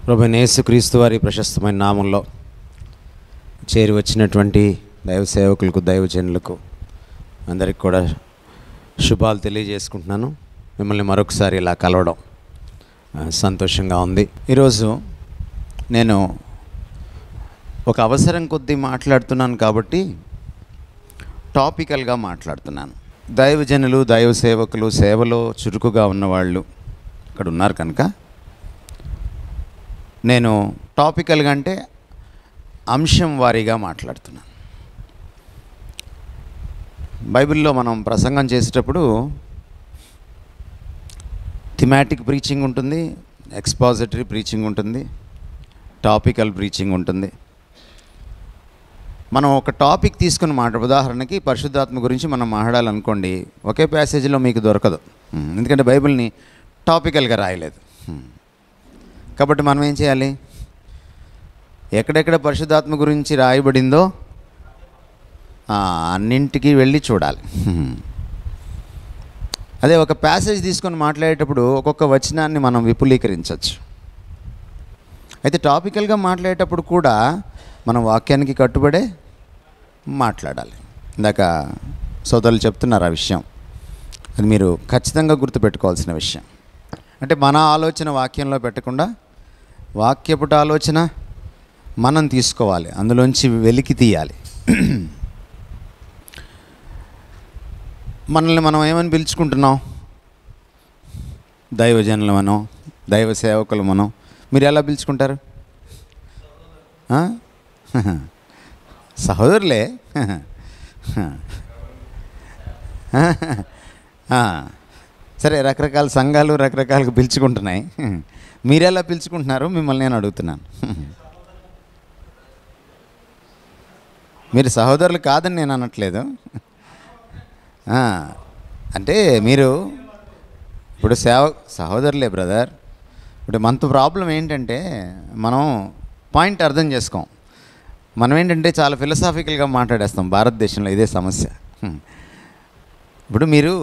ప్రభువైన యేసుక్రీస్తు వారి ప్రశస్తమైన నామంలో చేరి వచ్చినటువంటి దైవ సేవకులకు, దైవజనులకు అందరికి కూడా శుభాలు తెలియజేసుకుంటున్నాను. మిమ్మల్ని మరొకసారి ఇలా కలవడం సంతోషంగా ఉంది. ఈరోజు నేను ఒక అవసరం కొద్దీ మాట్లాడుతున్నాను కాబట్టి టాపికల్గా మాట్లాడుతున్నాను. దైవజనులు, దైవ సేవకులు, సేవలో చురుకుగా ఉన్నవాళ్ళు ఇక్కడ ఉన్నారు కనుక నేను టాపికల్గా అంటే అంశం వారీగా మాట్లాడుతున్నాను. బైబిల్లో మనం ప్రసంగం చేసేటప్పుడు థిమాటిక్ ప్రీచింగ్ ఉంటుంది, ఎక్స్పాజిటరీ ప్రీచింగ్ ఉంటుంది, టాపికల్ ప్రీచింగ్ ఉంటుంది. మనం ఒక టాపిక్ తీసుకుని ఉదాహరణకి పరిశుద్ధాత్మ గురించి మనం మాట్లాడాలనుకోండి, ఒకే ప్యాసేజీలో మీకు దొరకదు. ఎందుకంటే బైబిల్ని టాపికల్గా రాయలేదు. కాబట్టి మనం ఏం చేయాలి? ఎక్కడెక్కడ పరిశుద్ధాత్మ గురించి రాయబడిందో అన్నింటికి వెళ్ళి చూడాలి. అదే ఒక ప్యాసేజ్ తీసుకొని మాట్లాడేటప్పుడు ఒక్కొక్క వచనాన్ని మనం విపులీకరించవచ్చు. అయితే టాపికల్గా మాట్లాడేటప్పుడు కూడా మనం వాక్యానికి కట్టుబడే మాట్లాడాలి. ఇందాక సోదరులు చెప్తున్నారు ఆ విషయం. అది మీరు ఖచ్చితంగా గుర్తుపెట్టుకోవాల్సిన విషయం. అంటే మన ఆలోచన వాక్యంలో పెట్టకుండా వాక్యపుట ఆలోచన మనం తీసుకోవాలి, అందులోంచి వెలికి తీయాలి. మనల్ని మనం ఏమని పిలుచుకుంటున్నాం? దైవజనులమనో, దైవ సేవకులమనో. మీరు ఎలా పిలుచుకుంటారు? సహోదరులే. సరే, రకరకాల సంఘాలు రకరకాలుగా పిలుచుకుంటున్నాయి. మీరెలా పిలుచుకుంటున్నారు? మిమ్మల్ని నేను అడుగుతున్నాను. మీరు సహోదరులు కాదని నేను అనట్లేదు. అంటే మీరు ఇప్పుడు సహోదరులే బ్రదర్. ఇప్పుడు మనతో ప్రాబ్లం ఏంటంటే మనం పాయింట్ అర్థం చేసుకోం. మనం ఏంటంటే చాలా ఫిలసాఫికల్గా మాట్లాడేస్తాం. భారతదేశంలో ఇదే సమస్య. ఇప్పుడు మీరు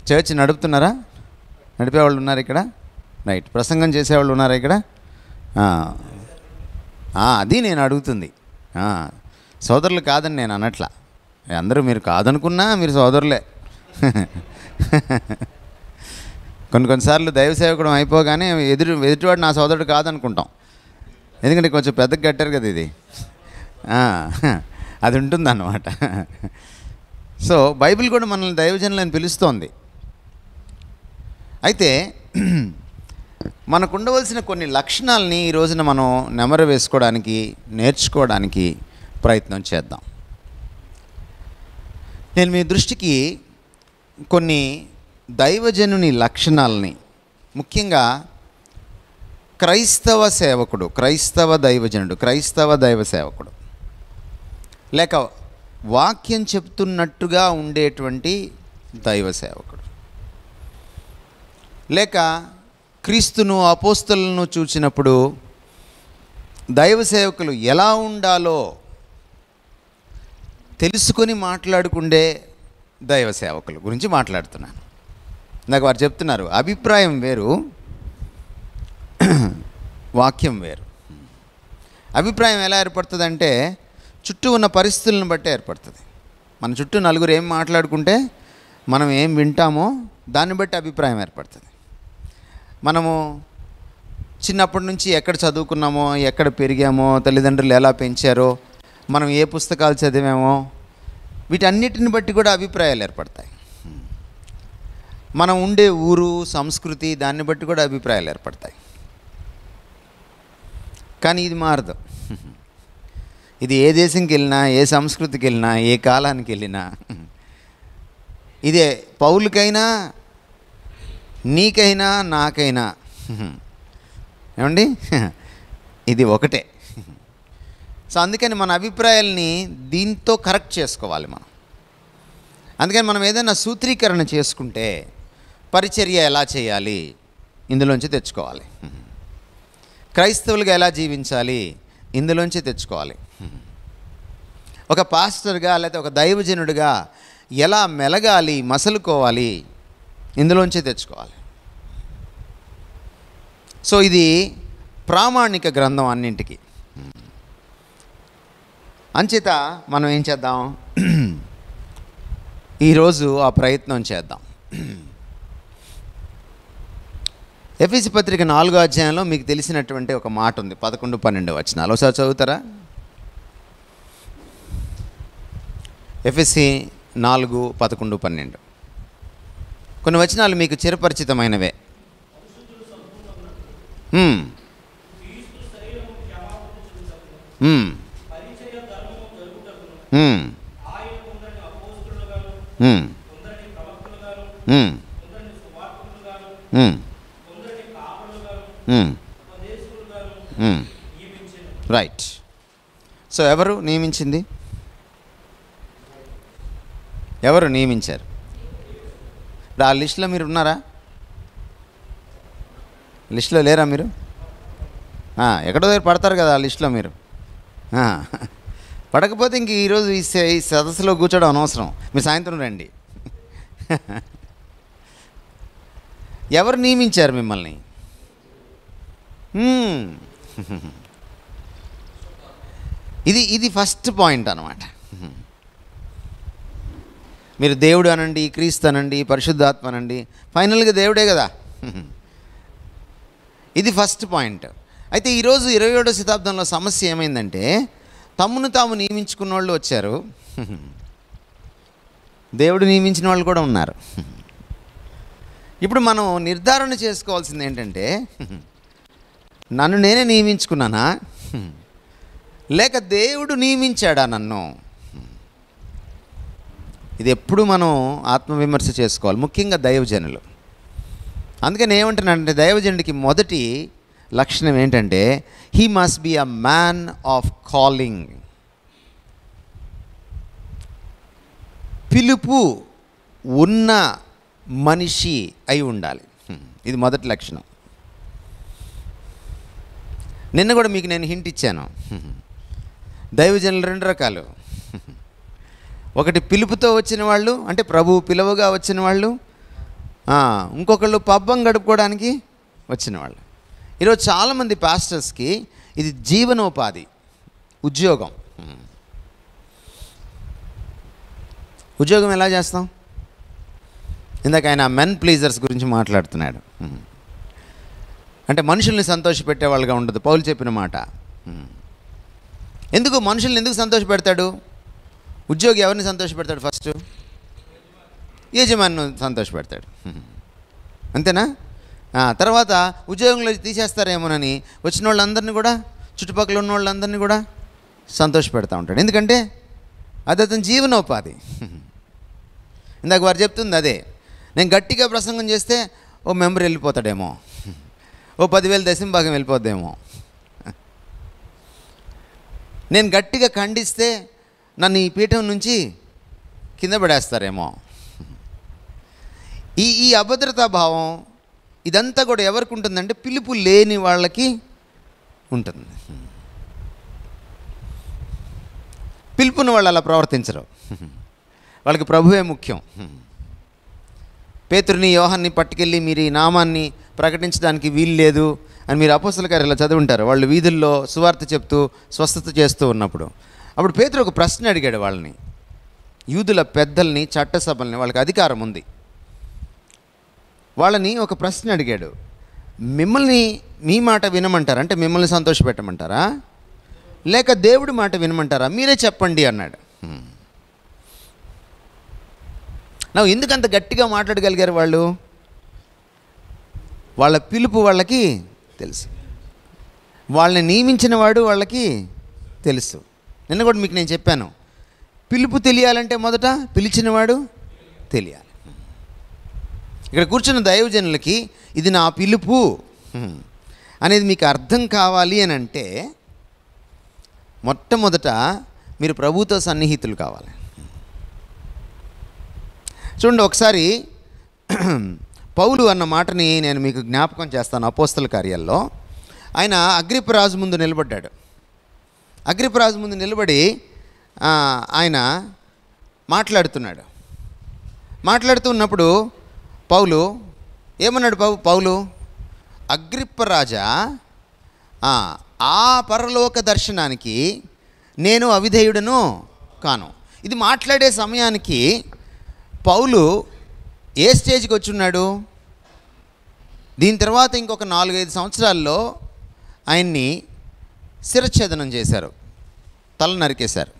చర్చ్ నడుపుతున్నారా? నడిపేవాళ్ళు ఉన్నారు ఇక్కడ? రైట్. ప్రసంగం చేసేవాళ్ళు ఉన్నారా ఇక్కడ? అది నేను అడుగుతుంది. సోదరులు కాదని నేను అనట్లా. అందరూ మీరు కాదనుకున్నా మీరు సోదరులే. కొన్నిసార్లు దైవ సేవకుడు అయిపోగానే ఎదుటివాడు నా సోదరుడు కాదనుకుంటాం. ఎందుకంటే కొంచెం పెద్దగా కట్టారు కదా ఇది. అది ఉంటుందన్నమాట. సో బైబిల్ కూడా మనల్ని దైవజనులని పిలుస్తోంది. అయితే మనకు ఉండవలసిన కొన్ని లక్షణాలని ఈ రోజున మనం నెమరు వేసుకోవడానికి, నేర్చుకోవడానికి ప్రయత్నం చేద్దాం. నేను మీ దృష్టికి కొన్ని దైవజనుని లక్షణాలని, ముఖ్యంగా క్రైస్తవ సేవకుడు, క్రైస్తవ దైవజనుడు, క్రైస్తవ దైవ సేవకుడు, లేక వాక్యం చెప్తున్నట్టుగా ఉండేటువంటి దైవ సేవకుడు, లేక క్రీస్తును, అపోస్తలులను చూసినప్పుడు దైవ సేవకులు ఎలా ఉండాలో తెలుసుకొని మాట్లాడుకుండే దైవ సేవకుల గురించి మాట్లాడుతున్నాను. నాకు వారు చెప్తున్నారు, అభిప్రాయం వేరు, వాక్యం వేరు. అభిప్రాయం ఎలా ఏర్పడుతుందంటే చుట్టూ ఉన్న పరిస్థితులను బట్టి ఏర్పడుతుంది. మన చుట్టూ నలుగురు ఏం మాట్లాడుకుంటే మనం ఏం వింటామో దాన్ని బట్టి అభిప్రాయం ఏర్పడుతుంది. మనము చిన్నప్పటి నుంచి ఎక్కడ చదువుకున్నామో, ఎక్కడ పెరిగామో, తల్లిదండ్రులు ఎలా పెంచారో, మనం ఏ పుస్తకాలు చదివామో, వీటన్నిటిని బట్టి కూడా అభిప్రాయాలు ఏర్పడతాయి. మనం ఉండే ఊరు, సంస్కృతి, దాన్ని బట్టి కూడా అభిప్రాయాలు ఏర్పడతాయి. కానీ ఇది మారదు. ఇది ఏ దేశంకి వెళ్ళినా, ఏ సంస్కృతికి వెళ్ళినా, ఏ కాలానికి వెళ్ళినా ఇదే. పౌలుకైనా, నీకైనా, నాకైనా ఏమండి ఇది ఒకటే. సో అందుకని మన అభిప్రాయాల్ని దీంతో కరెక్ట్ చేసుకోవాలి మనం. అందుకని మనం ఏదైనా సూత్రీకరణ చేసుకుంటే పరిచర్య ఎలా చేయాలి ఇందులోంచి తెచ్చుకోవాలి. క్రైస్తవులుగా ఎలా జీవించాలి ఇందులోంచి తెచ్చుకోవాలి. ఒక పాస్టర్గా లేకపోతే ఒక దైవజనుడిగా ఎలా మెలగాలి, మసలుకోవాలి ఇందులోంచి తెచ్చుకోవాలి. సో ఇది ప్రామాణిక గ్రంథం అన్నింటికి. అంచేత మనం ఏం చేద్దాం, ఈరోజు ఆ ప్రయత్నం చేద్దాం. ఎఫెసీ పత్రిక 4వ అధ్యాయంలో మీకు తెలిసినటువంటి ఒక మాట ఉంది, 11, 12 వచనాలు. ఒకసారి చదువుతారా? ఎఫెసీ 4, 11, 12. కొన్ని వచనాలు మీకు చిరపరిచితమైనవే. రైట్. సో ఎవరు నియమించింది? ఎవరు నియమించారు? ఆ లిస్టులో మీరు ఉన్నారా? లిస్టులో లేరా మీరు? ఎక్కడో దగ్గర పడతారు కదా ఆ లిస్టులో మీరు. పడకపోతే ఇంక ఈరోజు ఈ సదస్సులో కూర్చోడం అనవసరం, మీరు సాయంత్రం రండి. ఎవరు నియమించారు మిమ్మల్ని? ఇది ఫస్ట్ పాయింట్ అన్నమాట. మీరు దేవుడు అనండి, క్రీస్తు అనండి, పరిశుద్ధాత్మ అనండి, ఫైనల్గా దేవుడే కదా. ఇది ఫస్ట్ పాయింట్. అయితే ఈరోజు 21వ శతాబ్దంలో సమస్య ఏమైందంటే, తమ్మును తాము నియమించుకున్న వాళ్ళు వచ్చారు, దేవుడు నియమించిన వాళ్ళు కూడా ఉన్నారు. ఇప్పుడు మనం నిర్ధారణ చేసుకోవాల్సింది ఏంటంటే, నన్ను నేనే నియమించుకున్నానా, లేక దేవుడు నియమించాడా నన్ను? ఇది ఎప్పుడు మనం ఆత్మవిమర్శ చేసుకోవాలి, ముఖ్యంగా దైవజనులు. అందుకని ఏమంటున్నానంటే, దైవజనుడికి మొదటి లక్షణం ఏంటంటే, he must be a man of calling. పిలుపు ఉన్న మనిషి అయి ఉండాలి. ఇది మొదటి లక్షణం. నిన్న కూడా మీకు నేను హింట్ ఇచ్చాను. దైవజనులు 2 రకాలు. ఒకటి పిలుపుతో వచ్చిన వాళ్ళు, అంటే ప్రభువు పిలువగా వచ్చిన వాళ్ళు. ఇంకొకళ్ళు పబ్బం గడుపుకోవడానికి వచ్చిన వాళ్ళు. ఈరోజు చాలామంది పాస్టర్స్కి ఇది జీవనోపాధి, ఉద్యోగం. ఉద్యోగం ఎలా చేస్తాం? ఇందాక ఆయన మెన్ ప్లీజర్స్ గురించి మాట్లాడుతున్నాడు. అంటే మనుషుల్ని సంతోషపెట్టే వాళ్ళుగా ఉండదు, పౌలు చెప్పిన మాట. ఎందుకు మనుషుల్ని ఎందుకు సంతోషపెడతాడు? ఉద్యోగి ఎవరిని సంతోషపెడతాడు? ఫస్ట్ యజమానిని సంతోషపెడతాడు, అంతేనా? తర్వాత ఉద్యోగంలో తీసేస్తారేమోనని వచ్చిన వాళ్ళందరినీ కూడా, చుట్టుపక్కల ఉన్న వాళ్ళందరినీ కూడా సంతోషపెడతా ఉంటాడు. ఎందుకంటే అది అతని జీవనోపాధి. ఇందాక వారు చెప్తుంది అదే. నేను గట్టిగా ప్రసంగం చేస్తే ఓ మెంబర్ వెళ్ళిపోతాడేమో, ఓ 10,000 దశంభాగం వెళ్ళిపోద్దేమో. నేను గట్టిగా ఖండిస్తే నన్ను ఈ పీఠం నుంచి కింద పడేస్తారేమో. ఈ అభద్రతా భావం ఇదంతా కూడా ఎవరికి ఉంటుందంటే, పిలుపు లేని వాళ్ళకి ఉంటుంది. పిలుపుని వాళ్ళు అలా ప్రవర్తించరు, వాళ్ళకి ప్రభువే ముఖ్యం. పేతురుని, యోహాన్ని పట్టుకెళ్ళి మీరు ఈ నామాన్ని ప్రకటించడానికి వీలు లేదు అని మీరు అపోస్తల కార్యాల్లో చదివి ఉంటారు. వాళ్ళు వీధుల్లో సువార్త చెప్తూ స్వస్థత చేస్తూ ఉన్నప్పుడు, అప్పుడు పేతురు ఒక ప్రశ్న అడిగాడు వాళ్ళని, యూదుల పెద్దల్ని, చట్టసభల్ని, వాళ్ళకి అధికారం ఉంది, వాళ్ళని ఒక ప్రశ్న అడిగాడు. మిమ్మల్ని మీ మాట వినమంటారా, అంటే మిమ్మల్ని సంతోషపెట్టమంటారా, లేక దేవుడి మాట వినమంటారా, మీరే చెప్పండి అన్నాడు. ఎందుకు అంత గట్టిగా మాట్లాడగలిగారు వాళ్ళు? వాళ్ళ పిలుపు వాళ్ళకి తెలుసు, వాళ్ళని నియమించిన వాడు వాళ్ళకి తెలుసు. నిన్న కూడా మీకు నేను చెప్పాను, పిలుపు తెలియాలంటే మొదట పిలిచినవాడు తెలియాలి. ఇక్కడ కూర్చున్న దైవజనులకి ఇది నా పిలుపు అనేది మీకు అర్థం కావాలి అని అంటే, మొట్టమొదట మీరు ప్రభువుతో సన్నిహితులు కావాలి. చూడండి, ఒకసారి పౌలు అన్న మాటని నేను మీకు జ్ఞాపకం చేస్తాను. అపోస్తల కార్యాల్లో ఆయన అగ్రిప్పరాజు ముందు నిలబడ్డాడు. అగ్రిప్పరాజు ముందు నిలబడి ఆయన మాట్లాడుతున్నాడు. మాట్లాడుతున్నప్పుడు పౌలు ఏమన్నాడు? పౌలు, అగ్రిప్పరాజా, ఆ పరలోక దర్శనానికి నేను అవిధేయుడను కాను. ఇది మాట్లాడే సమయానికి పౌలు ఏ స్టేజ్కి వచ్చి ఉన్నాడు? దీని తర్వాత ఇంకొక 4-5 సంవత్సరాల్లో ఆయన్ని శిరచ్ఛేదనం చేశారు, తల నరికేశారు.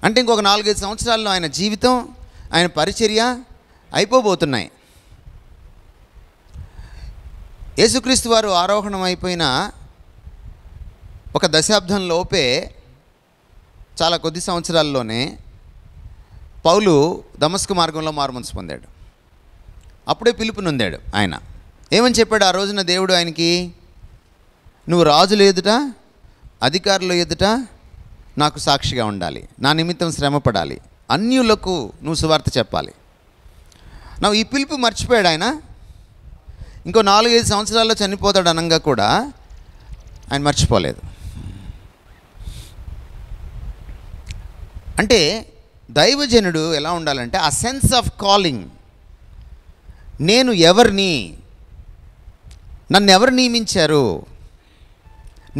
అంటే ఇంకొక 4-5 సంవత్సరాల్లో ఆయన జీవితం, ఆయన పరిచర్య అయిపోబోతున్నాయి. యేసుక్రీస్తు వారు ఆరోహణం అయిపోయిన ఒక దశాబ్దం లోపే, చాలా కొద్ది సంవత్సరాల్లోనే పౌలు దమస్కు మార్గంలో మారుమనసు పొందాడు. అప్పుడే పిలుపు నొందాడు. ఆయన ఏమని చెప్పాడు ఆ రోజున దేవుడు ఆయనకి? నువ్వు రాజుల ఎదుట, అధికారుల ఎదుట నాకు సాక్షిగా ఉండాలి, నా నిమిత్తం శ్రమపడాలి, అన్యులకు నువ్వు సువార్త చెప్పాలి. ఈ పిలుపు మర్చిపోయాడు ఆయన. ఇంకో 4-5 సంవత్సరాల్లో చనిపోతాడు అనంగా కూడా ఆయన మర్చిపోలేదు. అంటే దైవజనుడు ఎలా ఉండాలంటే ఆ సెన్స్ ఆఫ్ కాలింగ్, నేను ఎవరిని, నన్ను ఎవరు నియమించారు,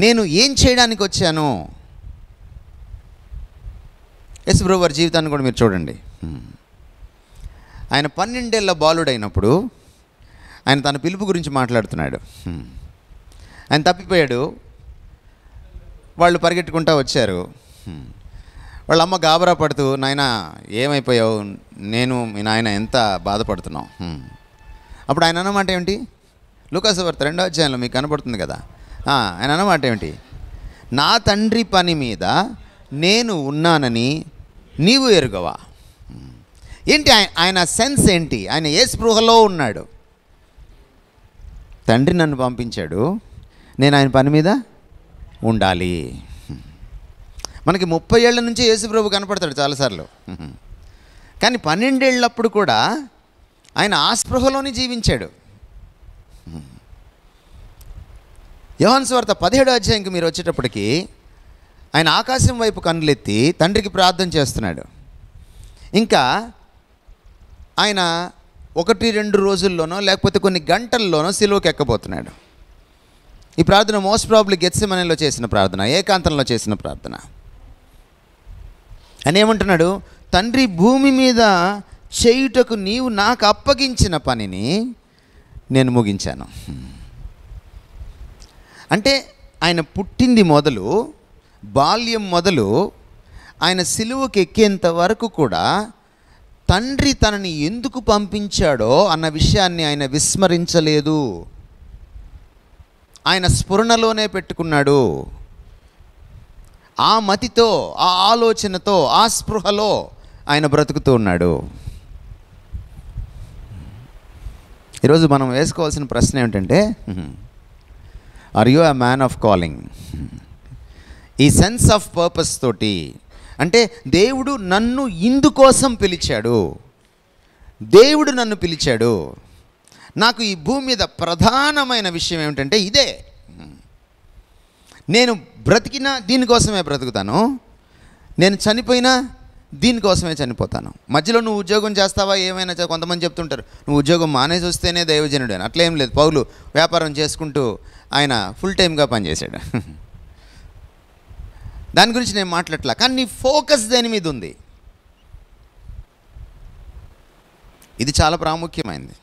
నేను ఏం చేయడానికి వచ్చాను. యేసుప్రభు వారి జీవితాన్ని కూడా మీరు చూడండి. ఆయన 12 ఏళ్ల బాలుడైనప్పుడు ఆయన తన పిలుపు గురించి మాట్లాడుతున్నాడు. ఆయన తప్పిపోయాడు, వాళ్ళు పరిగెట్టుకుంటూ వచ్చారు. వాళ్ళ అమ్మ గాబరా పడుతూ, నాయన ఏమైపోయావు, నేను మీ నాయన ఎంత బాధపడుతున్నావు. అప్పుడు ఆయన అన్నమాట ఏమిటి? లూకాసు వార్త 2వ అధ్యాయంలో మీకు కనపడుతుంది కదా. ఆయన అన్నమాట ఏమిటి? నా తండ్రి పని మీద నేను ఉన్నానని నీవు ఎరుగవా. ఏంటి ఆయన సెన్స్ ఏంటి? ఆయన ఏ స్పృహలో ఉన్నాడు? తండ్రి నన్ను పంపించాడు, నేను ఆయన పని మీద ఉండాలి. మనకి 30 ఏళ్ల నుంచి యేసుప్రభు కనపడతాడు చాలాసార్లు. కానీ 12 ఏళ్ళప్పుడు కూడా ఆయన ఆ స్పృహలోనే జీవించాడు. యోహాను సువార్త 17వ అధ్యాయంకి మీరు వచ్చేటప్పటికి ఆయన ఆకాశం వైపు కన్నులెత్తి తండ్రికి ప్రార్థన చేస్తున్నాడు. ఇంకా ఆయన 1-2 రోజుల్లోనో లేకపోతే కొన్ని గంటల్లోనో సిలువకి ఎక్కబోతున్నాడు. ఈ ప్రార్థన మోస్ట్ ప్రాబబ్లీ గెత్సెమనేలో చేసిన ప్రార్థన, ఏకాంతంలో చేసిన ప్రార్థన. అని ఏమంటున్నాడు? తండ్రి, భూమి మీద చేయుటకు నీవు నాకు అప్పగించిన పనిని నేను ముగించాను. అంటే ఆయన పుట్టింది మొదలు, బాల్యం మొదలు, ఆయన సిలువకి ఎక్కేంత వరకు కూడా తండ్రి తనని ఎందుకు పంపించాడో అన్న విషయాన్ని ఆయన విస్మరించలేదు. ఆయన స్ఫురణలోనే పెట్టుకున్నాడు. ఆ మతితో, ఆ ఆలోచనతో, ఆ స్పృహలో ఆయన బ్రతుకుతూ ఉన్నాడు. ఈరోజు మనం వేసుకోవాల్సిన ప్రశ్న ఏమిటంటే, are you a man of calling? ఈ సెన్స్ ఆఫ్ పర్పస్ తోటి, అంటే దేవుడు నన్ను ఇందుకోసం పిలిచాడు, దేవుడు నన్ను పిలిచాడు. నాకు ఈ భూమి మీద ప్రధానమైన విషయం ఏమిటంటే ఇదే. నేను బ్రతికినా దీనికోసమే బ్రతుకుతాను, నేను చనిపోయినా దీనికోసమే చనిపోతాను. మధ్యలో నువ్వు ఉద్యోగం చేస్తావా ఏమైనా, కొంతమంది చెప్తుంటారు నువ్వు ఉద్యోగం మానేసి వస్తేనే దైవజనుడు అని. అట్లేం లేదు. పౌలు వ్యాపారం చేసుకుంటూ ఆయన ఫుల్ టైమ్గా పనిచేశాడు. దాని గురించి నేను మాట్లాడట్లా. కానీ నీ ఫోకస్ దేని మీద ఉంది? ఇది చాలా ప్రాముఖ్యమైనది.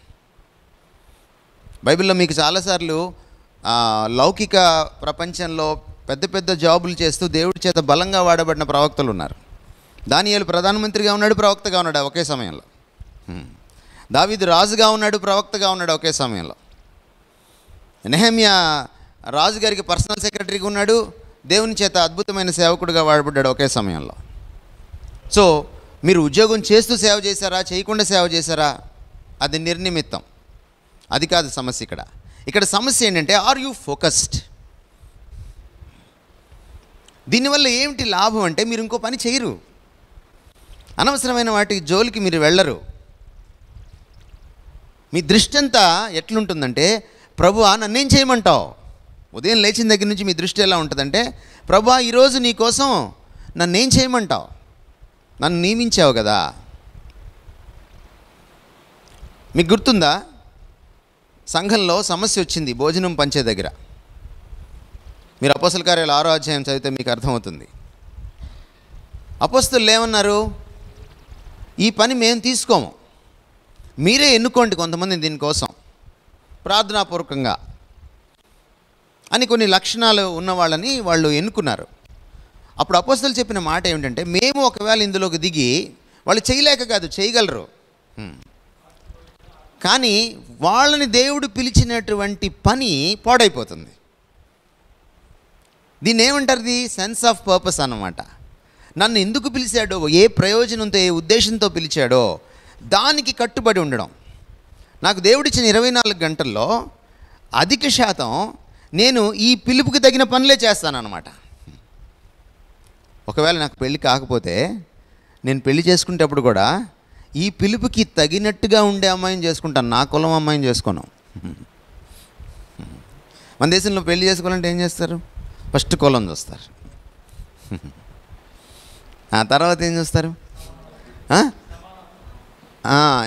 బైబిల్లో మీకు చాలాసార్లు లౌకిక ప్రపంచంలో పెద్ద పెద్ద జాబులు చేస్తూ దేవుడి చేత బలంగా వాడబడిన ప్రవక్తలు ఉన్నారు. దానియేలు ప్రధానమంత్రిగా ఉన్నాడు, ప్రవక్తగా ఉన్నాడు ఒకే సమయంలో. దావీదు రాజుగా ఉన్నాడు, ప్రవక్తగా ఉన్నాడు ఒకే సమయంలో. నెహెమ్యా రాజుగారికి పర్సనల్ సెక్రటరీగా ఉన్నాడు, దేవుని చేత అద్భుతమైన సేవకుడిగా వాడబడ్డాడు ఒకే సమయంలో. సో మీరు ఉద్యోగం చేస్తూ సేవ చేశారా, చేయకుండా సేవ చేశారా, అది నిర్నిమిత్తం. అది కాదు సమస్య. ఇక్కడ సమస్య ఏంటంటే, ఆర్ యూ ఫోకస్డ్? దీనివల్ల ఏమిటి లాభం అంటే, మీరు ఇంకో పని చేయరు, అనవసరమైన వాటి జోలికి మీరు వెళ్ళరు. మీ దృష్టి అంతా ఎట్లుంటుందంటే, ప్రభువా నన్నేం చేయమంటావు? ఉదయం లేచిన దగ్గర నుంచి మీ దృష్టి ఎలా ఉంటుందంటే, ప్రభువా ఈరోజు నీ కోసం నన్నేం చేయమంటావు? నన్ను నియమించావు కదా. మీకు గుర్తుందా, సంఘంలో సమస్య వచ్చింది భోజనం పంచే దగ్గర. మీరు అపోస్తల కార్యాలు 6వ అధ్యాయం చదివితే మీకు అర్థమవుతుంది. అపోస్తలులు ఏమన్నారు? ఈ పని మేము తీసుకోము, మీరే ఎన్నుకోండి కొంతమంది దీనికోసం ప్రార్థనాపూర్వకంగా అని కొన్ని లక్షణాలు ఉన్న వాళ్ళని వాళ్ళు ఎన్నుకున్నారు. అప్పుడు అపోస్తలులు చెప్పిన మాట ఏమిటంటే, మేము ఒకవేళ ఇందులోకి దిగి, వాళ్ళు చేయలేక కాదు, చేయగలరు, కానీ వాళ్ళని దేవుడు పిలిచినటువంటి పని పాడైపోతుంది. దీన్ని ఏమంటారు? సెన్స్ ఆఫ్ పర్పస్ అన్నమాట. నన్ను ఎందుకు పిలిచాడో, ఏ ప్రయోజనంతో, ఏ ఉద్దేశంతో పిలిచాడో దానికి కట్టుబడి ఉండడం. నాకు దేవుడిచ్చిన 24 గంటల్లో అధిక శాతం నేను ఈ పిలుపుకి తగిన పనులే చేస్తానన్నమాట. ఒకవేళ నాకు పెళ్ళి కాకపోతే నేను పెళ్లి చేసుకునేటప్పుడు కూడా ఈ పిలుపుకి తగినట్టుగా ఉండే అమ్మాయిని చేసుకుంటాను, నా కులం అమ్మాయిని చేసుకోను. మన దేశంలో పెళ్లి చేసుకోవాలంటే ఏం చేస్తారు? ఫస్ట్ కులం చూస్తారు, ఆ తర్వాత ఏం చూస్తారు?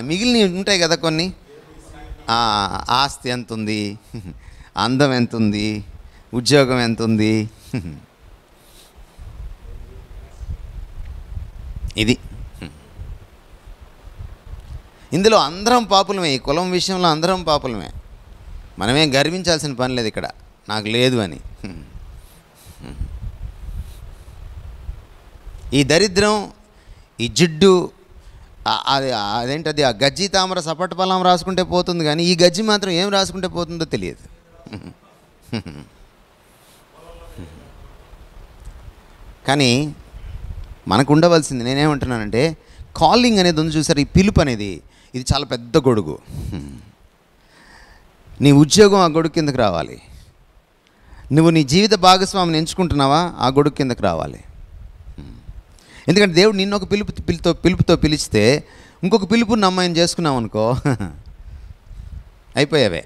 మిగిలినవి ఉంటాయి కదా కొన్ని, ఆస్తి ఎంత ఉంది, అందం ఎంత ఉంది, ఉద్యోగం ఎంత ఉంది, ఇది. ఇందులో అందరం పాపులమే, ఈ కులం విషయంలో అందరం పాపులమే. మనమేం గర్వించాల్సిన పని లేదు ఇక్కడ, నాకు లేదు అని. ఈ దరిద్రం, ఈ జిడ్డు, అదేంటది, ఆ గజ్జి తామర సపట పొలం రాసుకుంటే పోతుంది, కానీ ఈ గజ్జి మాత్రం ఏం రాసుకుంటే పోతుందో తెలియదు. కానీ మనకు ఉండవలసింది, నేనేమంటున్నానంటే, కాలింగ్ అనేది ఉంది చూసారు, ఈ పిలుపు అనేది, ఇది చాలా పెద్ద గొడుగు. నీ ఉద్యోగం ఆ గొడుగు కిందకు రావాలి. నువ్వు నీ జీవిత భాగస్వామిని ఎంచుకుంటున్నావా, ఆ గొడుగు కిందకు రావాలి. ఎందుకంటే దేవుడు నిన్ను ఒక పిలుపుతో పిలిస్తే ఇంకొక పిలుపుని అమ్మాయిని చేసుకున్నావు అనుకో, అయిపోయావే.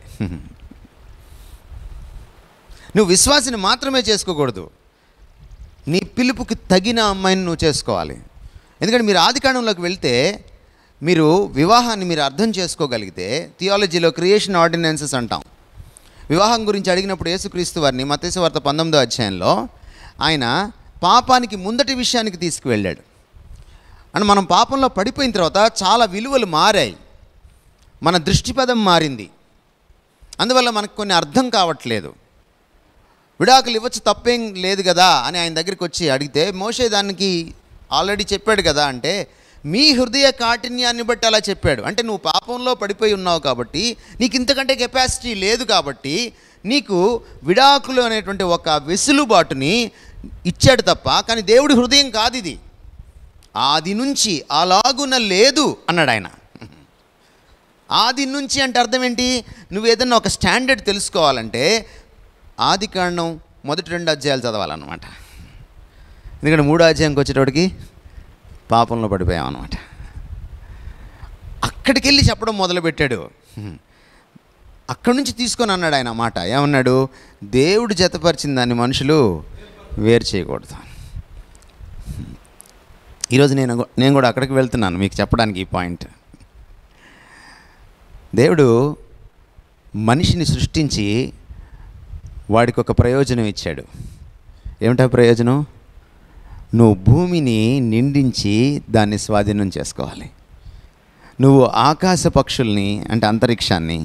నువ్వు విశ్వాసిని మాత్రమే చేసుకోకూడదు, నీ పిలుపుకి తగిన అమ్మాయిని నువ్వు చేసుకోవాలి. ఎందుకంటే మీరు ఆదికాండంలోకి వెళ్తే మీరు వివాహాన్ని మీరు అర్థం చేసుకోగలిగితే, థియాలజీలో క్రియేషన్ ఆర్డినెన్సెస్ అంటాం. వివాహం గురించి అడిగినప్పుడు యేసుక్రీస్తు వారిని మత్తయి సువార్త 19వ అధ్యాయంలో ఆయన పాపానికి ముందటి విషయానికి తీసుకువెళ్ళాడు. అండ్ మనం పాపంలో పడిపోయిన తర్వాత చాలా విలువలు మారాయి, మన దృష్టిపథం మారింది, అందువల్ల మనకు కొన్ని అర్థం కావట్లేదు. విడాకులు ఇవ్వచ్చు, తప్పేం లేదు కదా అని ఆయన దగ్గరికి వచ్చి అడిగితే, మోషే దానికి ఆల్రెడీ చెప్పాడు కదా అంటే, మీ హృదయ కాఠిన్యాన్ని బట్టి అలా చెప్పాడు. అంటే నువ్వు పాపంలో పడిపోయి ఉన్నావు కాబట్టి, నీకు ఇంతకంటే కెపాసిటీ లేదు కాబట్టి, నీకు విడాకులు అనేటువంటి ఒక వెసులుబాటుని ఇచ్చాడు తప్ప, కానీ దేవుడి హృదయం కాదు ఇది, ఆది నుంచి అలాగున లేదు అన్నాడు ఆయన. ఆది నుంచి అంటే అర్థం ఏంటి? నువ్వు ఏదన్నా ఒక స్టాండర్డ్ తెలుసుకోవాలంటే ఆదికాండం మొదటి 2 అధ్యాయాలు చదవాలన్నమాట. ఎందుకంటే 3వ అధ్యాయంకి వచ్చేటప్పటికి పాపంలో పడిపోయాం అన్నమాట. అక్కడికి వెళ్ళి చెప్పడం మొదలుపెట్టాడు. అక్కడి నుంచి తీసుకొని అన్నాడు ఆయన మాట, ఏమన్నాడు? దేవుడు జతపరిచిన దాన్ని మనుషులు వేరు చేయకూడదు. ఈరోజు నేను కూడా అక్కడికి వెళ్తున్నాను మీకు చెప్పడానికి ఈ పాయింట్. దేవుడు మనిషిని సృష్టించి వాడికి ఒక ప్రయోజనం ఇచ్చాడు. ఏమిటా ప్రయోజనం? నువ్వు భూమిని నిండించి దాన్ని స్వాధీనం చేసుకోవాలి. నువ్వు ఆకాశ పక్షుల్ని అంటే అంతరిక్షాన్ని,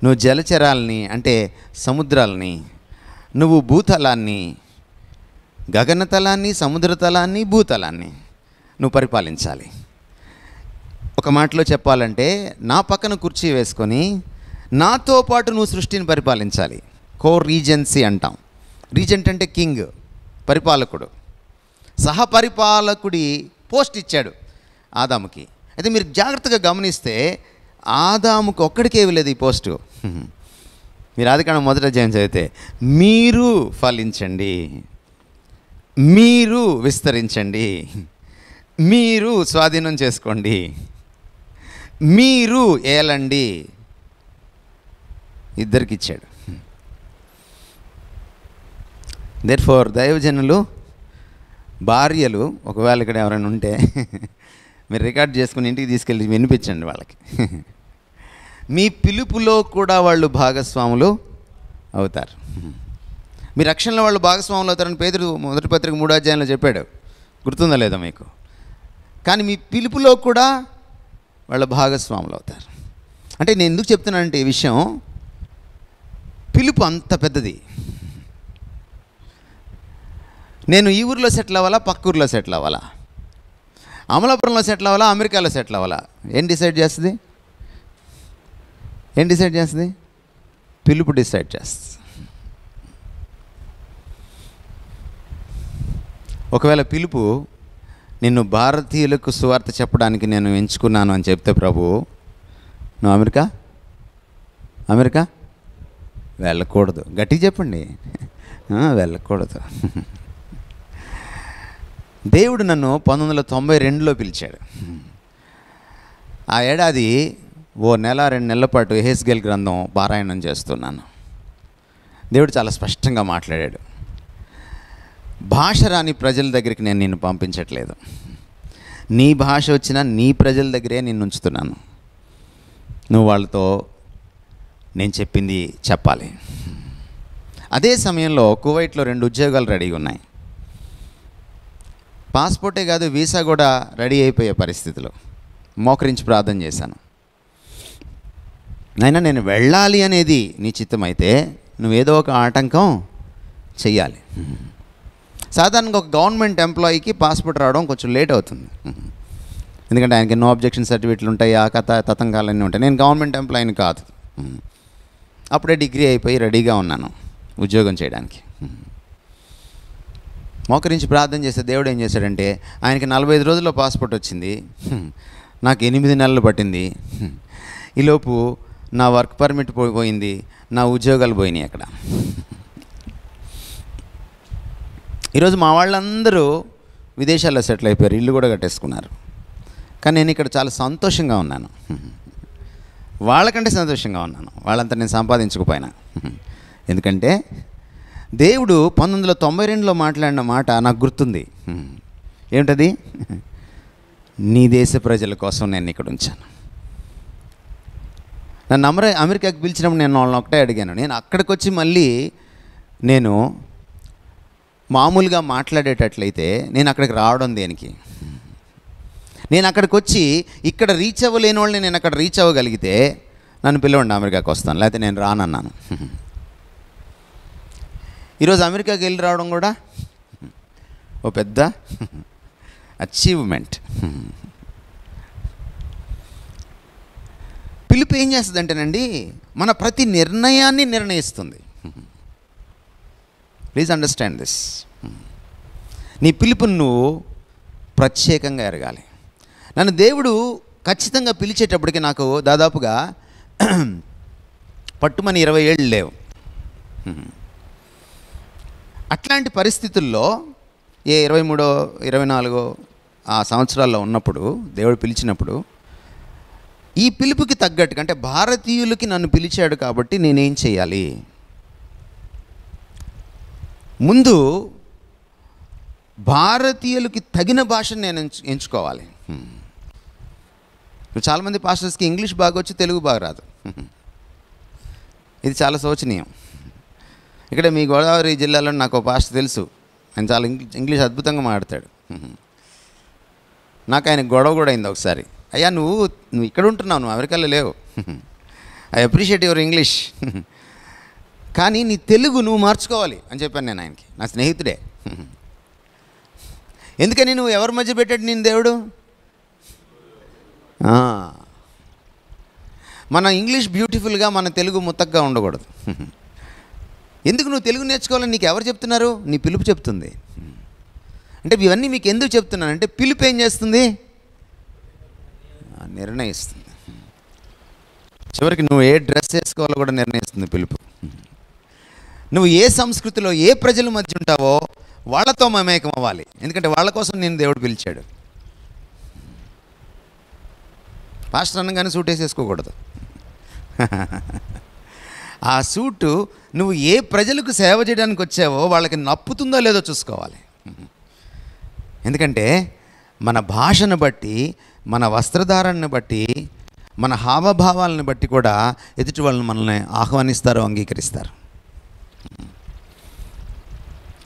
నువ్వు జలచరాల్ని అంటే సముద్రాలని, నువ్వు భూతలాన్ని, గగనతలాన్ని, సముద్రతలాన్ని, భూతలాన్ని నువ్వు పరిపాలించాలి. ఒక మాటలో చెప్పాలంటే, నా పక్కన కుర్చీ వేసుకొని నాతో పాటు నువ్వు సృష్టిని పరిపాలించాలి. కో రీజెన్సీ అంటాం. రీజెంట్ అంటే కింగ్, పరిపాలకుడు. సహపరిపాలకుడి పోస్ట్ ఇచ్చాడు ఆదాముకి. అయితే మీరు జాగ్రత్తగా గమనిస్తే ఆదాముకు ఒక్కడికే ఇవ్వలేదు ఈ పోస్టు. మీరు ఆదికాండం మొదటి అధ్యాయం చదివితే, మీరు ఫలించండి, మీరు విస్తరించండి, మీరు స్వాధీనం చేసుకోండి, మీరు ఏలండి, ఇద్దరికి ఇచ్చాడు. దేర్ఫోర్ దైవజనులు భార్యలు ఒకవేళ ఇక్కడ ఎవరైనా ఉంటే మీరు రికార్డ్ చేసుకుని ఇంటికి తీసుకెళ్ళి వినిపించండి వాళ్ళకి. మీ పిలుపులో కూడా వాళ్ళు భాగస్వాములు అవుతారు. మీ రక్షణలో వాళ్ళు భాగస్వాములు అవుతారని పేతురు మొదటి పత్రిక 3వ అధ్యాయంలో చెప్పాడు, గుర్తుందా లేదా మీకు? కానీ మీ పిలుపులో కూడా వాళ్ళ భాగస్వాములు అవుతారు. అంటే నేను ఎందుకు చెప్తున్నానంటే ఈ విషయం, పిలుపు అంత పెద్దది. నేను ఈ ఊరిలో సెటిల్ అవ్వాలా, పక్క ఊరిలో సెటిల్ అవ్వాలా, అమలాపురంలో సెటిల్ అవ్వాలా, అమెరికాలో సెటిల్ అవ్వాలా? ఏం డిసైడ్ చేస్తుంది? పిలుపు డిసైడ్ చేస్తుంది. ఒకవేళ పిలుపు నిన్ను భారతీయులకు సువార్త చెప్పడానికి నేను ఎంచుకున్నాను అని చెప్తే ప్రభు, నువ్వు అమెరికా వెళ్ళకూడదు. గట్టిగా చెప్పండి, వెళ్ళకూడదు. దేవుడు నన్ను 1992లో పిలిచాడు. ఆ ఏడాది ఓ నెల 2 నెలల పాటు యెహెజ్కేలు గ్రంథం పారాయణం చేస్తున్నాను. దేవుడు చాలా స్పష్టంగా మాట్లాడాడు. భాష రాని ప్రజల దగ్గరికి నేను నిన్ను పంపించట్లేదు, నీ భాష వచ్చినా నీ ప్రజల దగ్గరే నిన్ను ఉంచుతున్నాను. నువ్వు వాళ్ళతో నేను చెప్పింది చెప్పాలి. అదే సమయంలో కువైట్లో 2 ఉద్యోగాలు రెడీగా ఉన్నాయి. పాస్పోర్టే కాదు, వీసా కూడా రెడీ అయిపోయే పరిస్థితిలో మోకరించి ప్రార్థన చేశాను. అయినా నేను వెళ్ళాలి అనేది నీ చిత్తమైతే నువ్వేదో ఒక ఆటంకం చెయ్యాలి. సాధారణంగా ఒక గవర్నమెంట్ ఎంప్లాయీకి పాస్పోర్ట్ రావడం కొంచెం లేట్ అవుతుంది, ఎందుకంటే ఆయనకి నో అబ్జెక్షన్ సర్టిఫికెట్లు ఉంటాయి, ఆ తతంగాలన్నీ ఉంటాయి. నేను గవర్నమెంట్ ఎంప్లాయీని కాదు, అప్పుడే డిగ్రీ అయిపోయి రెడీగా ఉన్నాను ఉద్యోగం చేయడానికి. మోకరించి ప్రార్థన చేస్తే దేవుడు ఏం చేశాడంటే, ఆయనకి 45 రోజుల్లో పాస్పోర్ట్ వచ్చింది, నాకు 8 నెలలు పట్టింది. ఈలోపు నా వర్క్ పర్మిట్ పోయింది, నా ఉద్యోగాలు పోయినాయి అక్కడ. ఈరోజు మా వాళ్ళందరూ విదేశాల్లో సెటిల్ అయిపోయారు, ఇల్లు కూడా కట్టేసుకున్నారు. కానీ నేను ఇక్కడ చాలా సంతోషంగా ఉన్నాను, వాళ్ళకంటే సంతోషంగా ఉన్నాను. వాళ్ళంతా నేను సంపాదించకపోయినా, ఎందుకంటే దేవుడు 1992లో మాట్లాడిన మాట నాకు గుర్తుంది. ఏమిటది? నీ దేశ ప్రజల కోసం నేను ఇక్కడ ఉంచాను. నన్ను అమెరికాకి పిలిచినప్పుడు నేను వాళ్ళని ఒకటే అడిగాను, నేను అక్కడికి వచ్చి మళ్ళీ నేను మామూలుగా మాట్లాడేటట్లయితే నేను అక్కడికి రావడం దేనికి? నేను అక్కడికి వచ్చి ఇక్కడ రీచ్ అవ్వలేని వాళ్ళని నేను అక్కడ రీచ్ అవ్వగలిగితే నన్ను పిలవండి, అమెరికాకి వస్తాను, లేకపోతే నేను రానన్నాను. ఈరోజు అమెరికాకి వెళ్ళి రావడం కూడా ఓ పెద్ద అచీవ్మెంట్. పిలుపు ఏం చేస్తుందంటేనండి, మన ప్రతి నిర్ణయాన్ని నిర్ణయిస్తుంది. Please understand this. నీ పిలుపును నువ్వు ప్రత్యేకంగా ఎరగాలి. నన్ను దేవుడు ఖచ్చితంగా పిలిచేటప్పటికి నాకు దాదాపుగా పట్టుమని 20 ఏళ్ళు లేవు. అట్లాంటి పరిస్థితుల్లో 23, 24 ఆ సంవత్సరాల్లో ఉన్నప్పుడు దేవుడు పిలిచినప్పుడు ఈ పిలుపుకి తగ్గట్టుగా, అంటే భారతీయులకి నన్ను పిలిచాడు కాబట్టి నేనేం చేయాలి? ముందు భారతీయులకి తగిన భాషను నేను ఎంచుకోవాలి. చాలామంది పాస్టర్స్కి ఇంగ్లీష్ బాగా వచ్చి తెలుగు బాగా రాదు. ఇది చాలా శోచనీయం. ఇక్కడ మీ గోదావరి జిల్లాలో నాకు ఒక పాస్టర్ తెలుసు, ఆయన చాలా ఇంగ్లీష్ అద్భుతంగా మాట్లాడతాడు. నాకు ఆయన గొడవ కూడా అయింది ఒకసారి. అయ్యా నువ్వు ఇక్కడ ఉంటున్నావు, నువ్వు అమెరికాలో లేవు, ఐ అప్రిషియేట్ యువర్ ఇంగ్లీష్, కానీ నీ తెలుగు నువ్వు మార్చుకోవాలి అని చెప్పాను నేను ఆయనకి. నా స్నేహితుడే. ఎందుకని? నువ్వు ఎవరి మధ్య పెట్టాడు నేను దేవుడు? మన ఇంగ్లీష్ బ్యూటిఫుల్గా, మన తెలుగు ముత్తగ్గా ఉండకూడదు. ఎందుకు నువ్వు తెలుగు నేర్చుకోవాలని నీకు ఎవరు చెప్తున్నారు? నీ పిలుపు చెప్తుంది. అంటే ఇవన్నీ మీకు ఎందుకు చెప్తున్నానంటే, పిలుపు ఏం చేస్తుంది? నిర్ణయిస్తుంది. చివరికి నువ్వు ఏ డ్రెస్ వేసుకోవాలో కూడా నిర్ణయిస్తుంది పిలుపు. నువ్వు ఏ సంస్కృతిలో, ఏ ప్రజల మధ్య ఉంటావో వాళ్ళతో మమేకం అవ్వాలి, ఎందుకంటే వాళ్ళ కోసం నేను దేవుడు పిలిచాడు. పాస్టర్ అనగానే సూట్ వేసేసుకోకూడదు. ఆ సూటు నువ్వు ఏ ప్రజలకు సేవ చేయడానికి వచ్చావో వాళ్ళకి నప్పుతుందో లేదో చూసుకోవాలి. ఎందుకంటే మన భాషను బట్టి, మన వస్త్రధారణను బట్టి, మన హావభావాలను బట్టి కూడా ఎదుటి వాళ్ళని మనల్ని ఆహ్వానిస్తారు, అంగీకరిస్తారు.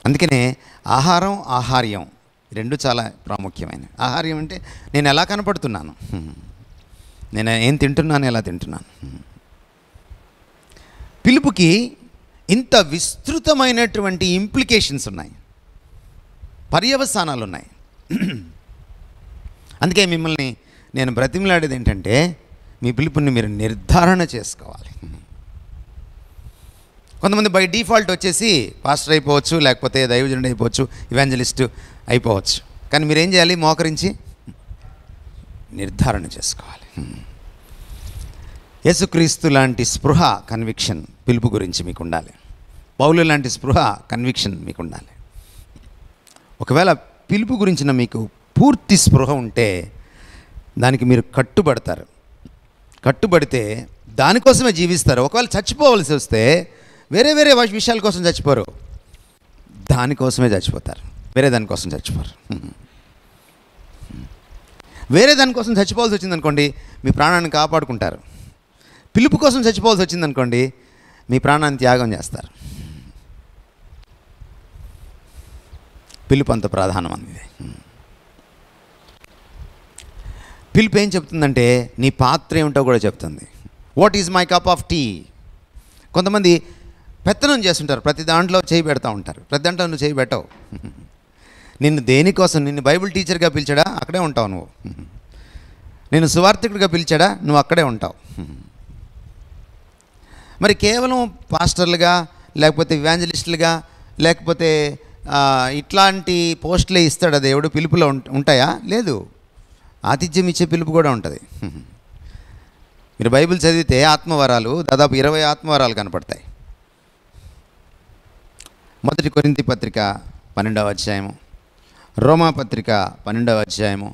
అందుకనే ఆహారం, ఆహార్యం రెండు చాలా ప్రాముఖ్యమైనవి. ఆహార్యం అంటే నేను ఎలా కనపడుతున్నాను, నేను ఏం తింటున్నాను, ఎలా తింటున్నాను. పిలుపుకి ఇంత విస్తృతమైనటువంటి ఇంప్లికేషన్స్ ఉన్నాయి, పర్యవసానాలు ఉన్నాయి. అందుకే మిమ్మల్ని నేను బ్రతిమలాడేది ఏంటంటే, మీ పిలుపుని మీరు నిర్ధారణ చేసుకోవాలి. కొంతమంది బై డిఫాల్ట్ వచ్చేసి పాస్టర్ అయిపోవచ్చు, లేకపోతే దైవజనుడు అయిపోవచ్చు, ఇవాంజలిస్టు అయిపోవచ్చు. కానీ మీరేం చేయాలి? మోకరించి నిర్ధారణ చేసుకోవాలి. యేసుక్రీస్తు లాంటి స్పృహ, కన్విక్షన్ పిలుపు గురించి మీకు ఉండాలి. పౌలు లాంటి స్పృహ, కన్విక్షన్ మీకు ఉండాలి. ఒకవేళ పిలుపు గురించిన మీకు పూర్తి స్పృహ ఉంటే దానికి మీరు కట్టుబడతారు. కట్టుబడితే దానికోసమే జీవిస్తారు. ఒకవేళ చచ్చిపోవలసి వస్తే వేరే వేరే విషయాల కోసం చచ్చిపోరు, దానికోసమే చచ్చిపోతారు. వేరే దానికోసం చచ్చిపోరు. వేరే దానికోసం చచ్చిపోవాల్సి వచ్చిందనుకోండి, మీ ప్రాణాన్ని కాపాడుకుంటారు. పిలుపు కోసం చచ్చిపోవాల్సి వచ్చిందనుకోండి, మీ ప్రాణాన్ని త్యాగం చేస్తారు. పిలుపు అంత ప్రధానమైనది. పిలుపు ఏం చెప్తుందంటే, నీ పాత్ర ఏమిటో కూడా చెప్తుంది. What is my cup of tea. కొంతమంది పెత్తనం చేస్తుంటారు, ప్రతి దాంట్లో చేయి పెడతా ఉంటారు. ప్రతి దాంట్లో నువ్వు చేయి పెట్టవు. నిన్ను దేనికోసం, నిన్ను బైబిల్ టీచర్గా పిలిచాడా, అక్కడే ఉంటావు నువ్వు. నేను సువార్థికుడిగా పిలిచాడా, నువ్వు అక్కడే ఉంటావు. మరి కేవలం పాస్టర్లుగా, లేకపోతే ఇవాంజలిస్టులుగా, లేకపోతే ఇట్లాంటి పోస్టులే ఇస్తాడా దేవుడు? పిలుపులో ఉంటాయా? లేదు. ఆతిథ్యం ఇచ్చే పిలుపు కూడా ఉంటుంది. మీరు బైబిల్ చదివితే ఆత్మవరాలు దాదాపు 20 ఆత్మవరాలు కనపడతాయి. 1 కొరింథీ పత్రిక 12వ అధ్యాయము, రోమా పత్రిక 12వ అధ్యాయము,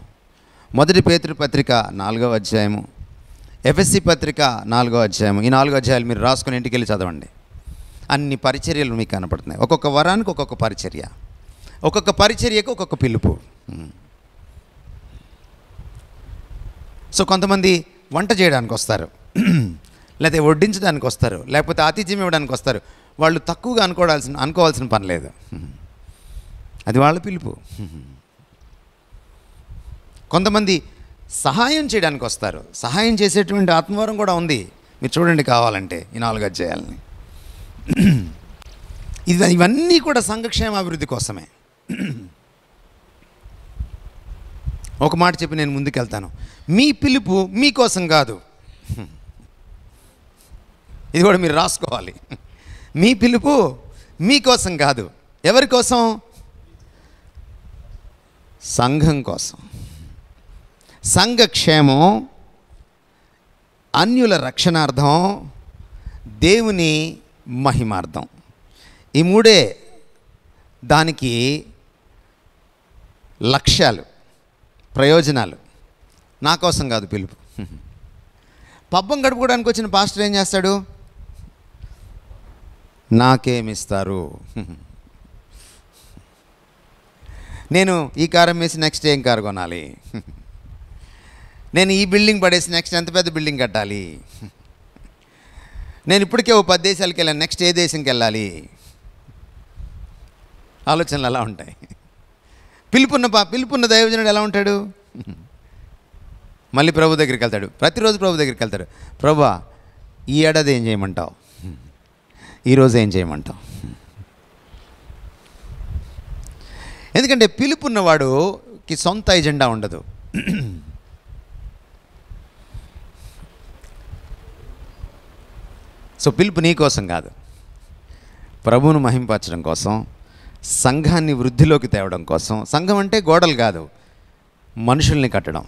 1 పేతురు పత్రిక 4వ అధ్యాయము, ఎఫెసీ పత్రిక 4వ అధ్యాయము. ఈ 4 అధ్యాయాలు మీరు రాసుకొని ఇంటికి వెళ్ళి చదవండి. అన్ని పరిచర్యలు మీకు కనపడుతున్నాయి. ఒక్కొక్క వరానికి ఒక్కొక్క పరిచర్య, ఒక్కొక్క పరిచర్యకు ఒక్కొక్క పిలుపు. సో కొంతమంది వంట చేయడానికి వస్తారు, లేకపోతే వడ్డించడానికి వస్తారు, లేకపోతే ఆతిథ్యం ఇవ్వడానికి వస్తారు. వాళ్ళు తక్కువగా అనుకోవాల్సిన పని లేదు. అది వాళ్ళ పిలుపు. కొంతమంది సహాయం చేయడానికి వస్తారు. సహాయం చేసేటువంటి ఆత్మవరం కూడా ఉంది. మీరు చూడండి కావాలంటే ఈ 4 అధ్యాయాలని. ఇవన్నీ కూడా సంఘక్షేమ అభివృద్ధి కోసమే. ఒక మాట చెప్పి నేను ముందుకెళ్తాను. మీ పిలుపు మీకోసం కాదు. ఇది కూడా మీరు రాసుకోవాలి. మీ పిలుపు మీకోసం కాదు. ఎవరి కోసం? సంఘం కోసం. సంఘక్షేమం, అన్యుల రక్షణార్థం, దేవుని మహిమార్థం. ఈ మూడే దానికి లక్ష్యాలు, ప్రయోజనాలు. నా కోసం కాదు పిలుపు. పబ్బం గడుపుకోవడానికి వచ్చిన పాస్టర్ ఏం చేస్తాడు? నాకేమిస్తారు, నేను ఈ కారం వేసి నెక్స్ట్ ఏం కారు కొనాలి, నేను ఈ బిల్డింగ్ పడేసి నెక్స్ట్ ఎంత పెద్ద బిల్డింగ్ కట్టాలి, నేను ఇప్పటికే 10 దేశాలకు వెళ్ళాను, నెక్స్ట్ ఏ దేశంకి వెళ్ళాలి. ఆలోచనలు అలా ఉంటాయి. పిలుపున్న దైవజనుడు ఎలా ఉంటాడు? మళ్ళీ ప్రభు దగ్గరికి వెళ్తాడు. ప్రతిరోజు ప్రభు దగ్గరికి వెళ్తాడు. ప్రభువా, ఈ ఏడాది ఏం చేయమంటావు, ఈరోజు ఏం చేయమంటావు? ఎందుకంటే పిలుపున్నవాడుకి సొంత ఎజెండా ఉండదు. సో పిలుపు నీ కోసం కాదు, ప్రభువును మహింపరచడం కోసం, సంఘాన్ని వృద్ధిలోకి తేవడం కోసం. సంఘం అంటే గోడలు కాదు, మనుషుల్ని కట్టడం,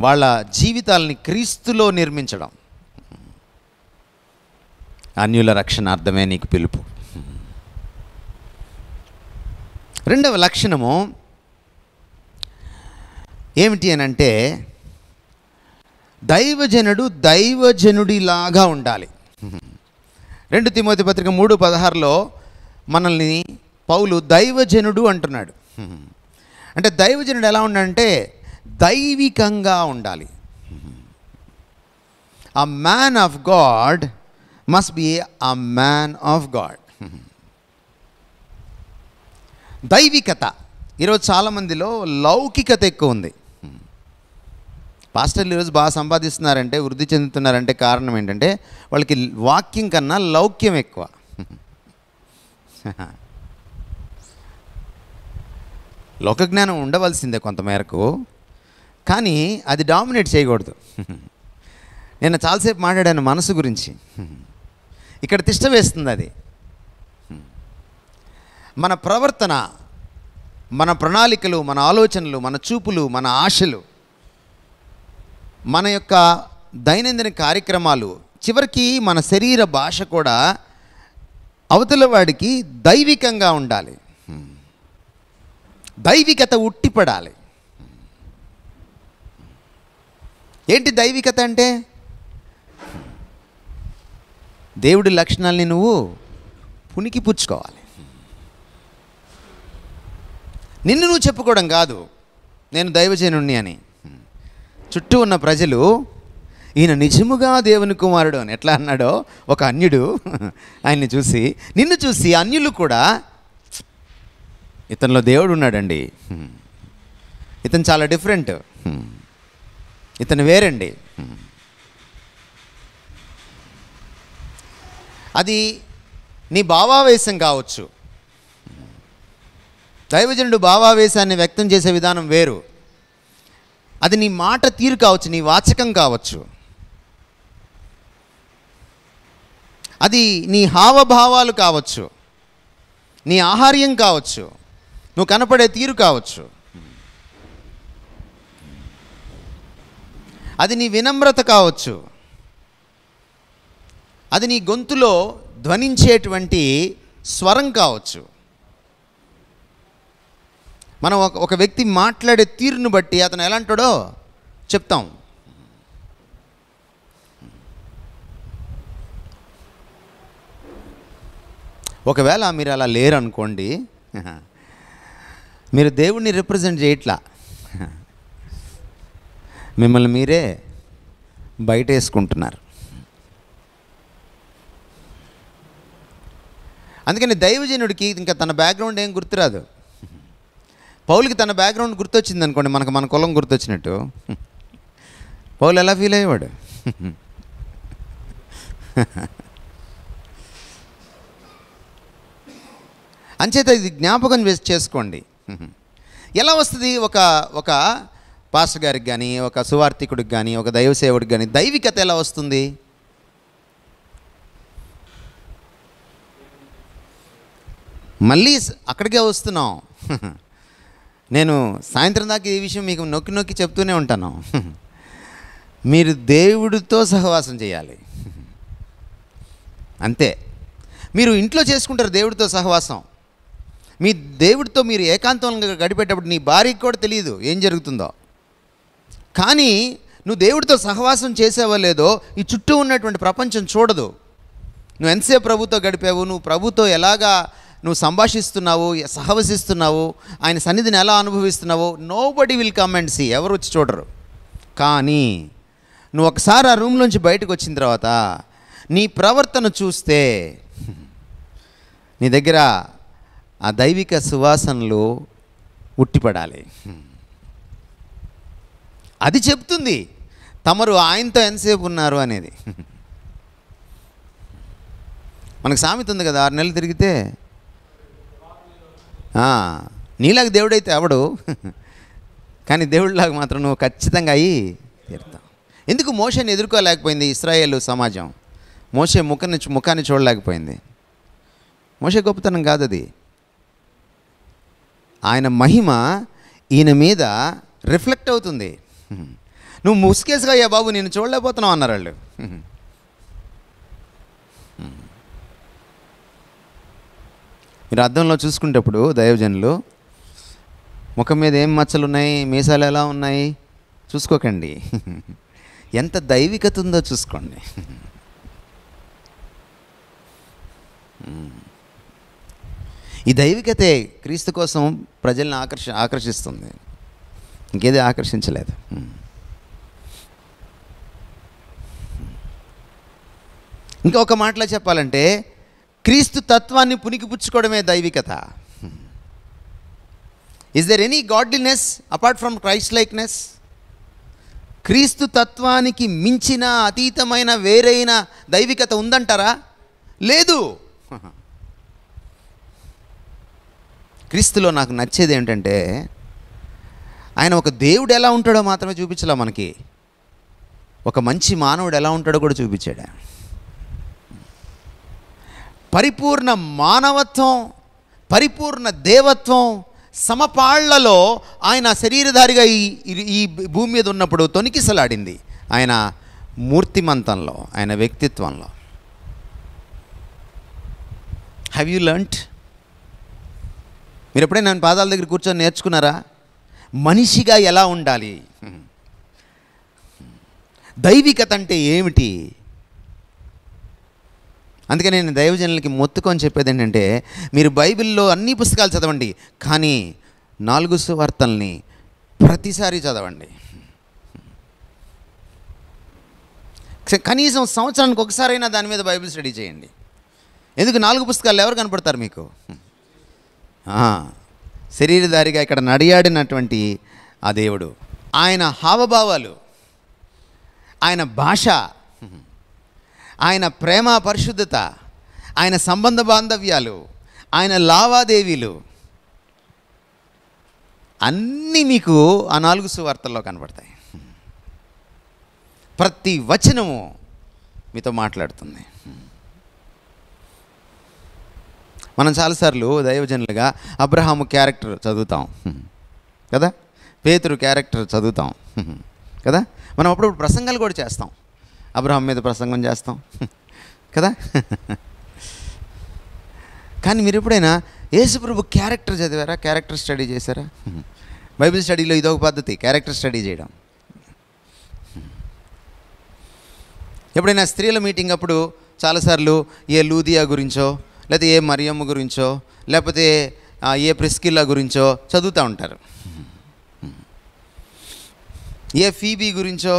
వాళ్ళ జీవితాలని క్రీస్తులో నిర్మించడం. అన్యుల రక్షణార్థమే నీకు పిలుపు. రెండవ లక్షణము ఏమిటి అని అంటే, దైవజనుడిలాగా ఉండాలి. 2 తిమోతి పత్రిక 3:16లో మనల్ని పౌలు దైవజనుడు అంటున్నాడు. అంటే దైవజనుడు ఎలా ఉండాలంటే దైవికంగా ఉండాలి. A man of God must be a man of God. దైవికత. ఈరోజు చాలామందిలో లౌకికత ఎక్కువ ఉంది. పాస్టర్లు ఈరోజు బాగా సంపాదిస్తున్నారంటే, వృద్ధి చెందుతున్నారంటే కారణం ఏంటంటే వాళ్ళకి వాక్యం కన్నా లౌక్యం ఎక్కువ. లోకజ్ఞానం ఉండవలసిందే కొంతమేరకు, కానీ అది డామినేట్ చేయకూడదు. నేను చాలాసేపు మాట్లాడాను మనసు గురించి. ఇక్కడ తిష్ట వేస్తుంది అది. మన ప్రవర్తన, మన ప్రణాళికలు, మన ఆలోచనలు, మన చూపులు, మన ఆశలు, మన యొక్క దైనందిన కార్యక్రమాలు, చివరికి మన శరీర భాష కూడా అవతల వాడికి దైవికంగా ఉండాలి. దైవికత ఉట్టిపడాలి. ఏంటి దైవికత అంటే? దేవుడి లక్షణాలని నువ్వు పునికి పుచ్చుకోవాలి. నిన్ను నువ్వు చెప్పుకోవడం కాదు, నేను దైవజనుణ్ణి అని. చుట్టూ ఉన్న ప్రజలు ఈయన నిజముగా దేవుని కుమారుడు అని ఎట్లా అన్నాడో ఒక అన్యుడు ఆయన్ని చూసి, నిన్ను చూసి అన్యులు కూడా ఇతనిలో దేవుడు ఉన్నాడండి, ఇతను చాలా డిఫరెంట్, ఇతను వేరండి. అది నీ భావావేశం కావచ్చు. దైవజనుడు భావావేశాన్ని వ్యక్తం చేసే విధానం వేరు. అది నీ మాట తీరు కావచ్చు, నీ వాచకం కావచ్చు, అది నీ హావభావాలు కావచ్చు, నీ ఆహార్యం కావచ్చు, నువ్వు కనపడే తీరు కావచ్చు, అది నీ వినమ్రత కావచ్చు, అది నీ గొంతులో ధ్వనించేటువంటి స్వరం కావచ్చు. మనం ఒక వ్యక్తి మాట్లాడే తీరును బట్టి అతను ఎలాంటాడో చెప్తాం. ఒకవేళ మీరు అలా లేరు అనుకోండి, మీరు దేవుణ్ణి రిప్రజెంట్ చేయట్లా, మిమ్మల్ని మీరే బయట వేసుకుంటున్నారు. అందుకని దైవజనుడికి ఇంకా తన బ్యాక్గ్రౌండ్ ఏం గుర్తురాదు. పౌలుకి తన బ్యాక్గ్రౌండ్ గుర్తొచ్చింది అనుకోండి, మన కులం గుర్తొచ్చినట్టు. పౌలు ఎలా ఫీల్ అయ్యేవాడు? అంచేత ఇది జ్ఞాపకం చేసుకోండి. ఎలా వస్తుంది ఒక పాస్టర్ గారికి కానీ, ఒక సువార్థికుడికి కానీ, ఒక దైవ సేవకుడికి కానీ దైవికత ఎలా వస్తుంది? మళ్ళీ అక్కడికే వస్తున్నాం. నేను సాయంత్రం దాకా ఈ విషయం మీకు నొక్కి నొక్కి చెప్తూనే ఉంటాను. మీరు దేవుడితో సహవాసం చేయాలి, అంతే. మీరు ఇంట్లో చేసుకుంటారు దేవుడితో సహవాసం. మీ దేవుడితో మీరు ఏకాంతంగా గడిపేటప్పుడు నీ భార్యకి కూడా తెలియదు ఏం జరుగుతుందో. కానీ నువ్వు దేవుడితో సహవాసం చేసావో లేదో ఈ చుట్టూ ఉన్నటువంటి ప్రపంచం చూడదు. నువ్వు ఎంతసేపు ప్రభుతో గడిపావు, నువ్వు ప్రభుతో ఎలాగా నువ్వు సంభాషిస్తున్నావు, సహవసిస్తున్నావు, ఆయన సన్నిధిని ఎలా అనుభవిస్తున్నావు, nobody will come and see, ఎవరు వచ్చి చూడరు. కానీ నువ్వు ఒకసారి ఆ రూమ్లోంచి బయటకు వచ్చిన తర్వాత నీ ప్రవర్తన చూస్తే నీ దగ్గర ఆ దైవిక సువాసనలు ఉట్టిపడాలి. అది చెప్తుంది తమరు ఆయనతో ఎంతసేపు ఉన్నారు అనేది. మనకు సామెత ఉంది కదా, 6 నెలలు తిరిగితే నీలాగా దేవుడైతే అవడు, కానీ దేవుడిలాగా మాత్రం నువ్వు ఖచ్చితంగా అయ్యి తీరుతావు. ఎందుకు మోషేని ఎదుర్కోలేకపోయింది ఇశ్రాయేలు సమాజం? మోషే ముఖాన్ని చూడలేకపోయింది. మోషే గొప్పతనం కాదు అది, ఆయన మహిమ ఈయన మీద రిఫ్లెక్ట్ అవుతుంది. నువ్వు ముసుకేసుగా అయ్యా బాబు నేను చూడలేకపోతున్నావు అన్నారు వాళ్ళు. మీరు అద్దంలో చూసుకునేటప్పుడు దైవజనులు ముఖం మీద ఏం మచ్చలు ఉన్నాయి, మీసాలు ఎలా ఉన్నాయి చూసుకోకండి, ఎంత దైవికత ఉందో చూసుకోండి. ఈ దైవికతే క్రీస్తు కోసం ప్రజల్ని ఆకర్షిస్తుంది, ఇంకేది ఆకర్షించలేదు. ఇంకొక మాటలో చెప్పాలంటే క్రీస్తు తత్వాన్ని పుణికిపుచ్చుకోవడమే దైవికత. Is there any godliness apart from Christ likeness? క్రీస్తు తత్వానికి మించిన అతీతమైన వేరైన దైవికత ఉందంటారా? లేదు. క్రీస్తులో నాకు నచ్చేది ఏంటంటే ఆయన ఒక దేవుడు ఎలా ఉంటాడో మాత్రమే చూపించలే మనకి, ఒక మంచి మానవుడు ఎలా ఉంటాడో కూడా చూపించాడు. పరిపూర్ణ మానవత్వం, పరిపూర్ణ దేవత్వం సమపాళ్లలో ఆయన శరీరధారిగా ఈ భూమి మీద ఉన్నప్పుడు తొణికిసలాడింది ఆయన మూర్తిమంతంలో, ఆయన వ్యక్తిత్వంలో. Have you learned? మీరు ఎప్పుడైనా నేను పాదాల దగ్గర కూర్చొని నేర్చుకున్నారా మనిషిగా ఎలా ఉండాలి? దైవికత అంటే ఏమిటి? అందుకే నేను దైవజనులకి మొత్తుకొని చెప్పేది ఏంటంటే, మీరు బైబిల్లో అన్ని పుస్తకాలు చదవండి, కానీ 4 సువార్తల్ని ప్రతిసారి చదవండి. కనీసం సంవత్సరానికి ఒకసారైనా దాని మీద బైబిల్ స్టడీ చేయండి. ఎందుకు 4 పుస్తకాలు ఎవరు కనపడతారు మీకు? శరీరధారిగా ఇక్కడ నడియాడినటువంటి ఆ దేవుడు, ఆయన హావభావాలు, ఆయన భాష, ఆయన ప్రేమ పరిశుద్ధత, ఆయన సంబంధ బాంధవ్యాలు, ఆయన లావాదేవీలు అన్నీ మీకు ఆ 4 సువార్తల్లో కనబడతాయి. ప్రతి వచనము మీతో మాట్లాడుతుంది. మనం చాలాసార్లు దైవజనులుగా అబ్రహాము క్యారెక్టర్ చదువుతాం కదా, పేతురు క్యారెక్టర్ చదువుతాం కదా, మనం అప్పుడప్పుడు ప్రసంగాలు కూడా చేస్తాం, అబ్రహాం మీద ప్రసంగం చేస్తాం కదా. కానీ మీరు ఎప్పుడైనా యేసుప్రభు క్యారెక్టర్ చదివారా? క్యారెక్టర్ స్టడీ చేశారా? బైబిల్ స్టడీలో ఇదొక పద్ధతి, క్యారెక్టర్ స్టడీ చేయడం. ఎప్పుడైనా స్త్రీల మీటింగ్ అప్పుడు చాలాసార్లు ఏ లూదియా గురించో, లేకపోతే ఏ మరియమ్మ గురించో, లేకపోతే ఏ ప్రిస్కిల్లా గురించో చదువుతూ ఉంటారు, ఏ ఫీబీ గురించో.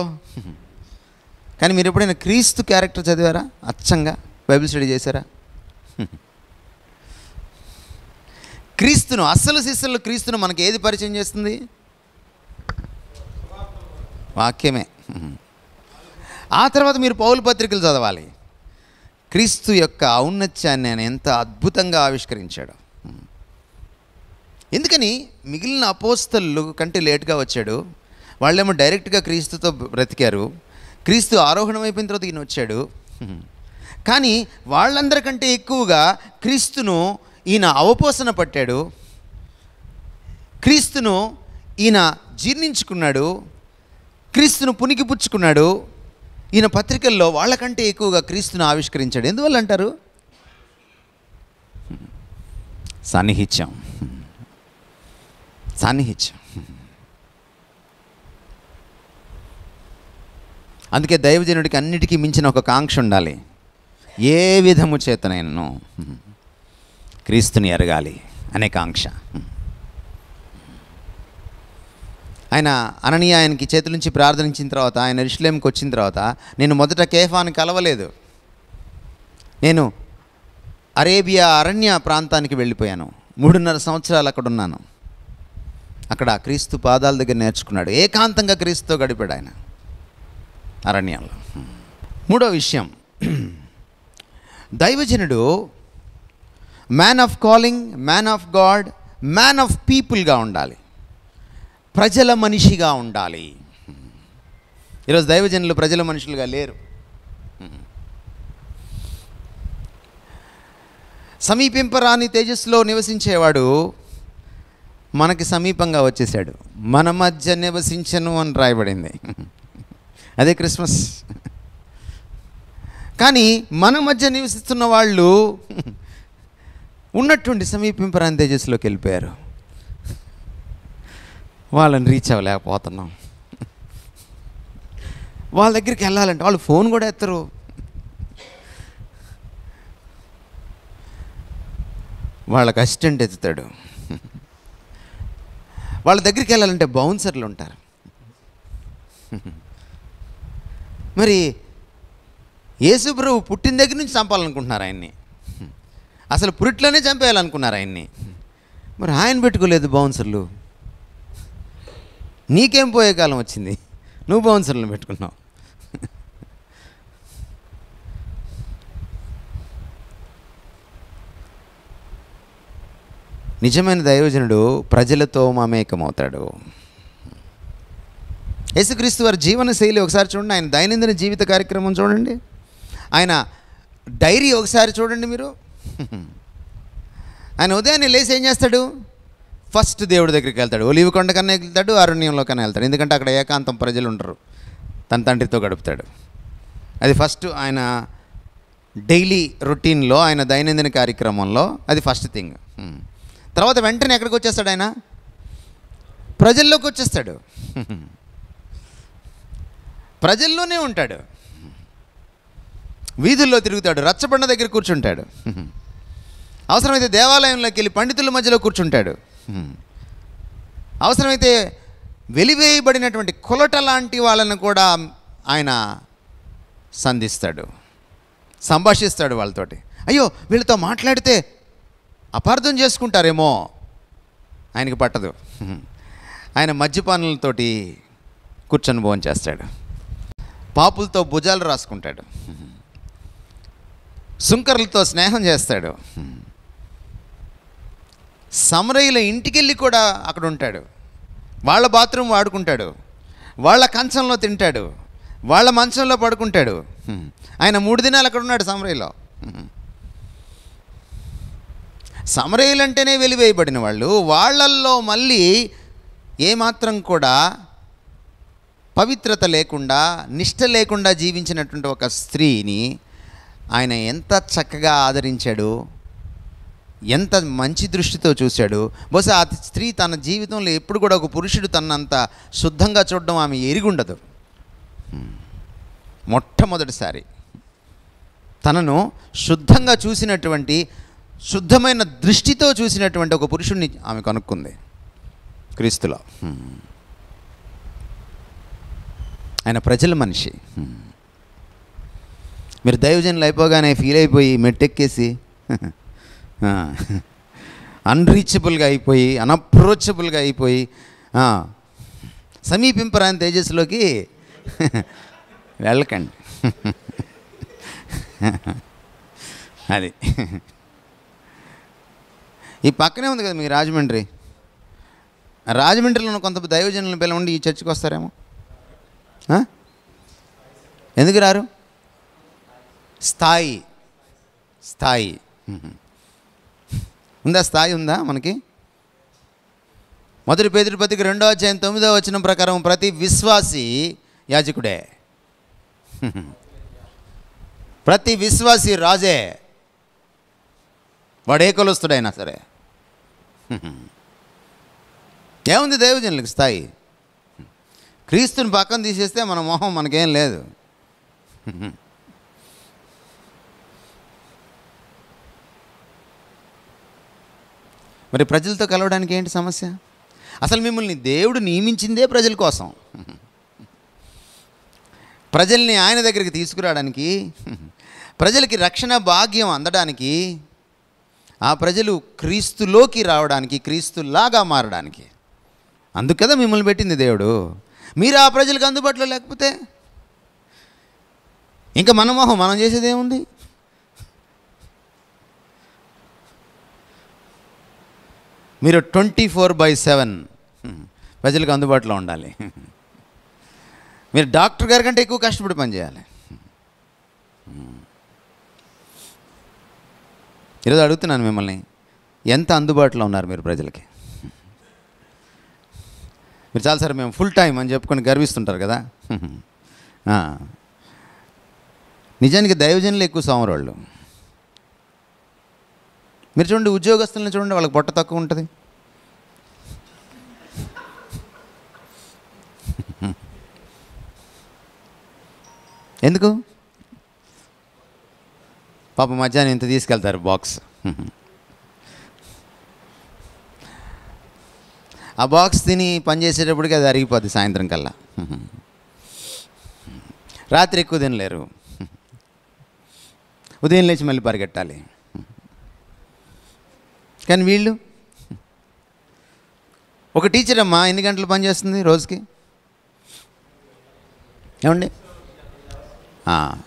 కానీ మీరు ఎప్పుడైనా క్రీస్తు క్యారెక్టర్ చదివారా? అచ్చంగా బైబిల్ స్టడీ చేశారా? క్రీస్తును, అస్సలు శిష్యులు క్రీస్తును మనకి ఏది పరిచయం చేస్తుంది? వాక్యమే. ఆ తర్వాత మీరు పౌలు పత్రికలు చదవాలి. క్రీస్తు యొక్క ఔన్నత్యాన్ని ఆయన ఎంత అద్భుతంగా ఆవిష్కరించాడు. ఎందుకని మిగిలిన అపోస్తలు కంటే లేట్గా వచ్చాడు, వాళ్ళేమో డైరెక్ట్గా క్రీస్తుతో బ్రతికారు. క్రీస్తు ఆరోహణం అయిపోయిన తర్వాత ఈయన వచ్చాడు. కానీ వాళ్ళందరికంటే ఎక్కువగా క్రీస్తును ఈయన అవపోసన పట్టాడు, క్రీస్తును ఈయన జీర్ణించుకున్నాడు, క్రీస్తును పుణికిపుచ్చుకున్నాడు. ఈయన పత్రికల్లో వాళ్ళకంటే ఎక్కువగా క్రీస్తును ఆవిష్కరించాడు. ఎందువల్ల అంటారు? సాన్నిహిత్యం. అందుకే దైవజనుడికి అన్నిటికీ మించిన ఒక కాంక్ష ఉండాలి. ఏ విధము చేతనైనను క్రీస్తుని ఎరగాలి అనే కాంక్ష. ఆయన అననీయ ఆయనకి చేతుల నుంచి ప్రార్థనించిన తర్వాత, ఆయన యెరూషలేముకి వచ్చిన తర్వాత, నేను మొదట కేఫాను కలవలేదు, నేను అరేబియా అరణ్య ప్రాంతానికి వెళ్ళిపోయాను, 3.5 సంవత్సరాలు అక్కడ ఉన్నాను. అక్కడ క్రీస్తు పాదాల దగ్గర నేర్చుకున్నాడు, ఏకాంతంగా క్రీస్తుతో గడిపాడు ఆయన అరణ్యంలో. 3వ విషయం, దైవజనుడు man of calling, man of God, man of పీపుల్గా ఉండాలి, ప్రజల మనిషిగా ఉండాలి. ఈరోజు దైవజనులు ప్రజల మనుషులుగా లేరు. సమీపింపరాని తేజస్సులో నివసించేవాడు మనకి సమీపంగా వచ్చేసాడు. మన మధ్య నివసించను అని రాయబడింది. అదే క్రిస్మస్. కానీ మన మధ్య నివసిస్తున్న వాళ్ళు ఉన్నట్టుండి సమీపింపరాని తేజస్సులోకి వెళ్ళిపోయారు. వాళ్ళని రీచ్ అవ్వలేకపోతున్నాం. వాళ్ళ దగ్గరికి వెళ్ళాలంటే వాళ్ళు ఫోన్ కూడా ఎత్తరు. వాళ్ళకి అసిస్టెంట్ ఎత్తుతాడు. వాళ్ళ దగ్గరికి వెళ్ళాలంటే బౌన్సర్లు ఉంటారు. మరి యేసుప్రభు పుట్టిన దగ్గర నుంచి చంపాలనుకుంటున్నారు ఆయన్ని, అసలు పురిట్లోనే చంపేయాలనుకున్నారు ఆయన్ని. మరి ఆయన పెట్టుకోలేదు బౌన్సర్లు. నీకేం పోయే కాలం వచ్చింది, నువ్వు బౌన్సర్లను పెట్టుకున్నావు. నిజమైన దైవజనుడు ప్రజలతో మమేకమవుతాడు. యేసుక్రీస్తు వారి జీవన శైలి ఒకసారి చూడండి, ఆయన దైనందిన జీవిత కార్యక్రమం చూడండి, ఆయన డైరీ ఒకసారి చూడండి మీరు. ఆయన ఉదయాన్నే లేచి ఏం చేస్తాడు? ఫస్ట్ దేవుడి దగ్గరికి వెళ్తాడు, ఒలీవ కొండ కన్నా వెళ్తాడు, అరణ్యంలో కన్నా వెళ్తాడు. ఎందుకంటే అక్కడ ఏకాంతం, ప్రజలు ఉండరు, తన తండ్రితో గడుపుతాడు. అది ఫస్ట్ ఆయన డైలీ రొటీన్లో, ఆయన దైనందిన కార్యక్రమంలో అది ఫస్ట్ థింగ్. తర్వాత వెంటనే ఎక్కడికి వచ్చేస్తాడు? ఆయన ప్రజల్లోకి వచ్చేస్తాడు, ప్రజల్లోనే ఉంటాడు, వీధుల్లో తిరుగుతాడు, రచ్చబండ దగ్గర కూర్చుంటాడు, అవసరమైతే దేవాలయంలోకి వెళ్ళి పండితుల మధ్యలో కూర్చుంటాడు, అవసరమైతే వెలివేయబడినటువంటి కొలట లాంటి వాళ్ళను కూడా ఆయన సంధిస్తాడు, సంభాషిస్తాడు వాళ్ళతోటి. అయ్యో వీళ్ళతో మాట్లాడితే అపార్థం చేసుకుంటారేమో, ఆయనకి పట్టదు. ఆయన మద్యపానులతోటి కూర్చొని భోజనం చేస్తాడు, పాపులతో భుజాలు రాసుకుంటాడు, సుంకరులతో స్నేహం చేస్తాడు, సమరయుల ఇంటికెళ్ళి కూడా అక్కడ ఉంటాడు, వాళ్ళ బాత్రూమ్ వాడుకుంటాడు, వాళ్ళ కంచంలో తింటాడు, వాళ్ళ మంచంలో పడుకుంటాడు. ఆయన 3 దినాలు అక్కడ ఉన్నాడు సమరయలో. సమరయులు అంటేనే వెలివేయబడిన వాళ్ళు, వాళ్ళల్లో మళ్ళీ ఏమాత్రం కూడా పవిత్రత లేకుండా, నిష్ట లేకుండా జీవించినటువంటి ఒక స్త్రీని ఆయన ఎంత చక్కగా ఆదరించాడు, ఎంత మంచి దృష్టితో చూశాడు. బహుశా ఆ స్త్రీ తన జీవితంలో ఎప్పుడు కూడా ఒక పురుషుడు తనంత శుద్ధంగా చూడడం ఆమె ఎరిగుండదు. మొట్టమొదటిసారి తనను శుద్ధంగా చూసినటువంటి, శుద్ధమైన దృష్టితో చూసినటువంటి ఒక పురుషుడిని ఆమె కనుక్కుంది క్రీస్తులో. ఆయన ప్రజల మనిషి. మీరు దైవజనులు అయిపోగానే ఫీల్ అయిపోయి మెట్టెక్కేసి అన్రీచబుల్గా అయిపోయి, అనప్రోచబుల్గా అయిపోయి, సమీపింపరాని తేజస్సులోకి వెళ్ళకండి. అది ఈ పక్కనే ఉంది కదా మీకు రాజమండ్రి. రాజమండ్రిలో ఉన్న కొంత దైవజనులను పిలవండి, ఈ చర్చికి వస్తారేమో. ఎందుకు రారు? స్థాయి స్థాయి ఉందా? స్థాయి ఉందా మనకి? 1 పేతురు పత్రిక 2వ అధ్యాయం 9వ వచనం ప్రకారం ప్రతి విశ్వాసి యాజకుడే, ప్రతి విశ్వాసి రాజే, వాడు ఏ కులస్తుడైనా సరే. ఏముంది దైవజనులకు స్థాయి? క్రీస్తుని పక్కన తీసేస్తే మన మొహం మనకేం లేదు. మరి ప్రజలతో కలవడానికి ఏంటి సమస్య? అసలు మిమ్మల్ని దేవుడు నియమించిందే ప్రజల కోసం, ప్రజల్ని ఆయన దగ్గరికి తీసుకురావడానికి, ప్రజలకి రక్షణ భాగ్యం అందడానికి, ఆ ప్రజలు క్రీస్తులోకి రావడానికి, క్రీస్తులాగా మారడానికి. అందుకు కదా మిమ్మల్ని పెట్టింది దేవుడు. మీరు ఆ ప్రజలకు అందుబాటులో లేకపోతే ఇంకా మన మొహం మనం చేసేది ఏముంది? మీరు 24/7 ప్రజలకు అందుబాటులో ఉండాలి. మీరు డాక్టర్ గారి కంటే ఎక్కువ కష్టపడి పనిచేయాలి. ఈరోజు అడుగుతున్నాను మిమ్మల్ని, ఎంత అందుబాటులో ఉన్నారు మీరు ప్రజలకి? మీరు చాలాసారి మేము ఫుల్ టైం అని చెప్పుకొని గర్విస్తుంటారు కదా. నిజానికి దైవజనులు ఎక్కువ సోమరోళ్ళు. మీరు చూడండి, ఉద్యోగస్తులను చూడండి, వాళ్ళకి పొట్ట తక్కువ ఉంటుంది. ఎందుకు? పాప మధ్యాహ్నం ఇంత తీసుకెళ్తారు బాక్స్. ఆ బాక్స్ తిని పనిచేసేటప్పటికి అది అరిగిపోద్ది సాయంత్రం కల్లా. రాత్రి ఎక్కువ తినలేరు, ఉదయం లేచి మళ్ళీ పరిగెట్టాలి. కానీ వీళ్ళు ఒక టీచర్ అమ్మా ఎన్ని గంటలు పనిచేస్తుంది రోజుకి? ఏమండి?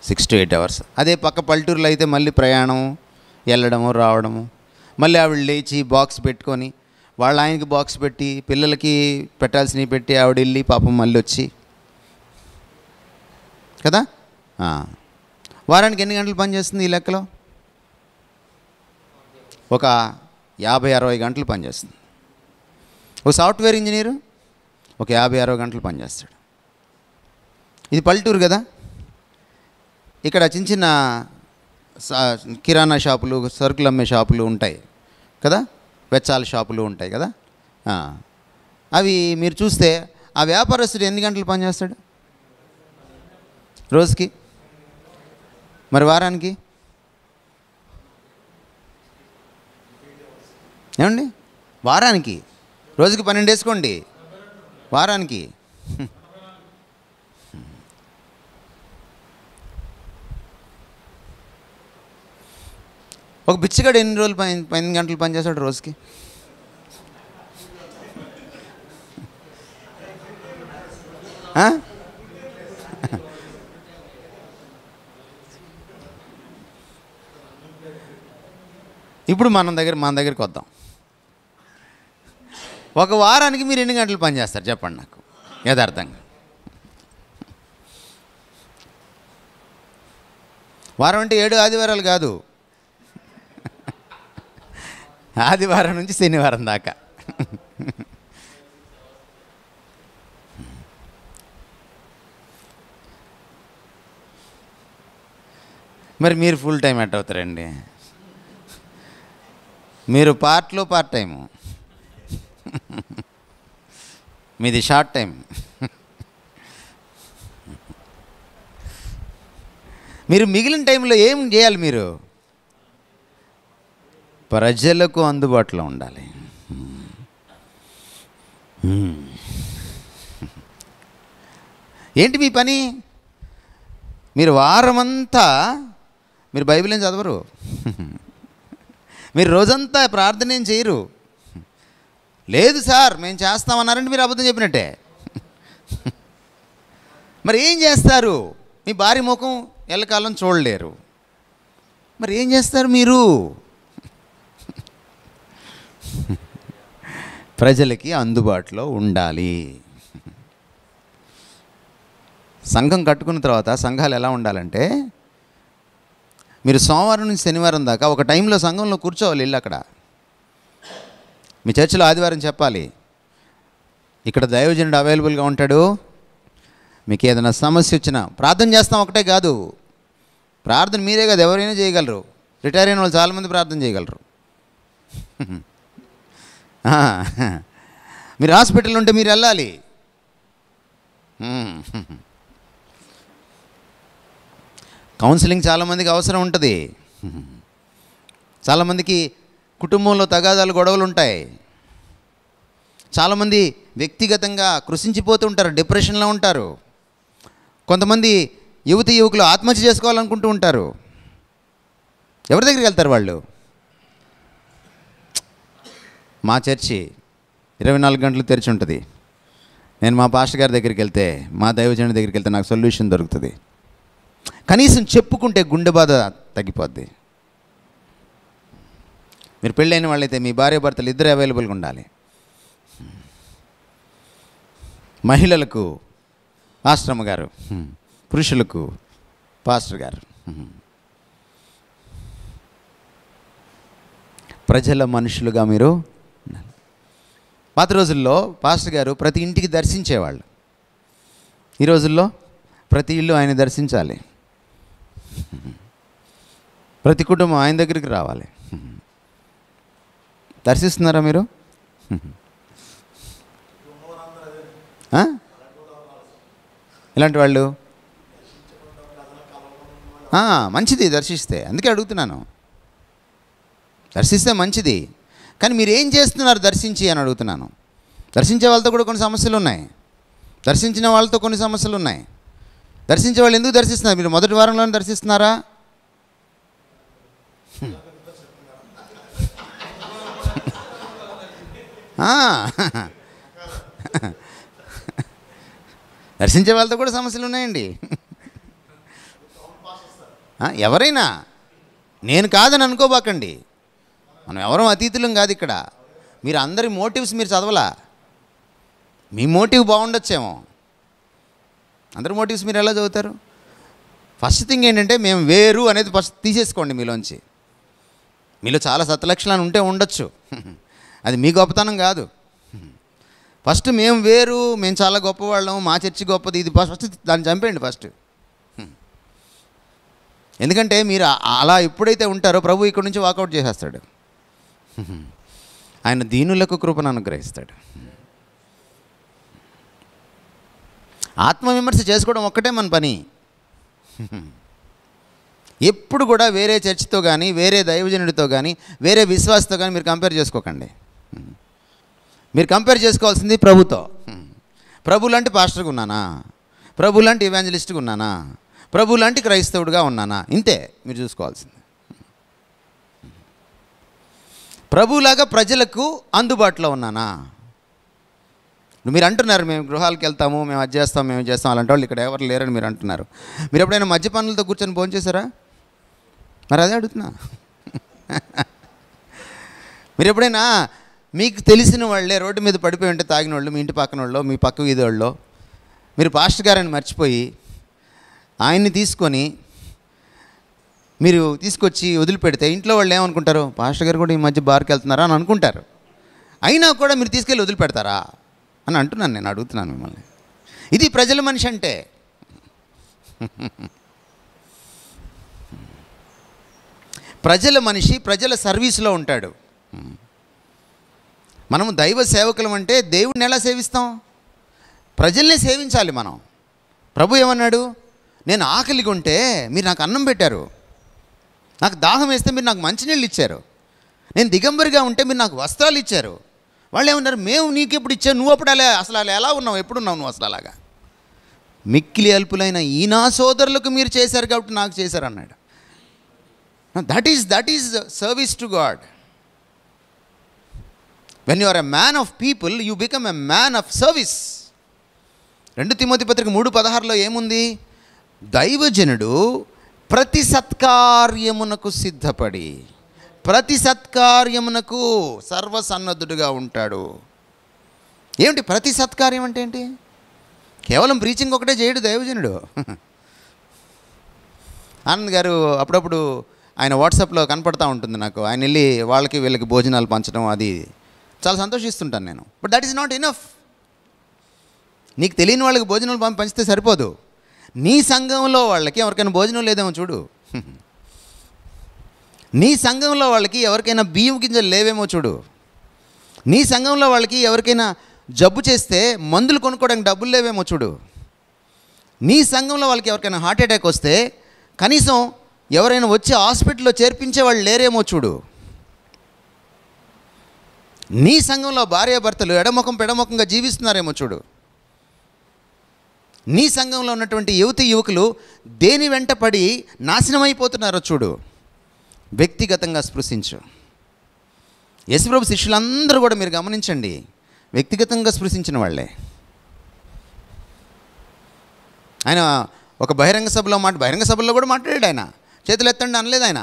6 to 8 hours. అదే పక్క పల్లెటూరులో అయితే మళ్ళీ ప్రయాణం, వెళ్ళడము రావడము, మళ్ళీ ఆవిడ లేచి బాక్స్ పెట్టుకొని వాళ్ళ ఆయనకి బాక్స్ పెట్టి పిల్లలకి పెట్టాల్సినవి పెట్టి ఆవిడ వెళ్ళి పాపం మళ్ళీ వచ్చి కదా. వారానికి ఎన్ని గంటలు పనిచేస్తుంది ఈ లెక్కలో? ఒక 50-60 గంటలు పనిచేస్తుంది. ఒక సాఫ్ట్వేర్ ఇంజనీరు ఒక 50-60 గంటలు పనిచేస్తాడు. ఇది పల్లెటూరు కదా. ఇక్కడ చిన్న చిన్న కిరాణా షాపులు, సరుకులు అమ్మే షాపులు ఉంటాయి కదా, వెచ్చాల షాపులు ఉంటాయి కదా. అవి మీరు చూస్తే ఆ వ్యాపారస్తుడు ఎన్ని గంటలు పనిచేస్తాడు రోజుకి? మరి వారానికి ఏమండి? వారానికి రోజుకి 12 వేసుకోండి, వారానికి ఒక బిచ్చగాడు ఎన్ని రోజులు 8 గంటలు పనిచేస్తాడు రోజుకి? ఇప్పుడు మన దగ్గరికి వద్దాం. ఒక వారానికి మీరు ఎన్ని గంటలు పనిచేస్తారు చెప్పండి నాకు యథార్థంగా? వారం అంటే 7 ఆదివారాలు కాదు, ఆదివారం నుంచి శనివారం దాకా. మరి మీరు ఫుల్ టైం ఎట్ అవుతారండి? మీరు పార్ట్ టైము, మీది షార్ట్ టైం. మీరు మిగిలిన టైంలో ఏం చేయాలి? మీరు ప్రజలకు అందుబాటులో ఉండాలి. ఏంటి మీ పని? మీరు వారమంతా మీరు బైబిల్ ఏం చదవరు, మీరు రోజంతా ప్రార్థన ఏం చేయరు. లేదు సార్ మేము చేస్తామన్నారంటే మీరు అబద్ధం చెప్పినట్టే. మరి ఏం చేస్తారు? మీ భార్య ముఖం ఎల్లకాలం చూడలేరు, మరి ఏం చేస్తారు మీరు? ప్రజలకి అందుబాటులో ఉండాలి. సంఘం కట్టుకున్న తర్వాత సంఘాలు ఎలా ఉండాలంటే, మీరు సోమవారం నుంచి శనివారం దాకా ఒక టైంలో సంఘంలో కూర్చోవాలి. వెళ్ళి అక్కడ మీ చర్చిలో ఆదివారం చెప్పాలి, ఇక్కడ దైవజనుడు అవైలబుల్గా ఉంటాడు, మీకు ఏదైనా సమస్య వచ్చినా ప్రార్థన చేస్తాం. ఒకటే కాదు, ప్రార్థన మీరే కాదు ఎవరైనా చేయగలరు. రిటైర్ అయిన వాళ్ళు చాలామంది ప్రార్థన చేయగలరు. మీరు హాస్పిటల్ ఉంటే మీరు వెళ్ళాలి. కౌన్సిలింగ్ చాలామందికి అవసరం ఉంటుంది. చాలామందికి కుటుంబంలో తగాదాలు, గొడవలు ఉంటాయి. చాలామంది వ్యక్తిగతంగా కృషించిపోతూ ఉంటారు, డిప్రెషన్లో ఉంటారు. కొంతమంది యువకులు ఆత్మహత్య చేసుకోవాలనుకుంటూ ఉంటారు. ఎవరి దగ్గరికి వెళ్తారు వాళ్ళు? మా చర్చి 24 గంటలు తెరిచి ఉంటుంది. నేను మా పాస్టర్ గారి దగ్గరికి వెళ్తే, మా దైవజనుడి దగ్గరికి వెళ్తే నాకు సొల్యూషన్ దొరుకుతుంది. కనీసం చెప్పుకుంటే గుండె బాధ తగ్గిపోద్ది. మీరు పెళ్ళైన వాళ్ళైతే మీ భార్య భర్తలు ఇద్దరు అవైలబుల్గా ఉండాలి. మహిళలకు ఆశ్రమ గారు, పురుషులకు పాస్టర్ గారు. ప్రజల మనుషులుగా మీరు. పాత రోజుల్లో పాస్టర్ గారు ప్రతి ఇంటికి దర్శించేవాళ్ళు. ఈ రోజుల్లో ప్రతి ఇల్లు ఆయన దర్శించాలి, ప్రతి కుటుంబం ఆయన దగ్గరికి రావాలి. దర్శిస్తున్నారా మీరు? ఇలాంటి వాళ్ళు మంచిది దర్శిస్తే, అందుకే అడుగుతున్నాను. దర్శిస్తే మంచిది, కానీ మీరు ఏం చేస్తున్నారు దర్శించి అని అడుగుతున్నాను. దర్శించే వాళ్ళతో కూడా కొన్ని సమస్యలు ఉన్నాయి, దర్శించిన వాళ్ళతో కొన్ని సమస్యలు ఉన్నాయి. దర్శించే వాళ్ళు ఎందుకు దర్శిస్తున్నారు? మీరు మొదటి వారంలోనే దర్శిస్తున్నారా? దర్శించే వాళ్ళతో కూడా సమస్యలు ఉన్నాయండి. ఎవరైనా, నేను కాదని అనుకోబాకండి. మనం ఎవరూ అతీతులం కాదు ఇక్కడ. మీరు అందరి మోటివ్స్ మీరు చదవలా. మీ మోటివ్ బాగుండొచ్చేమో, అందరి మోటివ్స్ మీరు ఎలా చదువుతారు? ఫస్ట్ థింగ్ ఏంటంటే మేము వేరు అనేది ఫస్ట్ తీసేసుకోండి మీలోంచి. మీలో చాలా సత్లక్షణాలు ఉంటే ఉండొచ్చు, అది మీ గొప్పతనం కాదు. ఫస్ట్ మేము వేరు, మేము చాలా గొప్పవాళ్ళం, మా చర్చి గొప్పది, ఇది ఫస్ట్ దాన్ని చంపేయండి ఫస్ట్. ఎందుకంటే మీరు అలా ఎప్పుడైతే ఉంటారో ప్రభు ఇక్కడి నుంచి వాకౌట్ చేసేస్తాడు. ఆయన దీనులకు కృపను అనుగ్రహిస్తాడు. ఆత్మవిమర్శ చేసుకోవడం ఒక్కటే మన పని. ఎప్పుడు కూడా వేరే చర్చితో కానీ, వేరే దైవజనుడితో కానీ, వేరే విశ్వాసతో కానీ మీరు కంపేర్ చేసుకోకండి. మీరు కంపేర్ చేసుకోవాల్సింది ప్రభుతో. ప్రభు లాంటి పాస్టర్గా ఉన్నానా, ప్రభు లాంటి ఇవాంజలిస్ట్గా ఉన్నానా, ప్రభు లాంటి క్రైస్తవుడిగా ఉన్నానా, ఇంతే మీరు చూసుకోవాల్సింది. ప్రభులాగా ప్రజలకు అందుబాటులో ఉన్నానా. మీరు అంటున్నారు మేము గృహాలకు వెళ్తాము, మేము అది చేస్తాం, మేము చేస్తాం, అలాంటి వాళ్ళు ఇక్కడ ఎవరు లేరని మీరు అంటున్నారు. మీరు ఎప్పుడైనా మద్యపానులతో కూర్చొని భోజనం చేశారా? మరి అదే అడుగుతున్నా. మీరు ఎప్పుడైనా మీకు తెలిసిన వాళ్ళే రోడ్డు మీద పడిపోయి ఉంటే తాగిన వాళ్ళు, మీ ఇంటి పక్కన వాళ్ళు, మీ పక్క వీధి వాళ్ళు, మీరు పాస్టర్ గారని మర్చిపోయి ఆయన్ని తీసుకొని మీరు తీసుకొచ్చి వదిలిపెడితే ఇంట్లో వాళ్ళు ఏమనుకుంటారు? పాస్టర్ గారు కూడా ఈ మధ్య బార్కి వెళ్తున్నారా అని అనుకుంటారు. అయినా కూడా మీరు తీసుకెళ్ళి వదిలిపెడతారా అని అంటున్నాను, నేను అడుగుతున్నాను మిమ్మల్ని. ఇది ప్రజల మనిషి అంటే. ప్రజల మనిషి ప్రజల సర్వీస్లో ఉంటాడు. మనము దైవ సేవకులం అంటే దేవుడిని ఎలా సేవిస్తాం? ప్రజల్ని సేవించాలి మనం. ప్రభు ఏమన్నాడు? నేను ఆకలిగా ఉంటే మీరు నాకు అన్నం పెట్టారు, నాకు దాహం వేస్తే మీరు నాకు మంచినీళ్ళు ఇచ్చారు, నేను దిగంబరిగా ఉంటే మీరు నాకు వస్త్రాలు ఇచ్చారు. వాళ్ళు ఏమన్నారు? మేము నీకు ఎప్పుడు ఇచ్చావు, నువ్వు అప్పుడు అసలు అలా ఎలా ఉన్నావు, ఎప్పుడున్నావు నువ్వు అసలు అలాగా? మిక్కిలి అల్పులైన ఈ నా సోదరులకు మీరు చేశారు కాబట్టి నాకు చేశారు అన్నాడు. That is service to God. When you are a man of people, you become a man of service. 2 తిమోతి పత్రిక 3:16 ఏముంది? దైవజనుడు ప్రతి సత్కార్యమునకు సిద్ధపడి, ప్రతి సత్కార్యమునకు సర్వసన్నద్ధుడుగా ఉంటాడు. ఏమిటి ప్రతి సత్కార్యం అంటే ఏంటి? కేవలం ప్రీచింగ్ ఒకటే చేయడు దైవజనుడు. ఆనంద్ గారు అప్పుడప్పుడు ఆయన వాట్సాప్లో కనపడతా ఉంటుంది నాకు. ఆయన వెళ్ళి వాళ్ళకి వీళ్ళకి భోజనాలు పంచడం, అది చాలా సంతోషిస్తుంటాను నేను. But that is not enough. నీకు తెలియని వాళ్ళకి భోజనాలు పంచితే సరిపోదు. నీ సంఘంలో వాళ్ళకి ఎవరికైనా భోజనం లేదేమో చూడు. నీ సంఘంలో వాళ్ళకి ఎవరికైనా బియ్యం గింజలు లేవేమో చూడు. నీ సంఘంలో వాళ్ళకి ఎవరికైనా జబ్బు చేస్తే మందులు కొనుక్కోవడానికి డబ్బులు లేవేమో చూడు. నీ సంఘంలో వాళ్ళకి ఎవరికైనా హార్ట్ అటాక్ వస్తే కనీసం ఎవరైనా వచ్చి హాస్పిటల్లో చేర్పించే వాళ్ళు లేరేమో చూడు. నీ సంఘంలో భార్యాభర్తలు ఎడముఖం పెడముఖంగా జీవిస్తున్నారేమో చూడు. నీ సంఘంలో ఉన్నటువంటి యువతి యువకులు దేని వెంట పడి నాశనమైపోతున్నారో చూడు. వ్యక్తిగతంగా స్పృశించు. యేసుప్రభు శిష్యులందరూ కూడా మీరు గమనించండి, వ్యక్తిగతంగా స్పృశించిన వాళ్ళే. ఆయన ఒక బహిరంగ సభలో కూడా మాట్లాడాడు. ఆయన చేతులు ఎత్తండి అనలేదు. ఆయన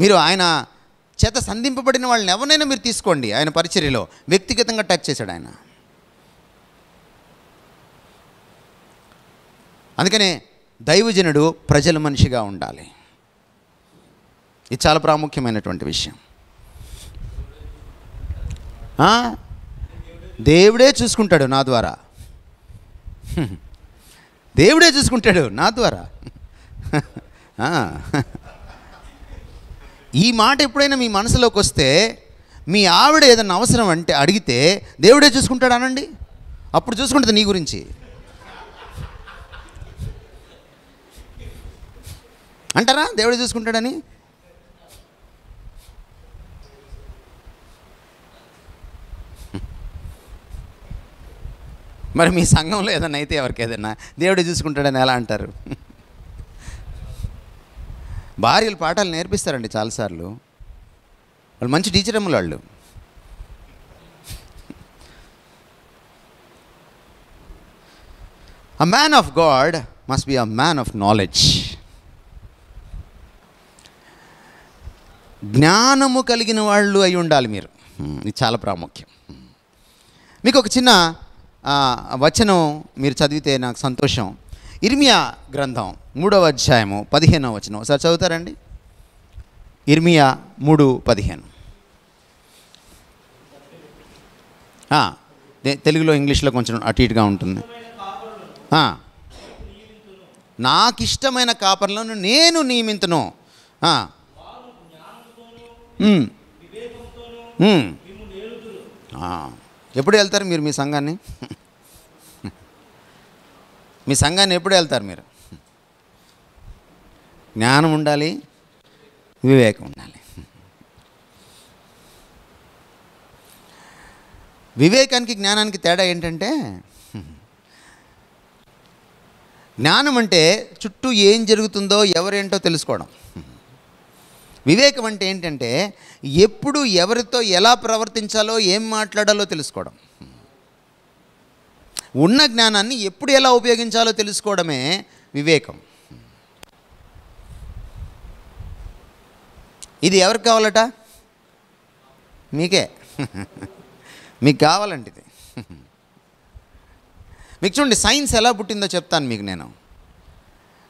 మీరు ఆయన చేత సంధింపబడిన వాళ్ళని ఎవరినైనా మీరు తీసుకోండి, ఆయన పరిచర్యలో వ్యక్తిగతంగా టచ్ చేశాడు ఆయన. అందుకనే దైవజనుడు ప్రజల మనిషిగా ఉండాలి. ఇది చాలా ప్రాముఖ్యమైనటువంటి విషయం. దేవుడే చూసుకుంటాడు నా ద్వారా. దేవుడే చూసుకుంటాడు నా ద్వారా. ఈ మాట ఎప్పుడైనా మీ మనసులోకి వస్తే, మీ ఆవిడ ఏదన్నా అవసరం అంటే అడిగితే దేవుడే చూసుకుంటాడు అనండి. అప్పుడు చూసుకుంటుంది నీ గురించి. అంటారా దేవుడే చూసుకుంటాడని? మరి మీ సంఘంలో ఏదైనా అయితే ఎవరికి ఏదైనా దేవుడే చూసుకుంటాడని ఎలా అంటారు? భార్యలు పాఠాలు నేర్పిస్తారండి చాలాసార్లు. వాళ్ళు మంచి టీచర్ అమ్మలు వాళ్ళు. A man of God must be a man of knowledge. జ్ఞానము కలిగిన వాళ్ళు అయి ఉండాలి మీరు. ఇది చాలా ప్రాముఖ్యం. మీకు ఒక చిన్న వచనం మీరు చదివితే నాకు సంతోషం. ఇర్మియా గ్రంథం 3వ అధ్యాయము 15వ వచనం ఒకసారి చదువుతారండి. ఇర్మియా 3:15. తెలుగులో ఇంగ్లీష్లో కొంచెం అటు ఇటుగా ఉంటుంది. నాకు ఇష్టమైన కాపర్లను నేను నియమింతును. ఎప్పుడు వెళ్తారు మీరు మీ సంఘాన్ని? మీ సంఘాన్ని ఎప్పుడు వెళ్తారు మీరు? జ్ఞానం ఉండాలి, వివేకం ఉండాలి. వివేకానికి జ్ఞానానికి తేడా ఏంటంటే, జ్ఞానం అంటే చుట్టూ ఏం జరుగుతుందో ఎవరేంటో తెలుసుకోవడం. వివేకం అంటే ఏంటంటే ఎప్పుడు ఎవరితో ఎలా ప్రవర్తించాలో ఏం మాట్లాడాలో తెలుసుకోవడం. ఉన్న జ్ఞానాన్ని ఎప్పుడు ఎలా ఉపయోగించాలో తెలుసుకోవడమే వివేకం. ఇది ఎవరికి కావాలట? మీకే. మీకు కావాలంటే ఇది. మీకు చూడండి, సైన్స్ ఎలా పుట్టిందో చెప్తాను మీకు నేను.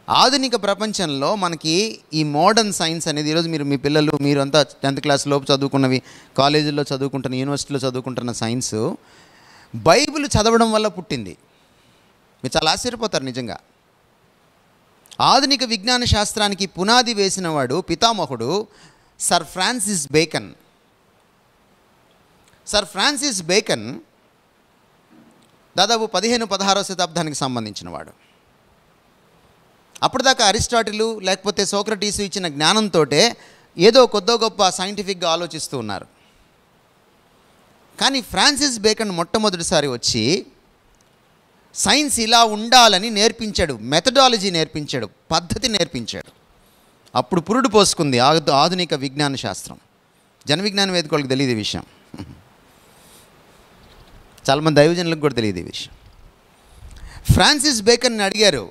ఆధునిక ప్రపంచంలో మనకి ఈ మోడర్న్ సైన్స్ అనేది ఈరోజు మీ పిల్లలు మీరంతా 10th క్లాస్ లోపు చదువుకున్నవి, కాలేజీల్లో చదువుకుంటున్న, యూనివర్సిటీలో చదువుకుంటున్న సైన్స్ బైబిల్ చదవడం వల్ల పుట్టింది. మీరు చాలా ఆశ్చర్యపోతారు నిజంగా. ఆధునిక విజ్ఞాన శాస్త్రానికి పునాది వేసిన వాడు, పితామహుడు sir Francis bacon. Sir Francis bacon దాదాపు 15-16వ శతాబ్దానికి సంబంధించిన వాడు. అప్పటిదాకా అరిస్టాటిలు లేకపోతే సోక్రటీసు ఇచ్చిన జ్ఞానంతో ఏదో కొద్దో గొప్ప సైంటిఫిక్గా ఆలోచిస్తూ ఉన్నారు. కానీ ఫ్రాన్సిస్ బేకన్ మొట్టమొదటిసారి వచ్చి సైన్స్ ఇలా ఉండాలని నేర్పించాడు, మెథడాలజీ నేర్పించాడు, పద్ధతి నేర్పించాడు. అప్పుడు పురుడు పోసుకుంది ఆధునిక విజ్ఞాన శాస్త్రం. జన విజ్ఞాన వేదికలకు తెలియదు ఈ విషయం. చాలామంది దైవజనులకు కూడా తెలియదు ఈ విషయం. ఫ్రాన్సిస్ బేకన్ని అడిగారు,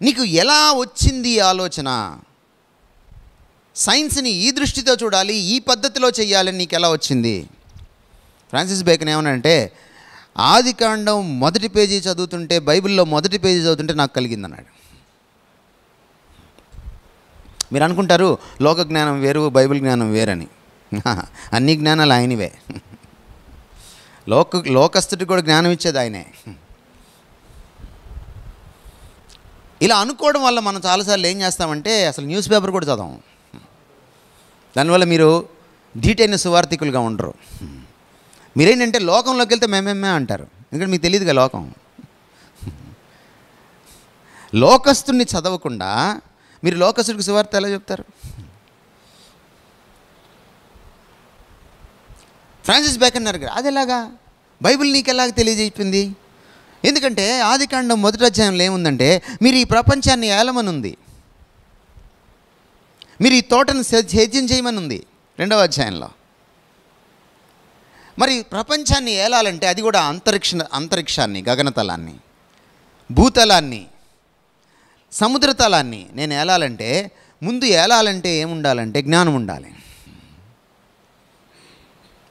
నీకు ఎలా వచ్చింది ఈ ఆలోచన? సైన్స్ని ఈ దృష్టితో చూడాలి, ఈ పద్ధతిలో చెయ్యాలని నీకు ఎలా వచ్చింది? ఫ్రాన్సిస్ బేకన్ ఏమనంటే, ఆదికాండం 1వ పేజీ చదువుతుంటే, బైబిల్లో 1వ పేజీ చదువుతుంటే నాకు కలిగిందన్నాడు. మీరు అనుకుంటారు లోక జ్ఞానం వేరు, బైబిల్ జ్ఞానం వేరని. అన్ని జ్ఞానాలు ఆయనవే. లోకస్తుడికి కూడా జ్ఞానం ఇచ్చేది ఆయనే. ఇలా అనుకోవడం వల్ల మనం చాలాసార్లు ఏం చేస్తామంటే అసలు న్యూస్ పేపర్ కూడా చదవం. దానివల్ల మీరు ధీటైన సువార్థికులుగా ఉండరు. మీరేంటంటే లోకంలోకి వెళ్తే మేమేమే అంటారు, ఎందుకంటే మీకు తెలియదుగా లోకం. లోకస్తుని చదవకుండా మీరు లోకస్తుడికి సువార్త ఎలా చెప్తారు? ఫ్రాన్సిస్ బేకన్ అన్నారు, అది ఎలాగా బైబిల్ నీకు ఎలాగ తెలియజేయింది? ఎందుకంటే ఆదికాండం 1వ అధ్యాయంలో ఏముందంటే, మీరు ఈ ప్రపంచాన్ని ఏలమనుంది, మీరు ఈ తోటను సేద్యం చేయమని ఉంది 2వ అధ్యాయంలో. మరి ప్రపంచాన్ని ఏలాలంటే అది కూడా అంతరిక్షాన్ని, గగనతలాన్ని, భూతలాన్ని, సముద్రతలాన్ని నేను ఏలాలంటే ముందు ఏలాలంటే ఏముండాలంటే జ్ఞానం ఉండాలి.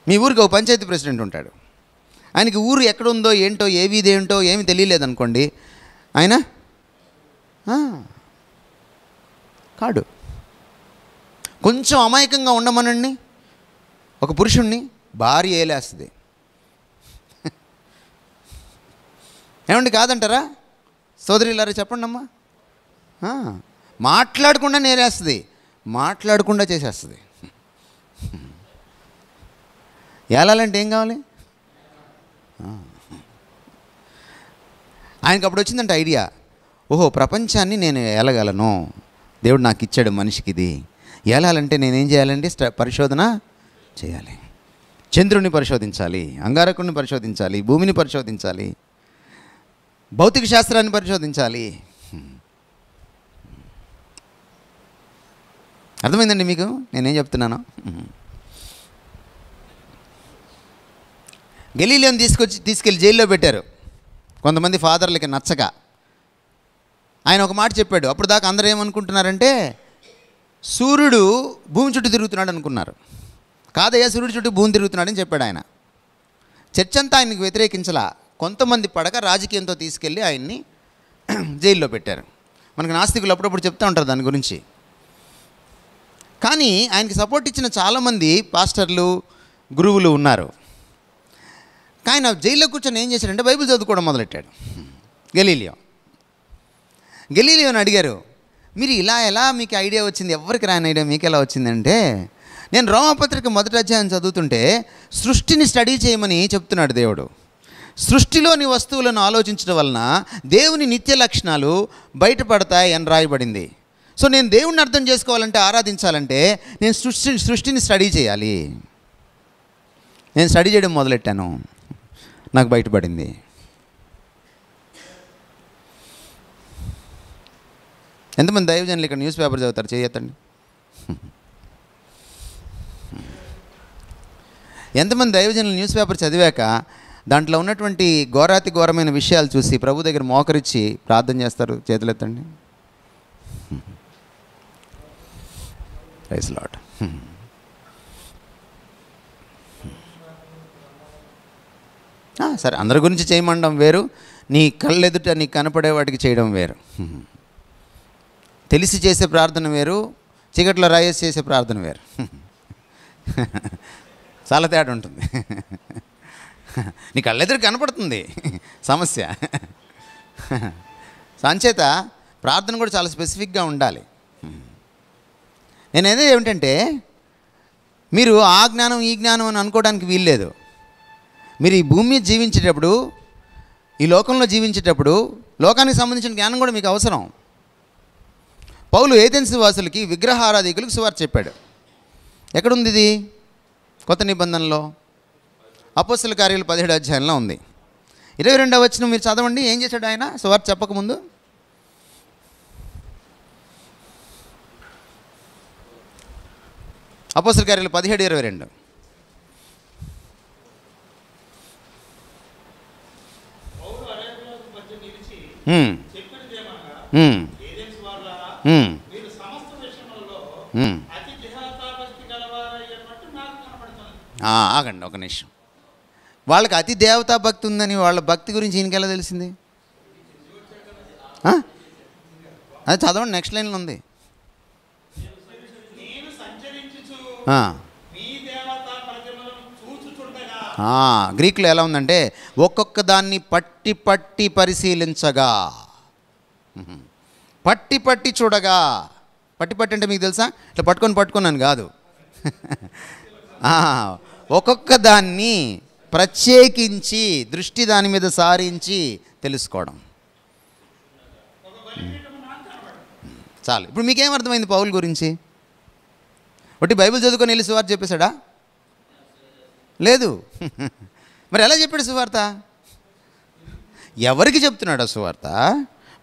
మీ ఊరికి ఒక పంచాయతీ ప్రెసిడెంట్ ఉంటాడు. ఆయనకి ఊరు ఎక్కడుందో ఏంటో ఏ వీధి ఏంటో ఏమి తెలియలేదనుకోండి, ఆయన కాడు. కొంచెం అమాయకంగా ఉండమనండి, ఒక పురుషుణ్ణి భార్య ఏలేస్తుంది. ఏమండి కాదంటారా? సోదరిలారా చెప్పండి అమ్మా. మాట్లాడకుండా నేరేస్తుంది, మాట్లాడకుండా చేసేస్తుంది. ఏలాలంటే ఏం కావాలి? ఆయనకు అప్పుడు వచ్చిందంటే ఐడియా, ఓహో ప్రపంచాన్ని నేను ఏలగలను, దేవుడు నాకు ఇచ్చాడు మనిషికి ఇది. ఏలాలంటే నేనేం చేయాలంటే పరిశోధన చేయాలి. చంద్రుని పరిశోధించాలి, అంగారకుడిని పరిశోధించాలి, భూమిని పరిశోధించాలి, భౌతిక శాస్త్రాన్ని పరిశోధించాలి. అర్థమైందండి మీకు నేనేం చెప్తున్నాను? గలీలియోని తీసుకెళ్ళి జైల్లో పెట్టారు. కొంతమంది ఫాదర్లకి నచ్చక, ఆయన ఒక మాట చెప్పాడు. అప్పుడు దాకా అందరూ ఏమనుకుంటున్నారంటే సూర్యుడు భూమి చుట్టూ తిరుగుతున్నాడు అనుకున్నారు. కాదయ్యా, సూర్యుడు చుట్టూ భూమి తిరుగుతున్నాడని చెప్పాడు ఆయన. చర్చ్ అంతా ఆయనకు వ్యతిరేకించలా. కొంతమంది పడక రాజకీయంతో తీసుకెళ్ళి ఆయన్ని జైల్లో పెట్టారు. మనకు నాస్తికులు అప్పుడప్పుడు చెప్తూ ఉంటారు దాని గురించి. కానీ ఆయనకి సపోర్ట్ ఇచ్చిన చాలామంది పాస్టర్లు, గురువులు ఉన్నారు. కానీ ఆయన జైల్లో కూర్చొని ఏం చేశాడంటే బైబిల్ చదువుకోవడం మొదలెట్టాడు. గెలీలియోని అడిగారు, మీరు ఇలా ఎలా మీకు ఐడియా వచ్చింది? ఎవరికి రాని ఐడియా మీకు ఎలా వచ్చిందంటే, నేను రోమాపత్రిక 1వ అధ్యాయం చదువుతుంటే సృష్టిని స్టడీ చేయమని చెప్తున్నాడు దేవుడు. సృష్టిలోని వస్తువులను ఆలోచించడం వలన దేవుని నిత్య లక్షణాలు బయటపడతాయి అని రాయబడింది. సో నేను దేవుణ్ణి అర్థం చేసుకోవాలంటే, ఆరాధించాలంటే నేను సృష్టిని స్టడీ చేయాలి. నేను స్టడీ చేయడం మొదలెట్టాను, నాకు బయటపడింది. ఎంతమంది దైవజనులు ఇక్కడ న్యూస్ పేపర్ చదువుతారు? చేయొద్దండి. ఎంతమంది దైవజనులు న్యూస్ పేపర్ చదివాక దాంట్లో ఉన్నటువంటి ఘోరాతి ఘోరమైన విషయాలు చూసి ప్రభు దగ్గర మోకరించి ప్రార్థన చేస్తారు? చేతులెత్తండి. Praise Lord. సరే, అందరి గురించి చేయమండం వేరు, నీ కళ్ళెదుట నీకు కనపడే వాటికి చేయడం వేరు. తెలిసి చేసే ప్రార్థన వేరు, చీకట్లో రాయేసి చేసే ప్రార్థన వేరు. చాలా తేడా ఉంటుంది. నీ కళ్ళెదురు కనపడుతుంది సమస్య. సంచేత ప్రార్థన కూడా చాలా స్పెసిఫిక్గా ఉండాలి. నేనేదో ఏమిటంటే, మీరు ఆ జ్ఞానం ఈ జ్ఞానం అని అనుకోవడానికి వీల్లేదు. మీరు ఈ భూమి మీద జీవించేటప్పుడు, ఈ లోకంలో జీవించేటప్పుడు లోకానికి సంబంధించిన జ్ఞానం కూడా మీకు అవసరం. పౌలు ఏథెన్సు వాసులకి, విగ్రహారాధికులకు సువార్త చెప్పాడు. ఎక్కడుంది ఇది? కొత్త నిబంధనలో అపోస్తల కార్యాలు 17వ అధ్యాయంలో ఉంది. 22వ వచనం మీరు చదవండి. ఏం చేశాడు ఆయన సువార్త చెప్పకముందు? అపోస్తల కార్యాలు 17:22. ఆగండి ఒక నిమిషం. వాళ్ళకి అతి దేవతా భక్తి ఉందని వాళ్ళ భక్తి గురించి ఈయనకెలా తెలిసింది? అది చదవండి, నెక్స్ట్ లైన్లో ఉంది. గ్రీకులో ఎలా ఉందంటే, ఒక్కొక్క దాన్ని పట్టి పట్టి పరిశీలించగా, పట్టి పట్టి చూడగా. పట్టి పట్టి అంటే మీకు తెలుసా? ఇట్లా పట్టుకున్నాను కాదు. ఒక్కొక్క దాన్ని ప్రత్యేకించి దృష్టి దాని మీద సారించి తెలుసుకోవడం. చాలు. ఇప్పుడు మీకేం అర్థమైంది పౌలు గురించి? ఒకటి బైబిల్ చదువుకొని వెళ్ళి సువార్త చెప్పేశాడా? లేదు. మరి ఎలా చెప్పాడు సువార్త? ఎవరికి చెప్తున్నాడు ఆ సువార్త?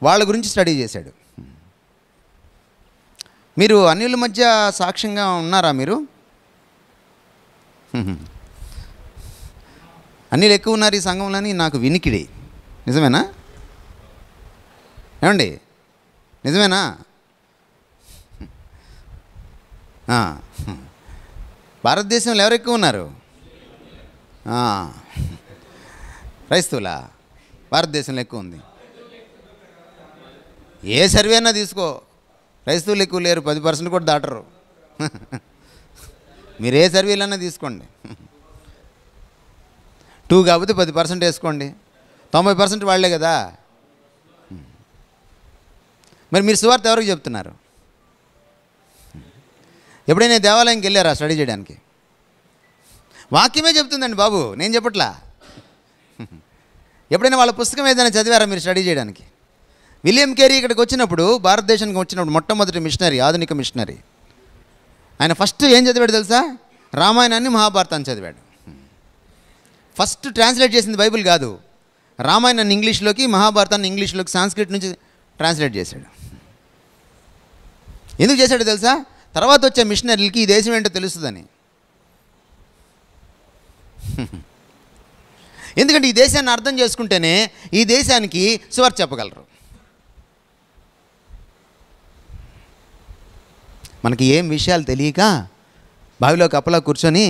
వాళ్ళ గురించి స్టడీ చేశాడు. మీరు అన్యుల మధ్య సాక్ష్యంగా ఉన్నారా? మీరు అన్యులు ఎక్కువ ఉన్నారు ఈ సంఘంలోని నాకు వినికిడి. నిజమేనా? ఏమండి, నిజమేనా? భారతదేశంలో ఎవరు ఎక్కువ ఉన్నారు? క్రైస్తవులా? భారతదేశంలో ఎక్కువ ఉంది. ఏ సర్వే అయినా తీసుకో, క్రైస్తవులు ఎక్కువ లేరు. 10% కూడా దాటరు. మీరు ఏ సర్వేలన్నా తీసుకోండి. 2 కాకపోతే 10% వేసుకోండి. 90% వాళ్ళే కదా. మరి మీరు సువార్త ఎవరికి చెప్తున్నారు? ఎప్పుడైనా దేవాలయంకి వెళ్ళారా స్టడీ చేయడానికి? వాక్యమే చెప్తుందండి బాబు, నేను చెప్పట్లా. ఎప్పుడైనా వాళ్ళ పుస్తకం ఏదైనా చదివారా మీరు స్టడీ చేయడానికి? విలియం కేరీ ఇక్కడికి వచ్చినప్పుడు, భారతదేశానికి వచ్చినప్పుడు, మొట్టమొదటి మిషనరీ, ఆధునిక మిషనరీ, ఆయన ఫస్ట్ ఏం చదివాడు తెలుసా? రామాయణాన్ని, మహాభారతాన్ని చదివాడు. ఫస్ట్ ట్రాన్స్లేట్ చేసింది బైబిల్ కాదు, రామాయణాన్ని ఇంగ్లీష్లోకి, మహాభారతాన్ని ఇంగ్లీష్లోకి, సాంస్క్రిట్ నుంచి ట్రాన్స్లేట్ చేశాడు. ఎందుకు చేశాడో తెలుసా? తర్వాత వచ్చే మిషనరీలకి ఈ దేశం ఏంటో తెలుస్తుందని. ఎందుకంటే ఈ దేశాన్ని అర్థం చేసుకుంటేనే ఈ దేశానికి సువార్త చెప్పగలరు. మనకి ఏం విషయాలు తెలియక బావిలో కప్పలా కూర్చొని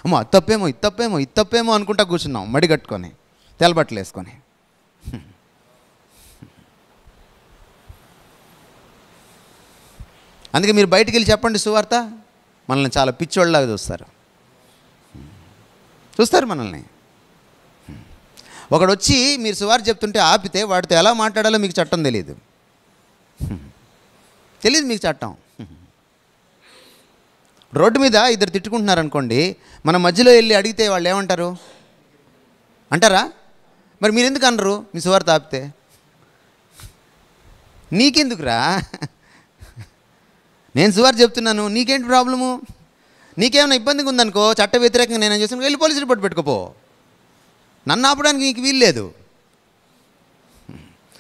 అమ్మో అత్తప్పేమో ఇత్తప్పేమో ఇత్తప్పేమో అనుకుంటా కూర్చున్నాం, మడి కట్టుకొని తెల్లబట్టలు వేసుకొని. అందుకే మీరు బయటికి వెళ్ళి చెప్పండి సువార్త, మనల్ని చాలా పిచ్చోళ్ళలాగా చూస్తారు మనల్ని. ఒకడు వచ్చి మీరు సువార్త చెప్తుంటే ఆపితే వాడితో ఎలా మాట్లాడాలో మీకు చట్టం తెలియదు మీకు చట్టం. రోడ్డు మీద ఇద్దరు తిట్టుకుంటున్నారనుకోండి, మన మధ్యలో వెళ్ళి అడిగితే వాళ్ళు ఏమంటారు అంటారా? మరి మీరు ఎందుకు అనరు? మీ సువార్త ఆపితే నీకెందుకురా, నేను సువార్త చెప్తున్నాను, నీకేంటి ప్రాబ్లము? నీకేమైనా ఇబ్బందిగా ఉందనుకో, చట్ట వ్యతిరేకంగా నేనేం చేస్తాను, వెళ్ళి పోలీసు రిపోర్ట్ పెట్టుకోపో, నన్ను ఆపడానికి నీకు వీలు లేదు,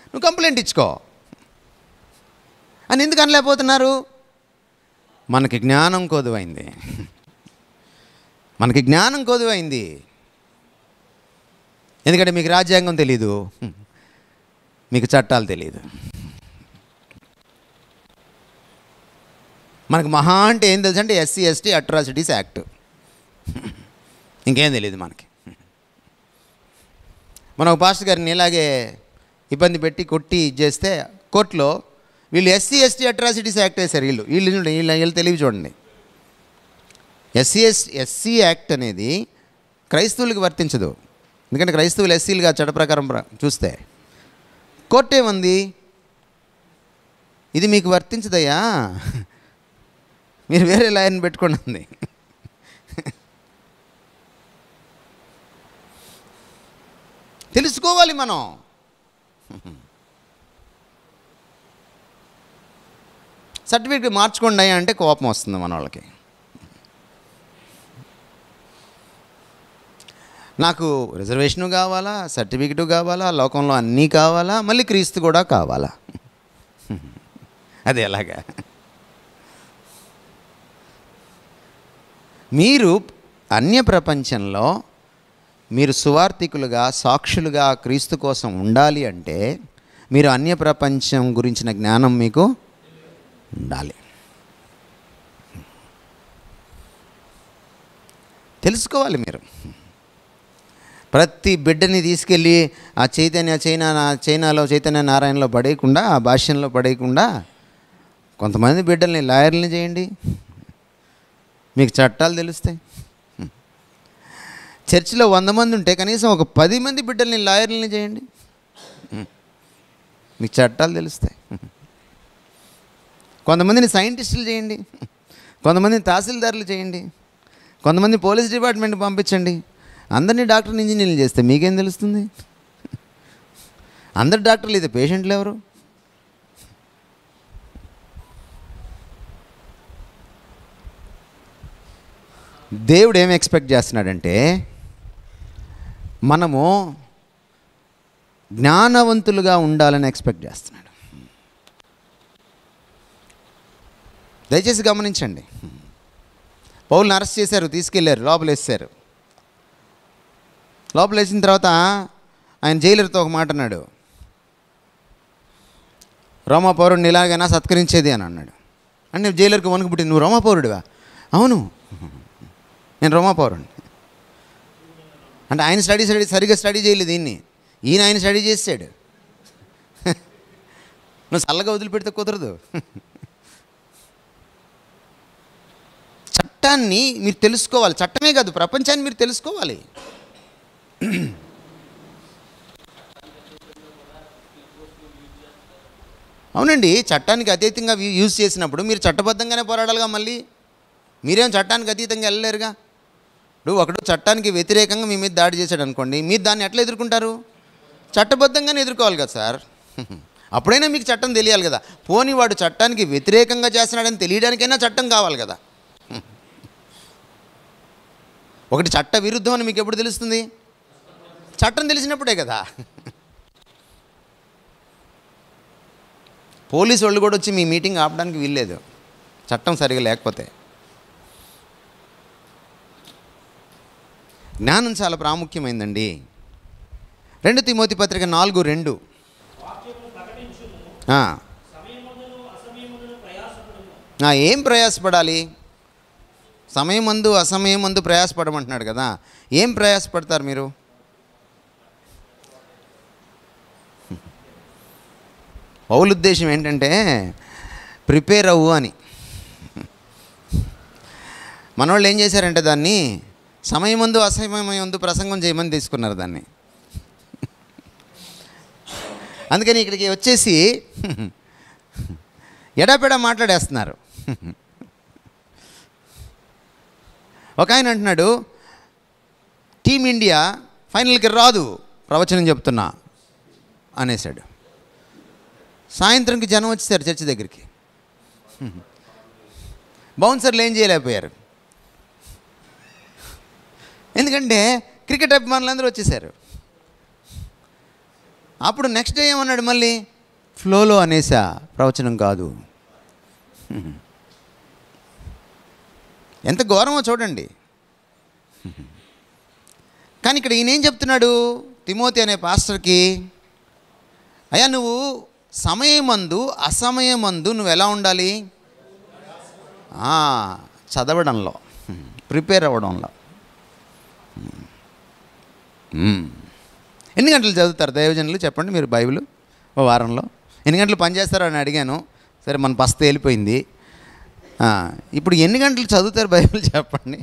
నువ్వు కంప్లైంట్ ఇచ్చుకో అని ఎందుకు అనలేకపోతున్నారు? మనకి జ్ఞానం కొదువైంది, ఎందుకంటే మీకు రాజ్యాంగం తెలీదు, మీకు చట్టాలు తెలీదు. మనకు మహా అంటే ఏం తెలుసు అంటే ఎస్సీ ఎస్టీ అట్రాసిటీస్ యాక్ట్, ఇంకేం తెలియదు మనకి. మన ఒక పాస్టర్ గారిని ఇలాగే ఇబ్బంది పెట్టి కొట్టి చేస్తే కోర్టులో వీళ్ళు ఎస్సీ ఎస్టీ అట్రాసిటీస్ యాక్ట్ వేశారు. వీళ్ళు తెలివి చూడండి. ఎస్సీ యాక్ట్ అనేది క్రైస్తవులకు వర్తించదు, ఎందుకంటే క్రైస్తవులు ఎస్సీలుగా చట్ట ప్రకారం చూస్తే. కోర్టు ఏమంది, ఇది మీకు వర్తించదయ్యా, మీరు వేరే లాయర్ని పెట్టుకోండి అంది. తెలుసుకోవాలి మనం. సర్టిఫికేట్ మార్చుకోండి అంటే కోపం వస్తుంది మన వాళ్ళకి. నాకు రిజర్వేషను కావాలా, సర్టిఫికెటు కావాలా, లోకంలో అన్నీ కావాలా, మళ్ళీ క్రీస్తు కూడా కావాలా? అది ఎలాగా? మీరు అన్య ప్రపంచంలో మీరు సువార్థికులుగా సాక్షులుగా క్రీస్తు కోసం ఉండాలి అంటే మీరు అన్య ప్రపంచం గురించిన జ్ఞానం మీకు ఉండాలి, తెలుసుకోవాలి. మీరు ప్రతి బిడ్డని తీసుకెళ్ళి ఆ చైనాలో చైతన్య నారాయణలో పడేయకుండా, ఆ భాష్యంలో పడేయకుండా కొంతమంది బిడ్డల్ని లాయర్లని చేయండి, మీకు చట్టాలు తెలుస్తాయి. చర్చిలో 100 మంది ఉంటే కనీసం ఒక 10 మంది బిడ్డల్ని లాయర్లని చేయండి, మీకు చట్టాలు తెలుస్తాయి. కొంతమందిని సైంటిస్టులు చేయండి, కొంతమందిని తహసీల్దారులు చేయండి, కొంతమంది పోలీస్ డిపార్ట్మెంట్ పంపించండి. అందరినీ డాక్టర్ని ఇంజనీర్లు చేస్తే మీకేం తెలుస్తుంది? అందరు డాక్టర్లు అయితే పేషెంట్లు ఎవరు? దేవుడు ఏం ఎక్స్పెక్ట్ చేస్తున్నాడంటే మనము జ్ఞానవంతులుగా ఉండాలని ఎక్స్పెక్ట్ చేస్తున్నాడు. దయచేసి గమనించండి. పౌలుని అరెస్ట్ చేశారు, తీసుకెళ్ళారు, లోపలేసారు. లోపలేసిన తర్వాత ఆయన జైలర్తో ఒక మాట అన్నాడు, రోమా పౌరుడిని ఇలాగైనా సత్కరించేది అని అన్నాడు. అంటే జైలర్కి వణుకు పుట్టింది. నువ్వు రోమా పౌరుడివా? అవును, నేను రోమా పౌరుడిని. అంటే ఆయన సరిగ్గా స్టడీ చేయలేదు దీన్ని, ఆయన స్టడీ చేసాడు. నువ్వు చల్లగా వదిలిపెడితే కుదరదు. చట్టాన్ని మీరు తెలుసుకోవాలి. చట్టమే కాదు, ప్రపంచాన్ని మీరు తెలుసుకోవాలి. అవునండి, చట్టానికి అతీతంగా యూజ్ చేసినప్పుడు మీరు చట్టబద్ధంగానే పోరాడాలిగా. మళ్ళీ మీరేం చట్టానికి అతీతంగా వెళ్ళలేరుగా. ఇప్పుడు ఒకడు చట్టానికి వ్యతిరేకంగా మీ మీద దాడి చేశాడు అనుకోండి, మీరు దాన్ని ఎట్లా ఎదుర్కొంటారు? చట్టబద్ధంగానే ఎదుర్కోవాలి కదా సార్. అప్పుడైనా మీకు చట్టం తెలియాలి కదా. పోనీ వాడు చట్టానికి వ్యతిరేకంగా చేస్తున్నాడని తెలియడానికైనా చట్టం కావాలి కదా. ఒకటి చట్ట విరుద్ధం అని మీకు ఎప్పుడు తెలుస్తుంది? చట్టం తెలిసినప్పుడే కదా. పోలీసు వాళ్ళు కూడా వచ్చి మీ మీటింగ్ ఆపడానికి వీల్లేదు, చట్టం సరిగా లేకపోతే. జ్ఞానం చాలా ప్రాముఖ్యమైందండి. 2 తిమోతి పత్రిక 4:2. ఏం ప్రయాసపడాలి? సమయమందు అసమయమందు ప్రయాసపడమంటున్నాడు కదా. ఏం ప్రయాసపడతారు మీరు? పౌలు ఉద్దేశం ఏంటంటే ప్రిపేర్ అవ్వు అని. మనవాళ్ళు ఏం చేశారంటే దాన్ని సమయమందు అసమయమందు ప్రసంగం చేయమని తీసుకున్నారు దాన్ని. అందుకని ఇక్కడికి వచ్చేసి ఎడాపెడా మాట్లాడేస్తున్నారు. ఒక ఆయన అంటున్నాడు టీమిండియా ఫైనల్కి రాదు ప్రవచనం చెప్తున్నా అనేసాడు. సాయంత్రంకి జనం వచ్చేసారు చర్చి దగ్గరికి. బౌన్సర్లు ఏం చేయలేకపోయారు, ఎందుకంటే క్రికెట్ అభిమానులందరూ వచ్చేసారు. అప్పుడు నెక్స్ట్ డే ఏమన్నాడు, మళ్ళీ ఫ్లోలో అనేసా, ప్రవచనం కాదు. ఎంత ఘోరమో చూడండి. కానీ ఇక్కడ ఈయన ఏం చెప్తున్నాడు తిమోతి అనే పాస్టర్కి, అయ్యా నువ్వు సమయమందు అసమయమందు నువ్వు ఎలా ఉండాలి? చదవడంలో, ప్రిపేర్ అవ్వడంలో. ఎన్ని గంటలు చదువుతారు దైవజనులు చెప్పండి మీరు బైబిల్ ఓ వారంలో? ఎన్ని గంటలు పనిచేస్తారో అని అడిగాను. సరే మన పస్తు వెళ్ళిపోయింది. ఇప్పుడు ఎన్ని గంటలు చదువుతారు బైబిల్ చెప్పండి?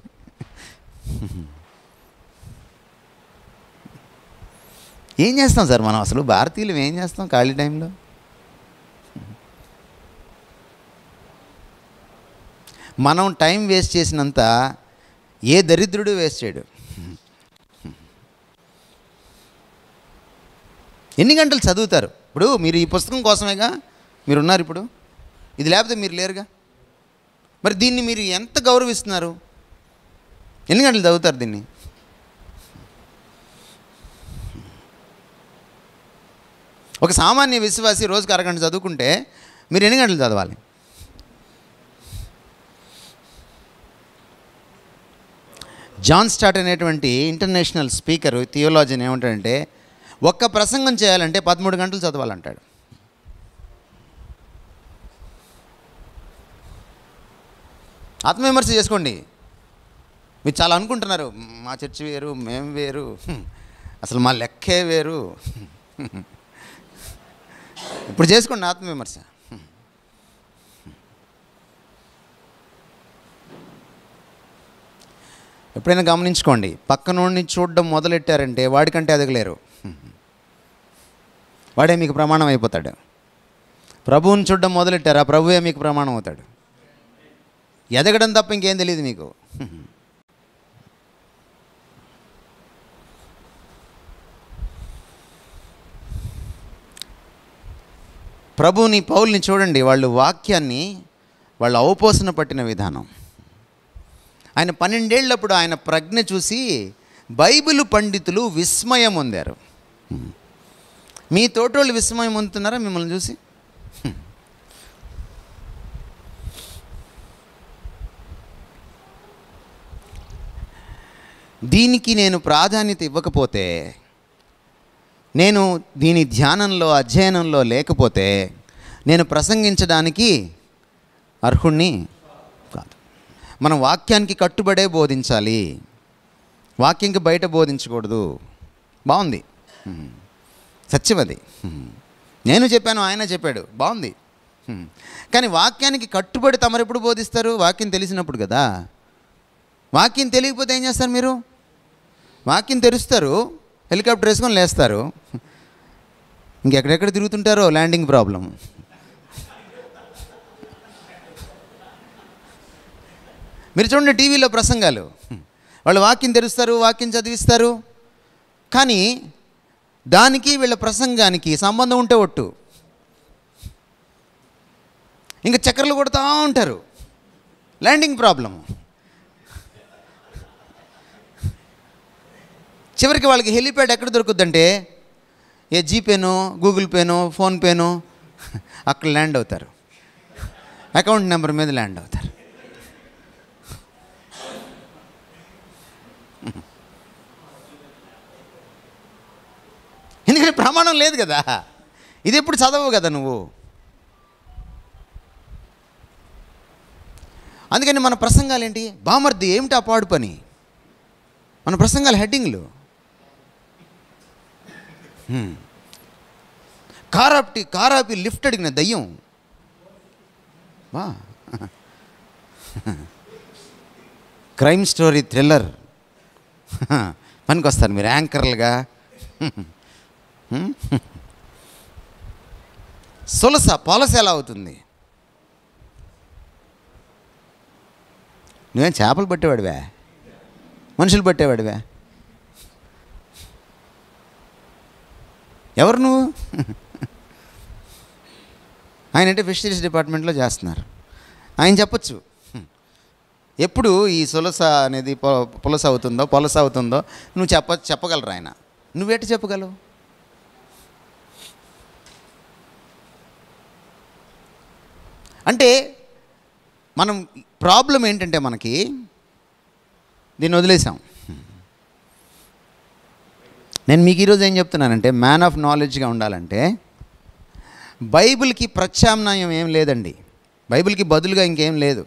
ఏం చేస్తాం సార్ మనం? అసలు భారతీయులు ఏం చేస్తాం ఖాళీ టైంలో? మనం టైం వేస్ట్ చేసినంత ఏ దరిద్రుడు వేస్ట్ చేయడు. ఎన్ని గంటలు చదువుతారు? ఇప్పుడు మీరు ఈ పుస్తకం కోసమేగా మీరున్నారు. ఇప్పుడు ఇది లేకపోతే మీరు లేరుగా. మరి దీన్ని మీరు ఎంత గౌరవిస్తున్నారు? ఎన్ని గంటలు చదువుతారు దీన్ని? ఒక సామాన్య విశ్వాసి రోజుకి అరగంట చదువుకుంటే మీరు ఎన్ని గంటలు చదవాలి? జాన్ స్టార్ట్ అనేటువంటి ఇంటర్నేషనల్ స్పీకర్ థియోలాజియన్ ఏమంటాడంటే, ఒక్క ప్రసంగం చేయాలంటే 13 గంటలు చదవాలంటాడు. ఆత్మవిమర్శ చేసుకోండి. మీరు చాలా అనుకుంటున్నారు, మా చర్చి వేరు, మేము వేరు, అసలు మా లెక్కే వేరు. ఇప్పుడు చేసుకోండి ఆత్మవిమర్శ. ఎప్పుడైనా గమనించుకోండి, పక్కనోడిని చూడడం మొదలెట్టారంటే వాడికంటే ఎదగలేరు. వాడే మీకు ప్రమాణం అయిపోతాడు. ప్రభువుని చూడడం మొదలెట్టారు, ఆ ప్రభువే మీకు ప్రమాణం అవుతాడు. ఎదగడం తప్ప ఇంకేం తెలియదు మీకు. ప్రభువుని పౌల్ని చూడండి, వాళ్ళు వాక్యాన్ని వాళ్ళు అవపోసన పట్టిన విధానం. ఆయన 12 ఏళ్ళప్పుడు ఆయన ప్రజ్ఞ చూసి బైబిల్ పండితులు విస్మయం పొందారు. మీ తోటోళ్ళు విస్మయం పొందుతున్నారా మిమ్మల్ని చూసి? దీనికి నేను ప్రాధాన్యత ఇవ్వకపోతే, నేను దీని ధ్యానంలో అధ్యయనంలో లేకపోతే నేను ప్రసంగించడానికి అర్హుణ్ణి కాదు. మనం వాక్యానికి కట్టుబడే బోధించాలి, వాక్యంకి బయట బోధించకూడదు. బాగుంది, సత్యం అది. నేను చెప్పాను, ఆయన చెప్పాడు, బాగుంది. కానీ వాక్యానికి కట్టుబడి తమరు ఎప్పుడు బోధిస్తారు? వాక్యం తెలిసినప్పుడు కదా. వాక్యం తెలియకపోతే ఏం చేస్తారు మీరు? వాక్యం తెరుస్తారు, హెలికాప్టర్ వేసుకొని లేస్తారు, ఇంకెక్కడెక్కడ తిరుగుతుంటారో ల్యాండింగ్ ప్రాబ్లం. మీరు చూడండి టీవీలో ప్రసంగాలు, వాళ్ళు వాక్యం తెరుస్తారు, వాక్యం చదివిస్తారు, కానీ దానికి వీళ్ళ ప్రసంగానికి సంబంధం ఉంటే ఒట్టు, ఇంకా చక్కర్లు కొడుతూ ఉంటారు, ల్యాండింగ్ ప్రాబ్లం. చివరికి వాళ్ళకి హెలిప్యాడ్ ఎక్కడ దొరుకుద్దంటే ఏ జీపేనో, గూగుల్ పేనో, ఫోన్పేనో అక్కడ ల్యాండ్ అవుతారు, అకౌంట్ నెంబర్ మీద ల్యాండ్ అవుతారు. ఎందుకంటే ప్రమాణం లేదు కదా. ఇది ఎప్పుడు చదవవు కదా నువ్వు. అందుకని మన ప్రసంగాలు ఏంటి? బామర్ది ఏమిటి ఆ పాడు పని? మన ప్రసంగాలు హెడ్డింగ్లు కారాపి లిఫ్ట్ అడిగిన దయ్యం వా, క్రైమ్ స్టోరీ థ్రిల్లర్ పనికి వస్తారు మీరు యాంకర్లుగా. పాలసీ ఎలా అవుతుంది? నువ్వేం చేపలు పట్టేవాడివే? మనుషులు పట్టేవాడివే? ఎవరు నువ్వు? ఆయన అంటే ఫిషరీస్ డిపార్ట్మెంట్లో చేస్తున్నారు. ఆయన చెప్పచ్చు ఎప్పుడు ఈ సొలస అనేది పొలస అవుతుందో నువ్వు చెప్పగలరు. ఆయన నువ్వేట చెప్పగలవు? అంటే మనం ప్రాబ్లం ఏంటంటే మనకి దీన్ని వదిలేసాం. నేను మీకు ఈరోజు ఏం చెప్తున్నానంటే, మ్యాన్ ఆఫ్ నాలెడ్జ్గా ఉండాలంటే బైబిల్కి ప్రత్యామ్నాయం ఏం లేదండి. బైబిల్కి బదులుగా ఇంకేం లేదు.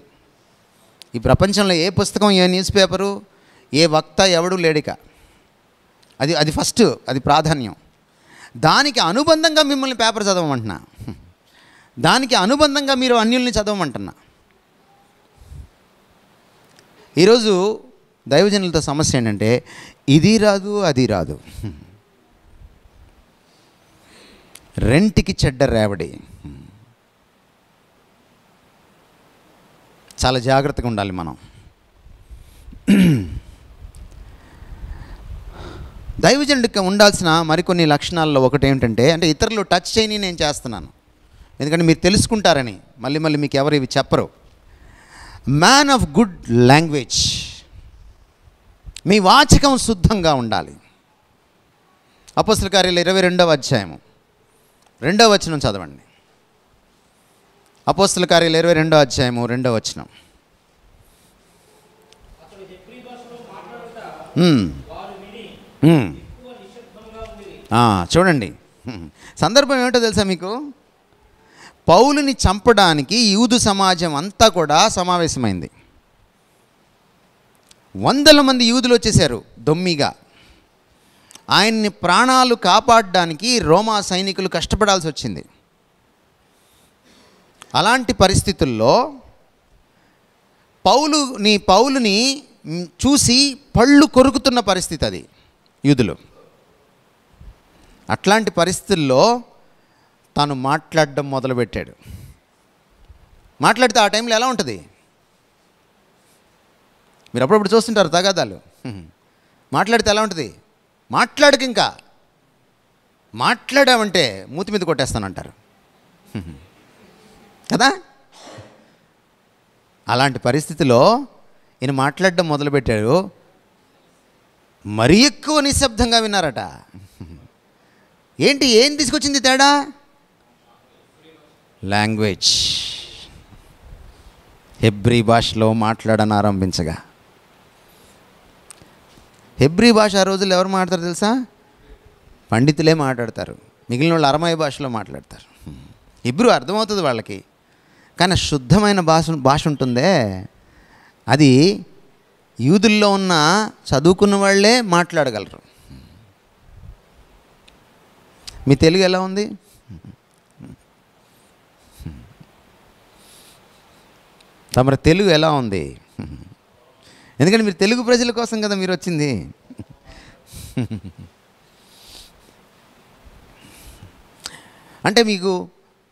ఈ ప్రపంచంలో ఏ పుస్తకం, ఏ న్యూస్ పేపరు, ఏ వక్త ఎవడు లేడిక. అది ఫస్ట్, అది ప్రాధాన్యం. దానికి అనుబంధంగా మిమ్మల్ని పేపర్ చదవమంటున్నా, దానికి అనుబంధంగా మీరు అన్యుల్ని చదవమంటున్నా. ఈరోజు దైవజనులతో సమస్య ఏంటంటే ఇది రాదు అది రాదు, రెంటికి చెడ్డ రేవడి. చాలా జాగ్రత్తగా ఉండాలి మనం. దైవజనుడికి ఉండాల్సిన మరికొన్ని లక్షణాల్లో ఒకటి ఏమిటంటే, అంటే ఇతరులు టచ్ చేయని నేను చేస్తున్నాను ఎందుకంటే మీరు తెలుసుకుంటారని. మళ్ళీ మీకు ఎవరు ఇవి చెప్పరు. Man of good language. మీ వాచకం శుద్ధంగా ఉండాలి. అపోస్తల కార్యాలు 22వ అధ్యాయము 2వ వచనం చదవండి. అపోస్తల కార్యాలు 22వ అధ్యాయము 2వ వచనం. చూడండి, సందర్భం ఏమిటో తెలుసా మీకు? పౌలుని చంపడానికి యూదు సమాజం అంతా కూడా సమావేశమైంది. 100 మంది యూదులు వచ్చేసారు దొమ్మిగా. ఆయన్ని ప్రాణాలు కాపాడడానికి రోమా సైనికులు కష్టపడాల్సి వచ్చింది. అలాంటి పరిస్థితుల్లో పౌలుని చూసి పళ్ళు కొరుకుతున్న పరిస్థితి అది యూదులు. అట్లాంటి పరిస్థితుల్లో తాను మాట్లాడడం మొదలుపెట్టాడు. మాట్లాడితే ఆ టైంలో ఎలా ఉంటుంది? మీరు అప్పుడప్పుడు చూస్తుంటారు తగాదాలు. మాట్లాడితే ఎలా ఉంటుంది? మాట్లాడక ఇంకా మాట్లాడామంటే మూతి మీద కొట్టేస్తానంటారు కదా. అలాంటి పరిస్థితిలో ఈయన మాట్లాడడం మొదలుపెట్టాడు. మరీ ఎక్కువ నిశ్శబ్దంగా విన్నారట. ఏం తీసుకొచ్చింది తేడా? లాంగ్వేజ్. హెబ్రీ భాషలో మాట్లాడనారంభించగా. హెబ్రీ భాష ఆ రోజుల్లో ఎవరు మాట్లాడతారు తెలుసా? పండితులే మాట్లాడతారు. మిగిలిన వాళ్ళు అరమాయి భాషలో మాట్లాడతారు. హెబ్రూ అర్థమవుతుంది వాళ్ళకి, కానీ శుద్ధమైన భాష ఉంటుందే, అది యూదుల్లో ఉన్న చదువుకున్న వాళ్ళే మాట్లాడగలరు. మీ తెలుగు ఎలా ఉంది? తమరి తెలుగు ఎలా ఉంది? ఎందుకంటే మీరు తెలుగు ప్రజల కోసం కదా మీరు వచ్చింది. అంటే మీకు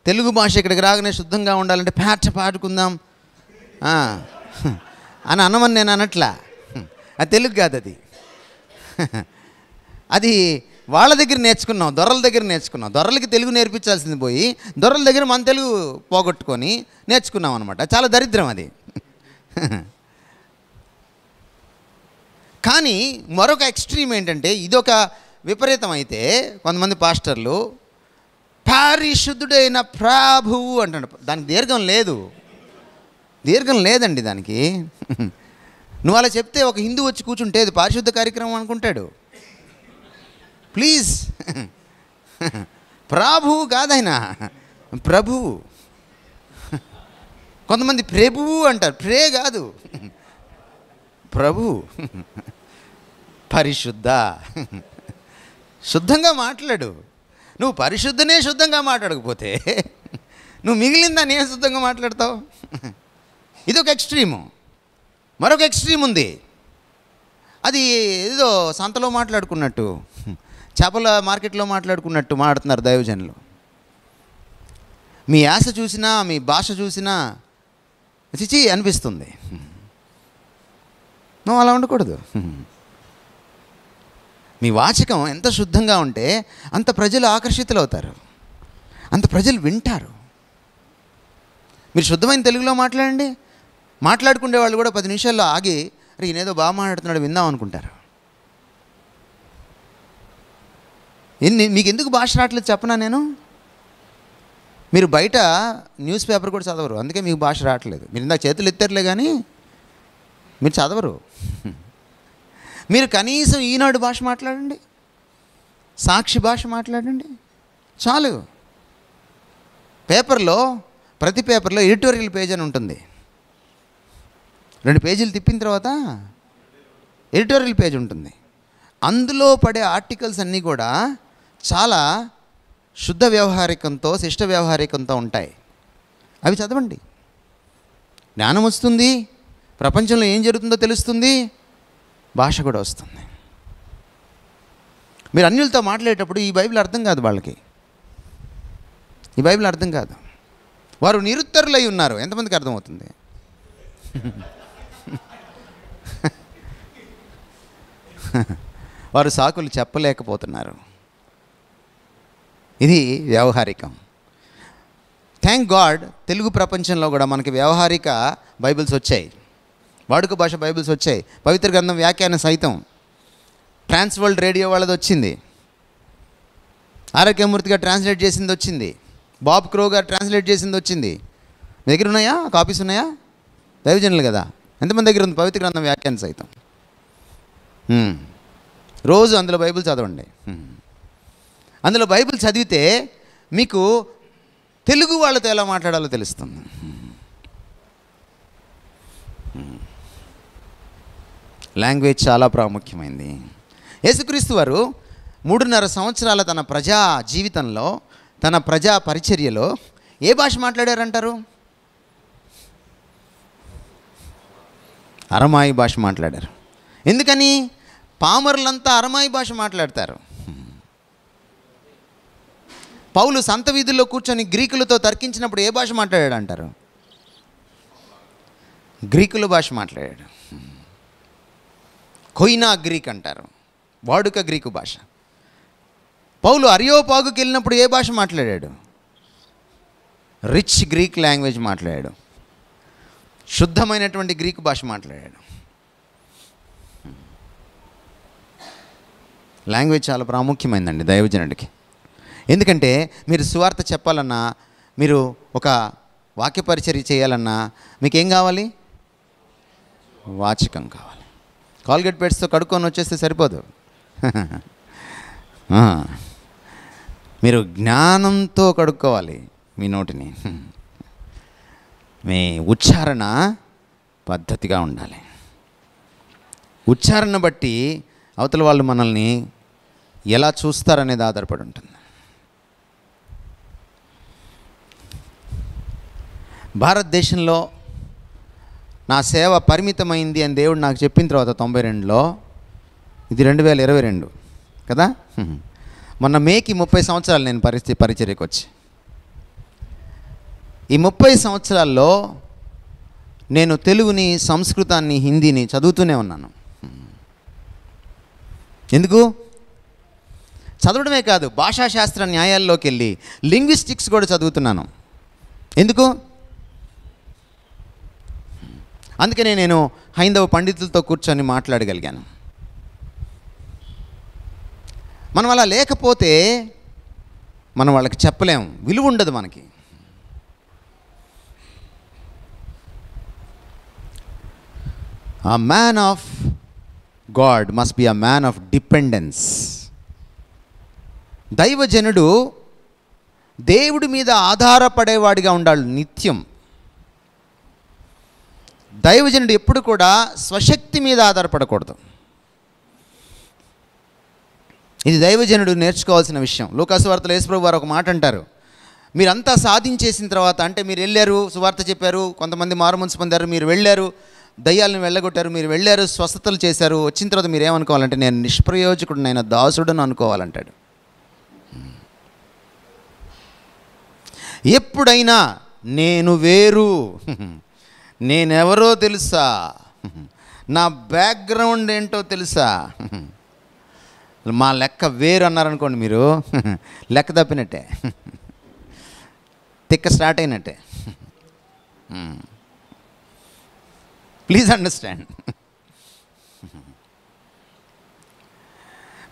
తెలుగు భాష ఇక్కడికి రాగానే శుద్ధంగా ఉండాలంటే పాడుకుందాం అని అన్నమని నేను అనట్లా. అది తెలుగు కాదు. అది వాళ్ళ దగ్గర నేర్చుకున్నాం, దొరల దగ్గర నేర్చుకున్నాం. దొరలకి తెలుగు నేర్పించాల్సింది పోయి దొరల దగ్గర మన తెలుగు పోగొట్టుకొని నేర్చుకున్నాం అనమాట. చాలా దరిద్రం అది. కానీ మరొక ఎక్స్ట్రీమ్ ఏంటంటే, ఇదొక విపరీతం అయితే కొంతమంది పాస్టర్లు పరిశుద్ధుడైన ప్రభువు అంటాడు. దానికి దీర్ఘం లేదండి దానికి. నువ్వు అలా చెప్తే ఒక హిందూ వచ్చి కూర్చుంటే అది పారిశుద్ధ కార్యక్రమం అనుకుంటాడు. ప్లీజ్, ప్రభువు కాదైనా ప్రభువు. కొంతమంది ప్రభువు అంటారు. ప్రే కాదు, ప్రభు. పరిశుద్ధ, శుద్ధంగా మాట్లాడు. నువ్వు పరిశుద్ధనే శుద్ధంగా మాట్లాడకపోతే నువ్వు మిగిలిందాన్ని ఏం శుద్ధంగా మాట్లాడతావు? ఇది ఒక ఎక్స్ట్రీము. మరొక ఎక్స్ట్రీమ్ ఉంది. అది ఏదో సంతలో మాట్లాడుకున్నట్టు, చేపల మార్కెట్లో మాట్లాడుకున్నట్టు మాట్లాడుతున్నారు దైవజనులు. మీ యాస చూసినా, మీ భాష చూసినా చిచి అనిపిస్తుంది. నువ్వు అలా ఉండకూడదు. మీ వాచకం ఎంత శుద్ధంగా ఉంటే అంత ప్రజలు ఆకర్షితులవుతారు, అంత ప్రజలు వింటారు. మీరు శుద్ధమైన తెలుగులో మాట్లాడండి, మాట్లాడుకునే వాళ్ళు కూడా 10 నిమిషాల్లో ఆగి అరే ఈయనేదో బాగా మాట్లాడుతున్నాడు విందాం అనుకుంటారు. మీకు ఎందుకు భాష రావట్లేదు చెప్పనా నేను? మీరు బయట న్యూస్ పేపర్ కూడా చదవరు, అందుకే మీకు భాష రావట్లేదు. మీరు ఇందాక చేతులు ఎత్తారులే కానీ మీరు చదవరు. మీరు కనీసం ఈనాడు భాష మాట్లాడండి, సాక్షి భాష మాట్లాడండి చాలు. పేపర్లో, ప్రతి పేపర్లో ఎడిటోరియల్ పేజ్ అని ఉంటుంది. 2 పేజీలు తిప్పిన తర్వాత ఎడిటోరియల్ పేజ్ ఉంటుంది. అందులో పడే ఆర్టికల్స్ అన్నీ కూడా చాలా శుద్ధ వ్యవహారికంతో, శిష్ట వ్యవహారికంతో ఉంటాయి. అవి చదవండి, జ్ఞానం వస్తుంది, ప్రపంచంలో ఏం జరుగుతుందో తెలుస్తుంది, భాష కూడా వస్తుంది. మీరు అన్యులతో మాట్లాడేటప్పుడు ఈ బైబిల్ అర్థం కాదు వాళ్ళకి, ఈ బైబిల్ అర్థం కాదు. వారు నిరుత్తరులై ఉన్నారు. ఎంతమందికి అర్థమవుతుంది? వారు సాకులు చెప్పలేకపోతున్నారు. ఇది వ్యవహారికం. థ్యాంక్ గాడ్ తెలుగు ప్రపంచంలో కూడా మనకి వ్యవహారిక బైబిల్స్ వచ్చాయి, వాడుక భాష బైబిల్స్ వచ్చాయి. పవిత్ర గ్రంథం వ్యాఖ్యానం సైతం ట్రాన్స్ వరల్డ్ రేడియో వాళ్ళది వచ్చింది, ఆరోగ్యమూర్తి గారు ట్రాన్స్లేట్ చేసింది వచ్చింది, బాబ్ క్రో గారు ట్రాన్స్లేట్ చేసింది వచ్చింది. మీ దగ్గర ఉన్నాయా? కాపీస్ ఉన్నాయా? దైవజనులు కదా, ఎంతమంది దగ్గర ఉంది పవిత్ర గ్రంథం వ్యాఖ్యానం సైతం? రోజు అందులో బైబిల్ చదవండి. అందులో బైబిల్ చదివితే మీకు తెలుగు వాళ్ళతో ఎలా మాట్లాడాలో తెలుస్తుంది. లాంగ్వేజ్ చాలా ప్రాముఖ్యమైంది. యేసుక్రీస్తు వారు 3.5 సంవత్సరాల తన ప్రజా జీవితంలో, తన ప్రజా పరిచర్యలో ఏ భాష మాట్లాడారంటారు? అరమాయి భాష మాట్లాడారు. ఎందుకని? పామరులంతా అరమాయి భాష మాట్లాడతారు. పౌలు సంత వీధుల్లో కూర్చొని గ్రీకులతో తర్కించినప్పుడు ఏ భాష మాట్లాడాడు అంటారు? గ్రీకుల భాష మాట్లాడాడు. కొయినా గ్రీక్ అంటారు, వాడుక గ్రీకు భాష. పౌలు అరియోపాగుకి వెళ్ళినప్పుడు ఏ భాష మాట్లాడాడు? రిచ్ గ్రీక్ లాంగ్వేజ్ మాట్లాడాడు, శుద్ధమైనటువంటి గ్రీకు భాష మాట్లాడాడు. లాంగ్వేజ్ చాలా ప్రాముఖ్యమైందండి దైవజనుడికి. ఎందుకంటే మీరు సువార్త చెప్పాలన్నా, మీరు ఒక వాక్య పరిచర్య చేయాలన్నా మీకేం కావాలి? వాచకం కావాలి. కాల్గేట్ పెట్స్తో కడుక్కొని వచ్చేస్తే సరిపోదు. మీరు జ్ఞానంతో కడుక్కోవాలి మీ నోటిని. మీ ఉచ్చారణ పద్ధతిగా ఉండాలి. ఉచ్చారణ బట్టి అవతల వాళ్ళు మనల్ని ఎలా చూస్తారనేది ఆధారపడి ఉంటుంది. భారతదేశంలో నా సేవ పరిమితమైంది అని దేవుడు నాకు చెప్పిన తర్వాత 92లో, ఇది 2022 కదా, మొన్న మేకి 30 సంవత్సరాలు నేను పరిచర్యకు వచ్చి, ఈ 30 సంవత్సరాల్లో నేను తెలుగుని, సంస్కృతాన్ని, హిందీని చదువుతూనే ఉన్నాను. ఎందుకు? చదవడమే కాదు, భాషాశాస్త్ర న్యాయాల్లోకి వెళ్ళి లింగ్విస్టిక్స్ కూడా చదువుతున్నాను. ఎందుకు? అందుకనే నేను హైందవ పండితులతో కూర్చొని మాట్లాడగలిగాను. మనం అలా లేకపోతే మనం వాళ్ళకి చెప్పలేం, విలువ ఉండదు మనకి. A man of God must be a man of dependence. దైవజనుడు దేవుడి మీద ఆధారపడేవాడిగా ఉండాలి నిత్యం. దైవజనుడు ఎప్పుడు కూడా స్వశక్తి మీద ఆధారపడకూడదు. ఇది దైవజనుడు నేర్చుకోవాల్సిన విషయం. లూకాసు వార్తలో యేసుప్రభు వారు ఒక మాట అంటారు, మీరంతా సాధించేసిన తర్వాత, అంటే మీరు వెళ్ళారు, సువార్త చెప్పారు, కొంతమంది మారుమనసు పొందారు, మీరు వెళ్ళారు, దయ్యాలను వెళ్ళగొట్టారు, మీరు వెళ్ళారు, స్వస్థతలు చేశారు, వచ్చిన తర్వాత మీరు ఏమనుకోవాలంటే నేను నిష్ప్రయోజకుడినైన దాసుడని అనుకోవాలంటాడు. ఎప్పుడైనా నేను వేరు, నేనెవరో తెలుసా, నా బ్యాక్గ్రౌండ్ ఏంటో తెలుసా, మా లెక్క వేరు అన్నారనుకోండి, మీరు లెక్క తప్పినట్టే, తిక్క స్టార్ట్ అయినట్టే. Please understand.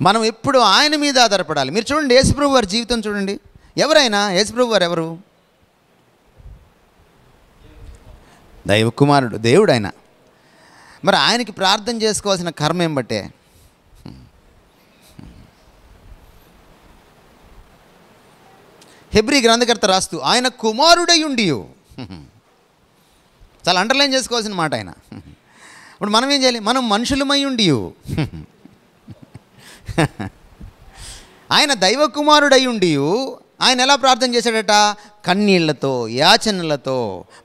మనం ఎప్పుడు ఆయన మీద ఆధారపడాలి. మీరు చూడండి, యేసుప్రభు వారి జీవితం చూడండి. ఎవరైనా యేసుప్రభు వారు ఎవరు? దైవ కుమారుడు, దేవుడు ఆయన. మరి ఆయనకి ప్రార్థన చేసుకోవాల్సిన కర్మ ఏం బట్టే? హెబ్రీ గ్రంథకర్త రాస్తూ ఆయన కుమారుడై ఉండి, చాలా అండర్లైన్ చేసుకోవాల్సిన మాట ఆయన. ఇప్పుడు మనం ఏం చేయాలి? మనం మనుషులమై ఉండి ఆయన దైవ కుమారుడై ఉండి ఆయన ఎలా ప్రార్థన చేశాడట? కన్నీళ్లతో, యాచనలతో,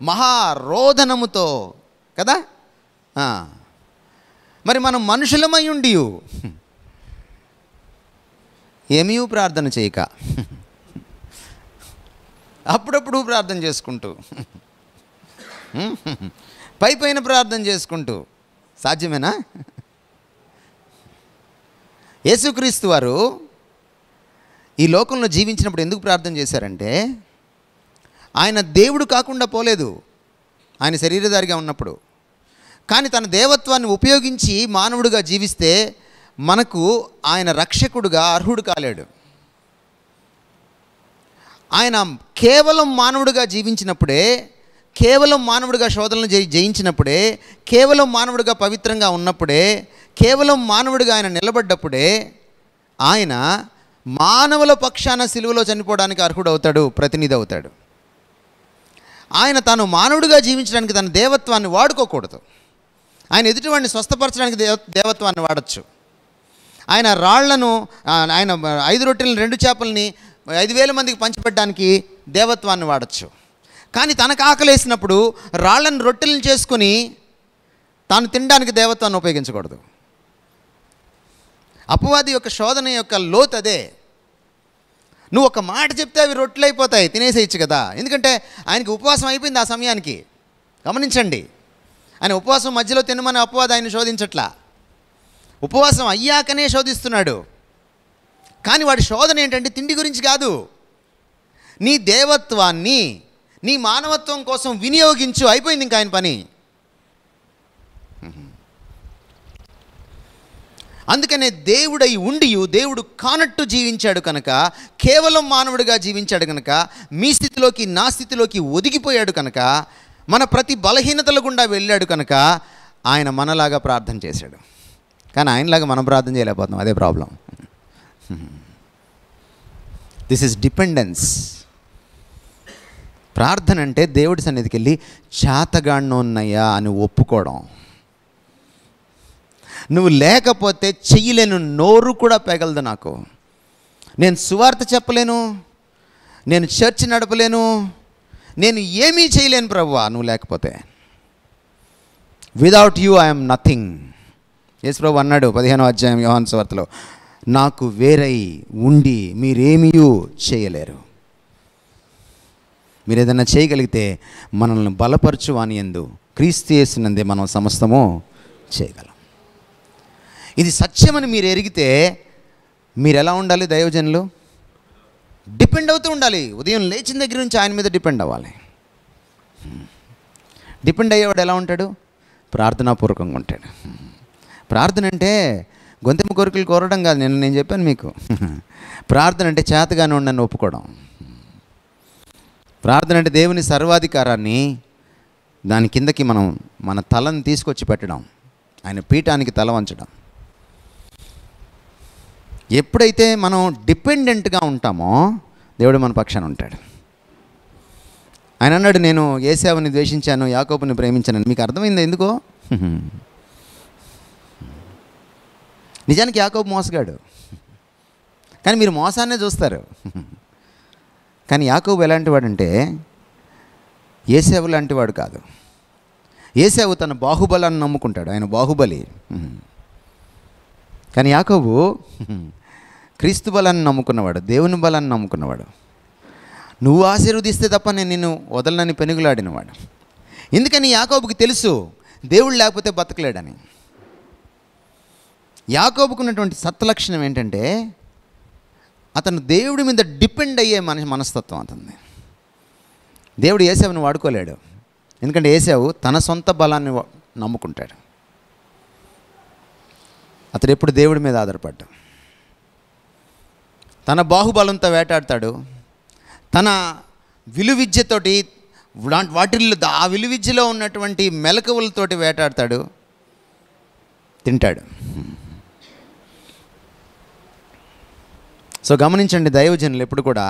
మహారోదనముతో కదా. మరి మనం మనుషులమై ఉండి ఏమీ ప్రార్థన చేయక అప్పుడప్పుడు ప్రార్థన చేసుకుంటూ, పైన ప్రార్థన చేసుకుంటూ సాధ్యమేనా? యేసుక్రీస్తు వారు ఈ లోకంలో జీవించినప్పుడు ఎందుకు ప్రార్థన చేశారంటే, ఆయన దేవుడు కాకుండా పోలేదు ఆయన శరీరధారిగా ఉన్నప్పుడు. కానీ తన దేవత్వాన్ని ఉపయోగించి మానవుడిగా జీవిస్తే మనకు ఆయన రక్షకుడుగా అర్హుడు కాలేడు. ఆయన కేవలం మానవుడిగా జీవించినప్పుడే, కేవలం మానవుడిగా శోధనలు జయించినప్పుడే, కేవలం మానవుడిగా పవిత్రంగా ఉన్నప్పుడే, కేవలం మానవుడిగా ఆయన నిలబడ్డప్పుడే ఆయన మానవుల పక్షాన సిలువలో చనిపోవడానికి అర్హుడు అవుతాడు, ప్రతినిధి అవుతాడు. ఆయన తాను మానవుడిగా జీవించడానికి తన దేవత్వాన్ని వాడుకోకూడదు. ఆయన ఎదుటివాడిని స్వస్థపరచడానికి దేవత్వాన్ని వాడచ్చు. ఆయన రాళ్లను, ఆయన 5 రొట్టెలను 2 చేపల్ని 5,000 మందికి పంచిపెట్టడానికి దేవత్వాన్ని వాడచ్చు. కానీ తనకు ఆకలేసినప్పుడు రాళ్లను రొట్టెలను చేసుకొని తాను తినడానికి దేవత్వాన్ని ఉపయోగించకూడదు. అపవాది యొక్క శోధన యొక్క లోతు అదే. నువ్వు ఒక మాట చెప్తే అవి రొట్టెలు అయిపోతాయి, తినేసేయచ్చు కదా. ఎందుకంటే ఆయనకి ఉపవాసం అయిపోయింది ఆ సమయానికి. గమనించండి, ఆయన ఉపవాసం మధ్యలో తినమని అపవాది ఆయన శోధించట్లా, ఉపవాసం అయ్యాకనే శోధిస్తున్నాడు. కానీ వాడి శోధన ఏంటంటే తిండి గురించి కాదు, నీ దేవత్వాన్ని నీ మానవత్వం కోసం వినియోగించు, అయిపోయింది ఇంకా ఆయన పని. అందుకనే దేవుడై ఉండి దేవుడు కానట్టు జీవించాడు కనుక, కేవలం మానవుడిగా జీవించాడు కనుక, మీ స్థితిలోకి నా స్థితిలోకి ఒదిగిపోయాడు కనుక, మన ప్రతి బలహీనతల గుండా వెళ్ళాడు కనుక ఆయన మనలాగా ప్రార్థన చేశాడు. కానీ ఆయనలాగా మనం ప్రార్థన చేయలేకపోతున్నాం, అదే ప్రాబ్లం. This is dependence. ప్రార్థన అంటే దేవుడి సన్నిధికి వెళ్ళి చేతగాడినోన్నయ్యా అని ఒప్పుకోవడం. నువ్వు లేకపోతే చెయ్యలేను, నోరు కూడా పెగలదు నాకు, నేను సువార్త చెప్పలేను, నేను చర్చ్ నడపలేను, నేను ఏమీ చేయలేను ప్రభువా నువ్వు లేకపోతే. Without you I'm nothing. యేసు ప్రభు అన్నాడు 15వ అధ్యాయం యోహాను సువార్తలో, నాకు వేరై ఉండి మీరేమీ చేయలేరు. మీరు ఏదైనా చేయగలిగితే మనల్ని బలపరచు అని యందు క్రీస్తు యేసునందే మనం సమస్తము చేయగలం. ఇది సత్యమని మీరు ఎరిగితే మీరు ఎలా ఉండాలి? దైవజనులు డిపెండ్ అవుతూ ఉండాలి. ఉదయం లేచిన దగ్గర నుంచి ఆయన మీద డిపెండ్ అవ్వాలి. డిపెండ్ అయ్యేవాడు ఎలా ఉంటాడు? ప్రార్థనాపూర్వకంగా ఉంటాడు. ప్రార్థన అంటే గొంతెమ్మ కోరికలు కోరడం కాదు. నేను చెప్పాను మీకు, ప్రార్థన అంటే చేతగానే ఉండని ఒప్పుకోవడం. ప్రార్థన అంటే దేవుని సర్వాధికారాన్ని దాని కిందకి మన తలను తీసుకొచ్చి పెట్టడం, ఆయన పీఠానికి తల వంచడం. ఎప్పుడైతే మనం డిపెండెంట్గా ఉంటామో దేవుడు మన పక్షాన ఉంటాడు. ఆయన అన్నాడు, నేను ఏశావుని ద్వేషించాను, యాకోబుని ప్రేమించాను. మీకు అర్థమైంది ఎందుకో? నిజానికి యాకోబు మోసగాడు, కానీ మీరు మోసాన్నే చూస్తారు. కానీ యాకోబు ఎలాంటి వాడంటే ఏశావు లాంటి వాడు కాదు. ఏశావు తన బాహుబలాన్ని నమ్ముకుంటాడు, ఆయన బాహుబలి. కానీ యాకోబు క్రీస్తు బలాన్ని నమ్ముకున్నవాడు, దేవుని బలాన్ని నమ్ముకున్నవాడు. నువ్వు ఆశీర్వదిస్తే తప్ప నేను నిన్ను వదలనని పెనుగులాడినవాడు. ఎందుకని యాకోబుకి తెలుసు దేవుడు లేకపోతే బతకలేడని. యాకోబుకున్నటువంటి సత్లక్షణం ఏంటంటే అతను దేవుడి మీద డిపెండ్ అయ్యే మనస్తత్వం అతనిది. దేవుడు ఏశావుని వాడుకోలేడు, ఎందుకంటే ఏశావు తన సొంత బలాన్ని నమ్ముకుంటాడు. అతడు ఎప్పుడు దేవుడి మీద ఆధారపడ్డాడు. తన బాహుబలంతో వేటాడతాడు, తన విలువిద్యతోటి వాటిల్లో ఆ విలువిద్యలో ఉన్నటువంటి మెలకువలతోటి వేటాడతాడు, తింటాడు. సో గమనించండి, దైవజనులు ఎప్పుడు కూడా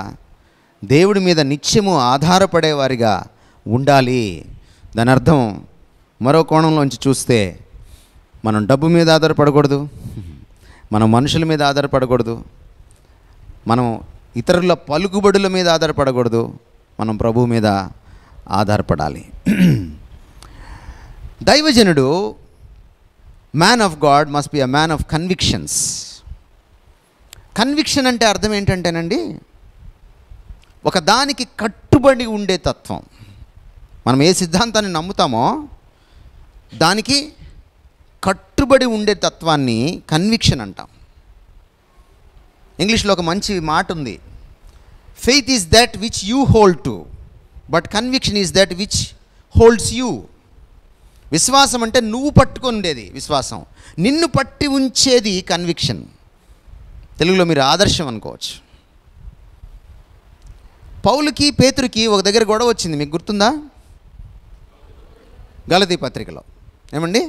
దేవుడి మీద నిత్యము ఆధారపడేవారిగా ఉండాలి. దాని అర్థం మరో కోణంలోంచి చూస్తే మనం డబ్బు మీద ఆధారపడకూడదు, మనం మనుషుల మీద ఆధారపడకూడదు, మనం ఇతరుల పలుకుబడుల మీద ఆధారపడకూడదు, మనం ప్రభువు మీద ఆధారపడాలి. దైవజనుడు, man of God must be a man of convictions. Conviction అంటే అర్థం ఏంటంటేనండి, ఒక దానికి కట్టుబడి ఉండే తత్వం. మనం ఏ సిద్ధాంతాన్ని నమ్ముతామో దానికి కట్టుబడి ఉండే తత్వాన్ని కన్విక్షన్ అంటాం. ఇంగ్లీష్లో ఒక మంచి మాట ఉంది, faith is that which you hold to, but conviction is that which holds you. విశ్వాసం అంటే నువ్వు పట్టుకునేది విశ్వాసం, నిన్ను పట్టి ఉంచేది కన్విక్షన్. తెలుగులో మీరు ఆదర్శం అనుకోవచ్చు. పౌలుకి పేతురుకి ఒక దగ్గర గొడవ వచ్చింది, మీకు గుర్తుందా? గలతీ పత్రికలో. ఏమండి,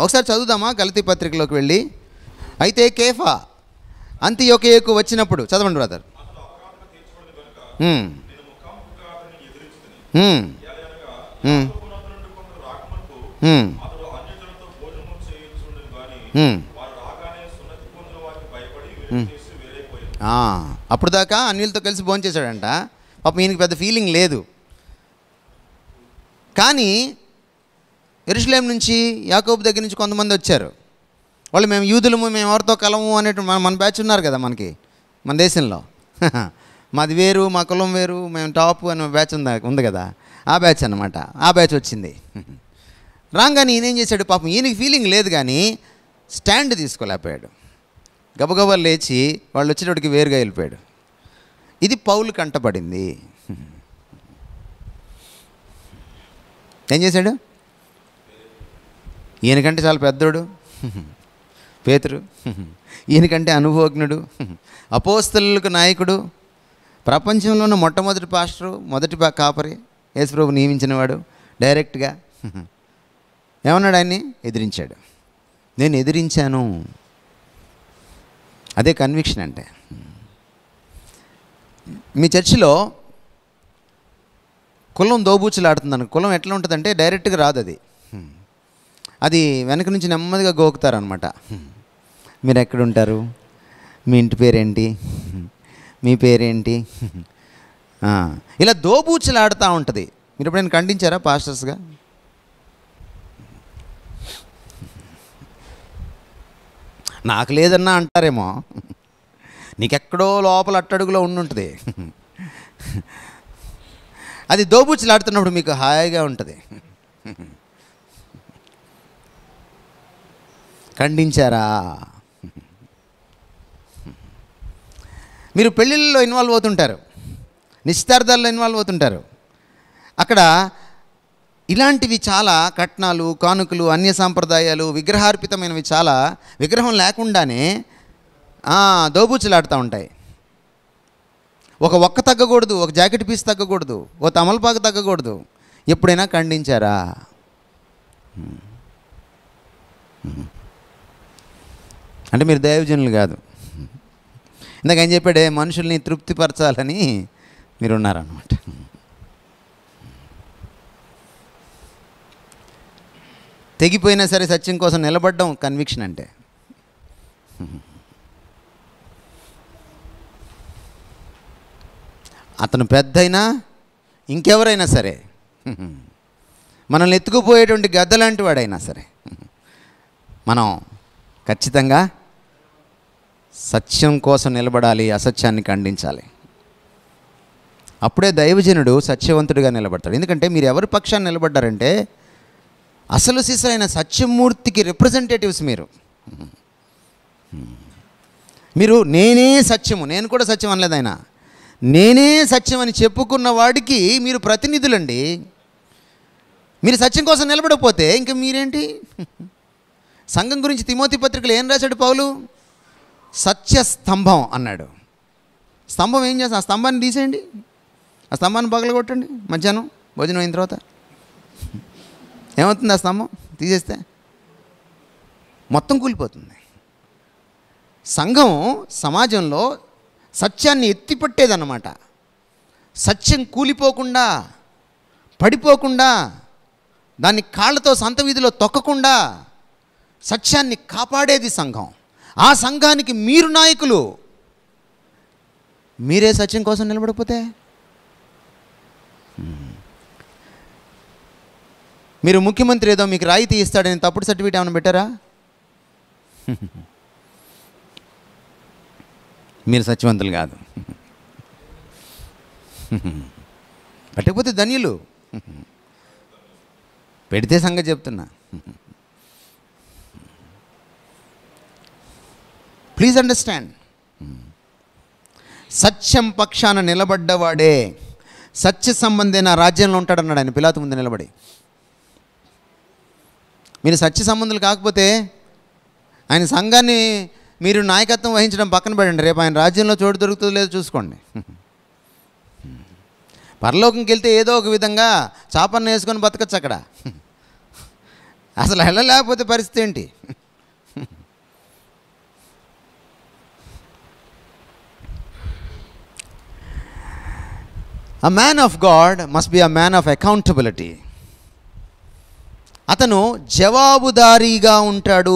ఒకసారి చదువుదామా గలతీ పత్రికలోకి వెళ్ళి. అయితే కేఫా అంతియోకియకు వచ్చినప్పుడు, చదవండి బ్రదర్. అప్పుడు దాకా అన్యులతో కలిసి భోంచేశాడంట. పాపం ఈయనకి పెద్ద ఫీలింగ్ లేదు. కానీ యెరూషలేం నుంచి, యాకోబు దగ్గర నుంచి కొంతమంది వచ్చారు. వాళ్ళు మేము యూదులము, మేము ఎవరితో కలము అనేటు మన బ్యాచ్ ఉన్నారు కదా మనకి, మన దేశంలో. మాది వేరు, మా కులం వేరు, మేము టాప్ అని బ్యాచ్ ఉంది కదా, ఆ బ్యాచ్ అన్నమాట. ఆ బ్యాచ్ వచ్చింది. రాగానే ఈయన ఏం చేశాడు, పాపం ఈయనకి ఫీలింగ్ లేదు కానీ స్టాండ్ తీసుకోలేకపోయాడు. గబగబా లేచి వాళ్ళు వచ్చేటప్పటికి వేరుగా వెళ్ళిపోయాడు. ఇది పౌలు కంటపడింది. ఏం చేశాడు? ఈయనకంటే చాలా పెద్దోడు పేతురు, ఈయనకంటే అనుభవజ్ఞుడు, అపోస్తలులకు నాయకుడు, ప్రపంచంలోని మొట్టమొదటి పాస్టరు, మొదటి కాపరి, యేసుప్రభు నియమించినవాడు. డైరెక్ట్గా ఏమన్నాడు? ఆయన్ని ఎదిరించాడు. నేను ఎదిరించాను. అదే కన్విక్షన్ అంటే. మీ చర్చిలో కులం దోబూచులాడుతుందని, కులం ఎట్లా ఉంటుందంటే డైరెక్ట్గా రాదు, అది వెనక నుంచి నెమ్మదిగా గోకుతారనమాట. మీరు ఎక్కడుంటారు, మీ ఇంటి పేరేంటి, మీ పేరేంటి, ఇలా దోబూచులాడుతూ ఉంటుంది. మీరు ఎప్పుడైనా ఖండించారా పాస్టర్స్గా? నాకు లేదన్నా అంటారేమో, నీకెక్కడో లోపల అట్టడుగులో ఉండుంటుంది. అది దోబూచులాడుతున్నప్పుడు మీకు హాయిగా ఉంటుంది. ఖండించారా? మీరు పెళ్ళిళ్ళలో ఇన్వాల్వ్ అవుతుంటారు, నిశ్చితార్థాల్లో ఇన్వాల్వ్ అవుతుంటారు. అక్కడ ఇలాంటివి చాలా కట్నాలు, కానుకలు, అన్య సాంప్రదాయాలు, విగ్రహార్పితమైనవి చాలా, విగ్రహం లేకుండానే దోబూచులాడుతూ ఉంటాయి. ఒక ఒక్క తగ్గకూడదు, ఒక జాకెట్ పీస్ తగ్గకూడదు, ఒక తమలపాకు తగ్గకూడదు. ఎప్పుడైనా ఖండించారా? అంటే మీరు దైవజనులు కాదు. ఇందాక ఏం చెప్పాడే, మనుషుల్ని తృప్తిపరచాలని మీరు ఉన్నారన్నమాట. తెగిపోయినా సరే సత్యం కోసం నిలబడడం కన్విక్షన్ అంటే. అతను పెద్దయినా ఇంకెవరైనా సరే, మనల్ని ఎత్తుకుపోయేటువంటి గద్ద లాంటి వాడైనా సరే, మనం ఖచ్చితంగా సత్యం కోసం నిలబడాలి, అసత్యాన్ని ఖండించాలి. అప్పుడే దైవజనుడు సత్యవంతుడిగా నిలబడతాడు. ఎందుకంటే మీరు ఎవరి పక్షాన్ని నిలబడ్డారంటే అసలు సిసలైన సత్యమూర్తికి రిప్రజెంటేటివ్స్ మీరు నేనే సత్యము, నేను కూడా సత్యం అనలేదు ఆయన, నేనే సత్యం అని చెప్పుకున్న వాడికి మీరు ప్రతినిధులండి. మీరు సత్యం కోసం నిలబడకపోతే ఇంకా మీరేంటి? సంఘం గురించి తిమోతి పత్రికలో ఏం రాశాడు పౌలు? సత్యస్తంభం అన్నాడు. స్తంభం ఏం చేస్తా? ఆ స్తంభాన్ని తీసేయండి, ఆ స్తంభాన్ని పగలగొట్టండి. మధ్యాహ్నం భోజనం అయిన తర్వాత ఏమవుతుంది? ఆ స్తంభం తీసేస్తే మొత్తం కూలిపోతుంది. సంఘం సమాజంలో సత్యాన్ని ఎత్తిపట్టేదన్నమాట. సత్యం కూలిపోకుండా, పడిపోకుండా, దాన్ని కాళ్ళతో సంత వీధిలో తొక్కకుండా సత్యాన్ని కాపాడేది సంఘం. ఆ సంఘానికి మీరు నాయకులు. మీరే సత్యం కోసం నిలబడిపోతే మీరు ముఖ్యమంత్రి ఏదో మీకు రాయితీ ఇస్తాడని తప్పుడు సర్టిఫికేట్ ఏమైనా పెట్టారా? మీరు సత్యవంతులు కాదు. పట్టకపోతే ధన్యులు. పెడితే సంగతి చెప్తున్నా. Please understand. సత్యం పక్షాన నిలబడ్డవాడే సత్య సంబంధి నా రాజ్యంలో ఉంటాడన్నాడు ఆయన పిలాతు ముందు నిలబడి. మీరు సత్య సంబంధులు కాకపోతే ఆయన సంఘాన్ని మీరు నాయకత్వం వహించడం పక్కన పెట్టండి. రేపు ఆయన రాజ్యంలో చోటు దొరుకుతుందో లేదో చూసుకోండి. పరలోకంకి వెళ్తే ఏదో ఒక విధంగా చాపన్న వేసుకొని బతకచ్చు అక్కడ. అసలు వెళ్ళలేకపోతే పరిస్థితి ఏంటి? A man of God must be a man of accountability. అతను జవాబుదారీగా ఉంటాడు.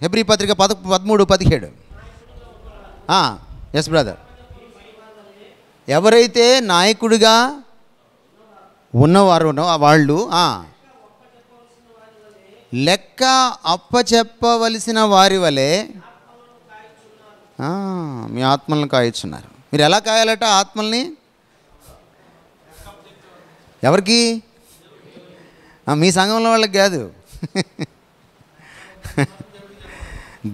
హెబ్రీ పత్రిక 13:17. Yes brother. ఎవరైతే నాయకుడిగా ఉన్నవారు వాళ్ళు లెక్క అప్పచెప్పవలసిన వారి వలె మీ ఆత్మలను కాయచున్నారు. మీరు ఎలా కాయాలట ఆత్మల్ని? ఎవరికి? మీ సంఘంలో వాళ్ళకి కాదు,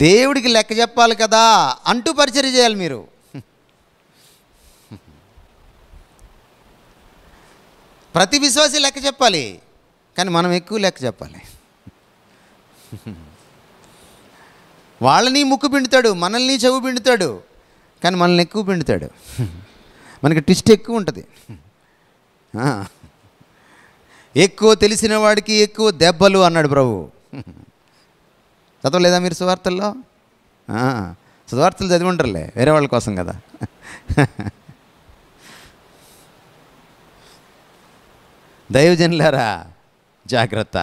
దేవుడికి లెక్క చెప్పాలి కదా అంటూ పరిచర్య చేయాలి మీరు. ప్రతి విశ్వాసి లెక్క చెప్పాలి, కానీ మనం ఎక్కువ లెక్క చెప్పాలి. వాళ్ళని ముక్కు పిండుతాడు, మనల్ని చెవు పిండుతాడు, కానీ మనల్ని ఎక్కువ పిండుతాడు. మనకి ట్విస్ట్ ఎక్కువ ఉంటుంది. ఎక్కువ తెలిసిన వాడికి ఎక్కువ దెబ్బలు అన్నాడు ప్రభు. చదవలేదా మీరు సువార్తల్లో? సువార్తలు చదివి ఉంటారులే, వేరే వాళ్ళ కోసం కదా. దైవజనులారా జాగ్రత్త.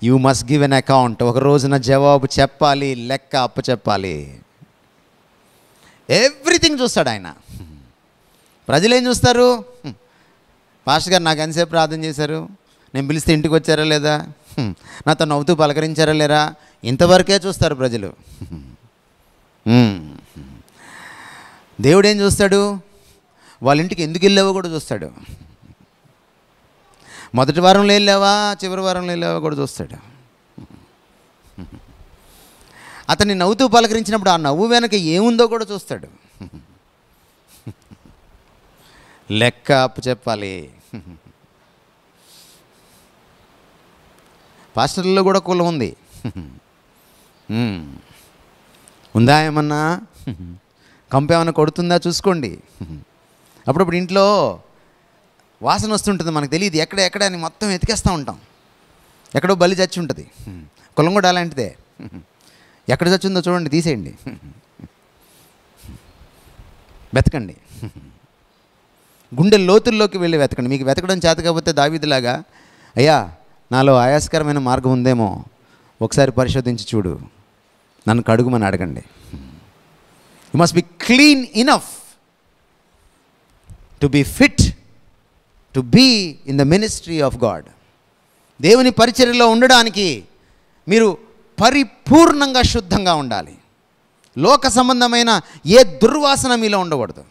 You must give an account. ఒక రోజున జవాబు చెప్పాలి, లెక్క అప్పచెప్పాలి. ఎవ్రీథింగ్ చూస్తాడు ఆయన. ప్రజలు ఏం చూస్తారు? పాస్టర్ గారు నాకు ఎంతసేపు ప్రార్థన చేశారు, నేను పిలిస్తే ఇంటికి వచ్చారా లేదా, నాతో నవ్వుతూ పలకరించారా లేరా, ఇంతవరకే చూస్తారు ప్రజలు. దేవుడు ఏం చూస్తాడు? వాళ్ళ ఇంటికి ఎందుకు వెళ్ళావో కూడా చూస్తాడు. మొదటి వారంలో వెళ్ళావా, చివరి వారంలో వెళ్ళావా కూడా చూస్తాడు. అతన్ని నవ్వుతూ పలకరించినప్పుడు ఆ నవ్వు వెనక ఏముందో కూడా చూస్తాడు. లెక్క అప్పు చెప్పాలి. పాస్టర్లలో కూడా కులం ఉంది. ఉందా ఏమన్నా? కంప ఏమన్నా కొడుతుందా చూసుకోండి. అప్పుడప్పుడు ఇంట్లో వాసన వస్తుంటుంది, మనకు తెలియదు ఎక్కడ అని మొత్తం ఎతికేస్తూ ఉంటాం. ఎక్కడో బలి చచ్చి ఉంటుంది. కులం కూడా అలాంటిదే. ఎక్కడ చచ్చిందో చూడండి, తీసేయండి, వెతకండి. గుండె లోతుల్లోకి వెళ్ళి వెతకండి. మీకు వెతకడం చేత కాకపోతే దావీదులాగా, అయ్యా నాలో ఆయాస్కరమైన మార్గం ఉందేమో ఒకసారి పరిశోధించి చూడు, నన్ను కడుగుమని అడగండి. You must be clean enough to be fit to be in the ministry of God. దేవుని పరిచర్యలో ఉండడానికి మీరు పరిపూర్ణంగా శుద్ధంగా ఉండాలి. లోక సంబంధమైన ఏ దుర్వాసన మీలో ఉండకూడదు.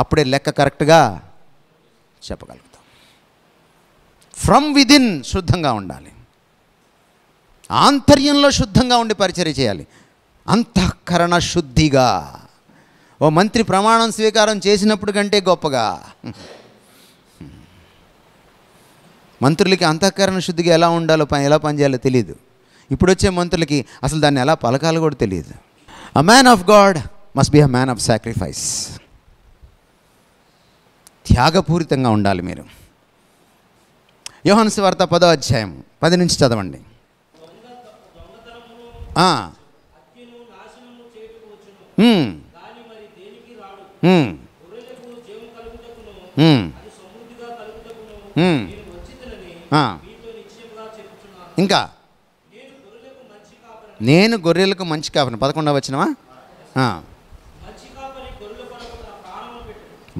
అప్పుడే లెక్క కరెక్ట్గా చెప్పగలుగుతాం. ఫ్రమ్ విదిన్ శుద్ధంగా ఉండాలి. ఆంతర్యంలో శుద్ధంగా ఉండి పరిచర్య చేయాలి. అంతఃకరణ శుద్ధిగా. ఓ మంత్రి ప్రమాణం స్వీకారం చేసినప్పుడు కంటే గొప్పగా. మంత్రులకి అంతఃకరణ శుద్ధిగా ఎలా ఉండాలో ఎలా పనిచేయాలో తెలియదు. ఇప్పుడు వచ్చే మంత్రులకి అసలు దాన్ని ఎలా పలకాలో కూడా తెలియదు. A man of God must be a man of sacrifice. త్యాగపూరితంగా ఉండాలి మీరు. యోహాను సువార్త 10వ అధ్యాయం 10 నుంచి చదవండి. ఇంకా నేను గొర్రెలకు మంచి కాపరిని. 11వ వచనమా?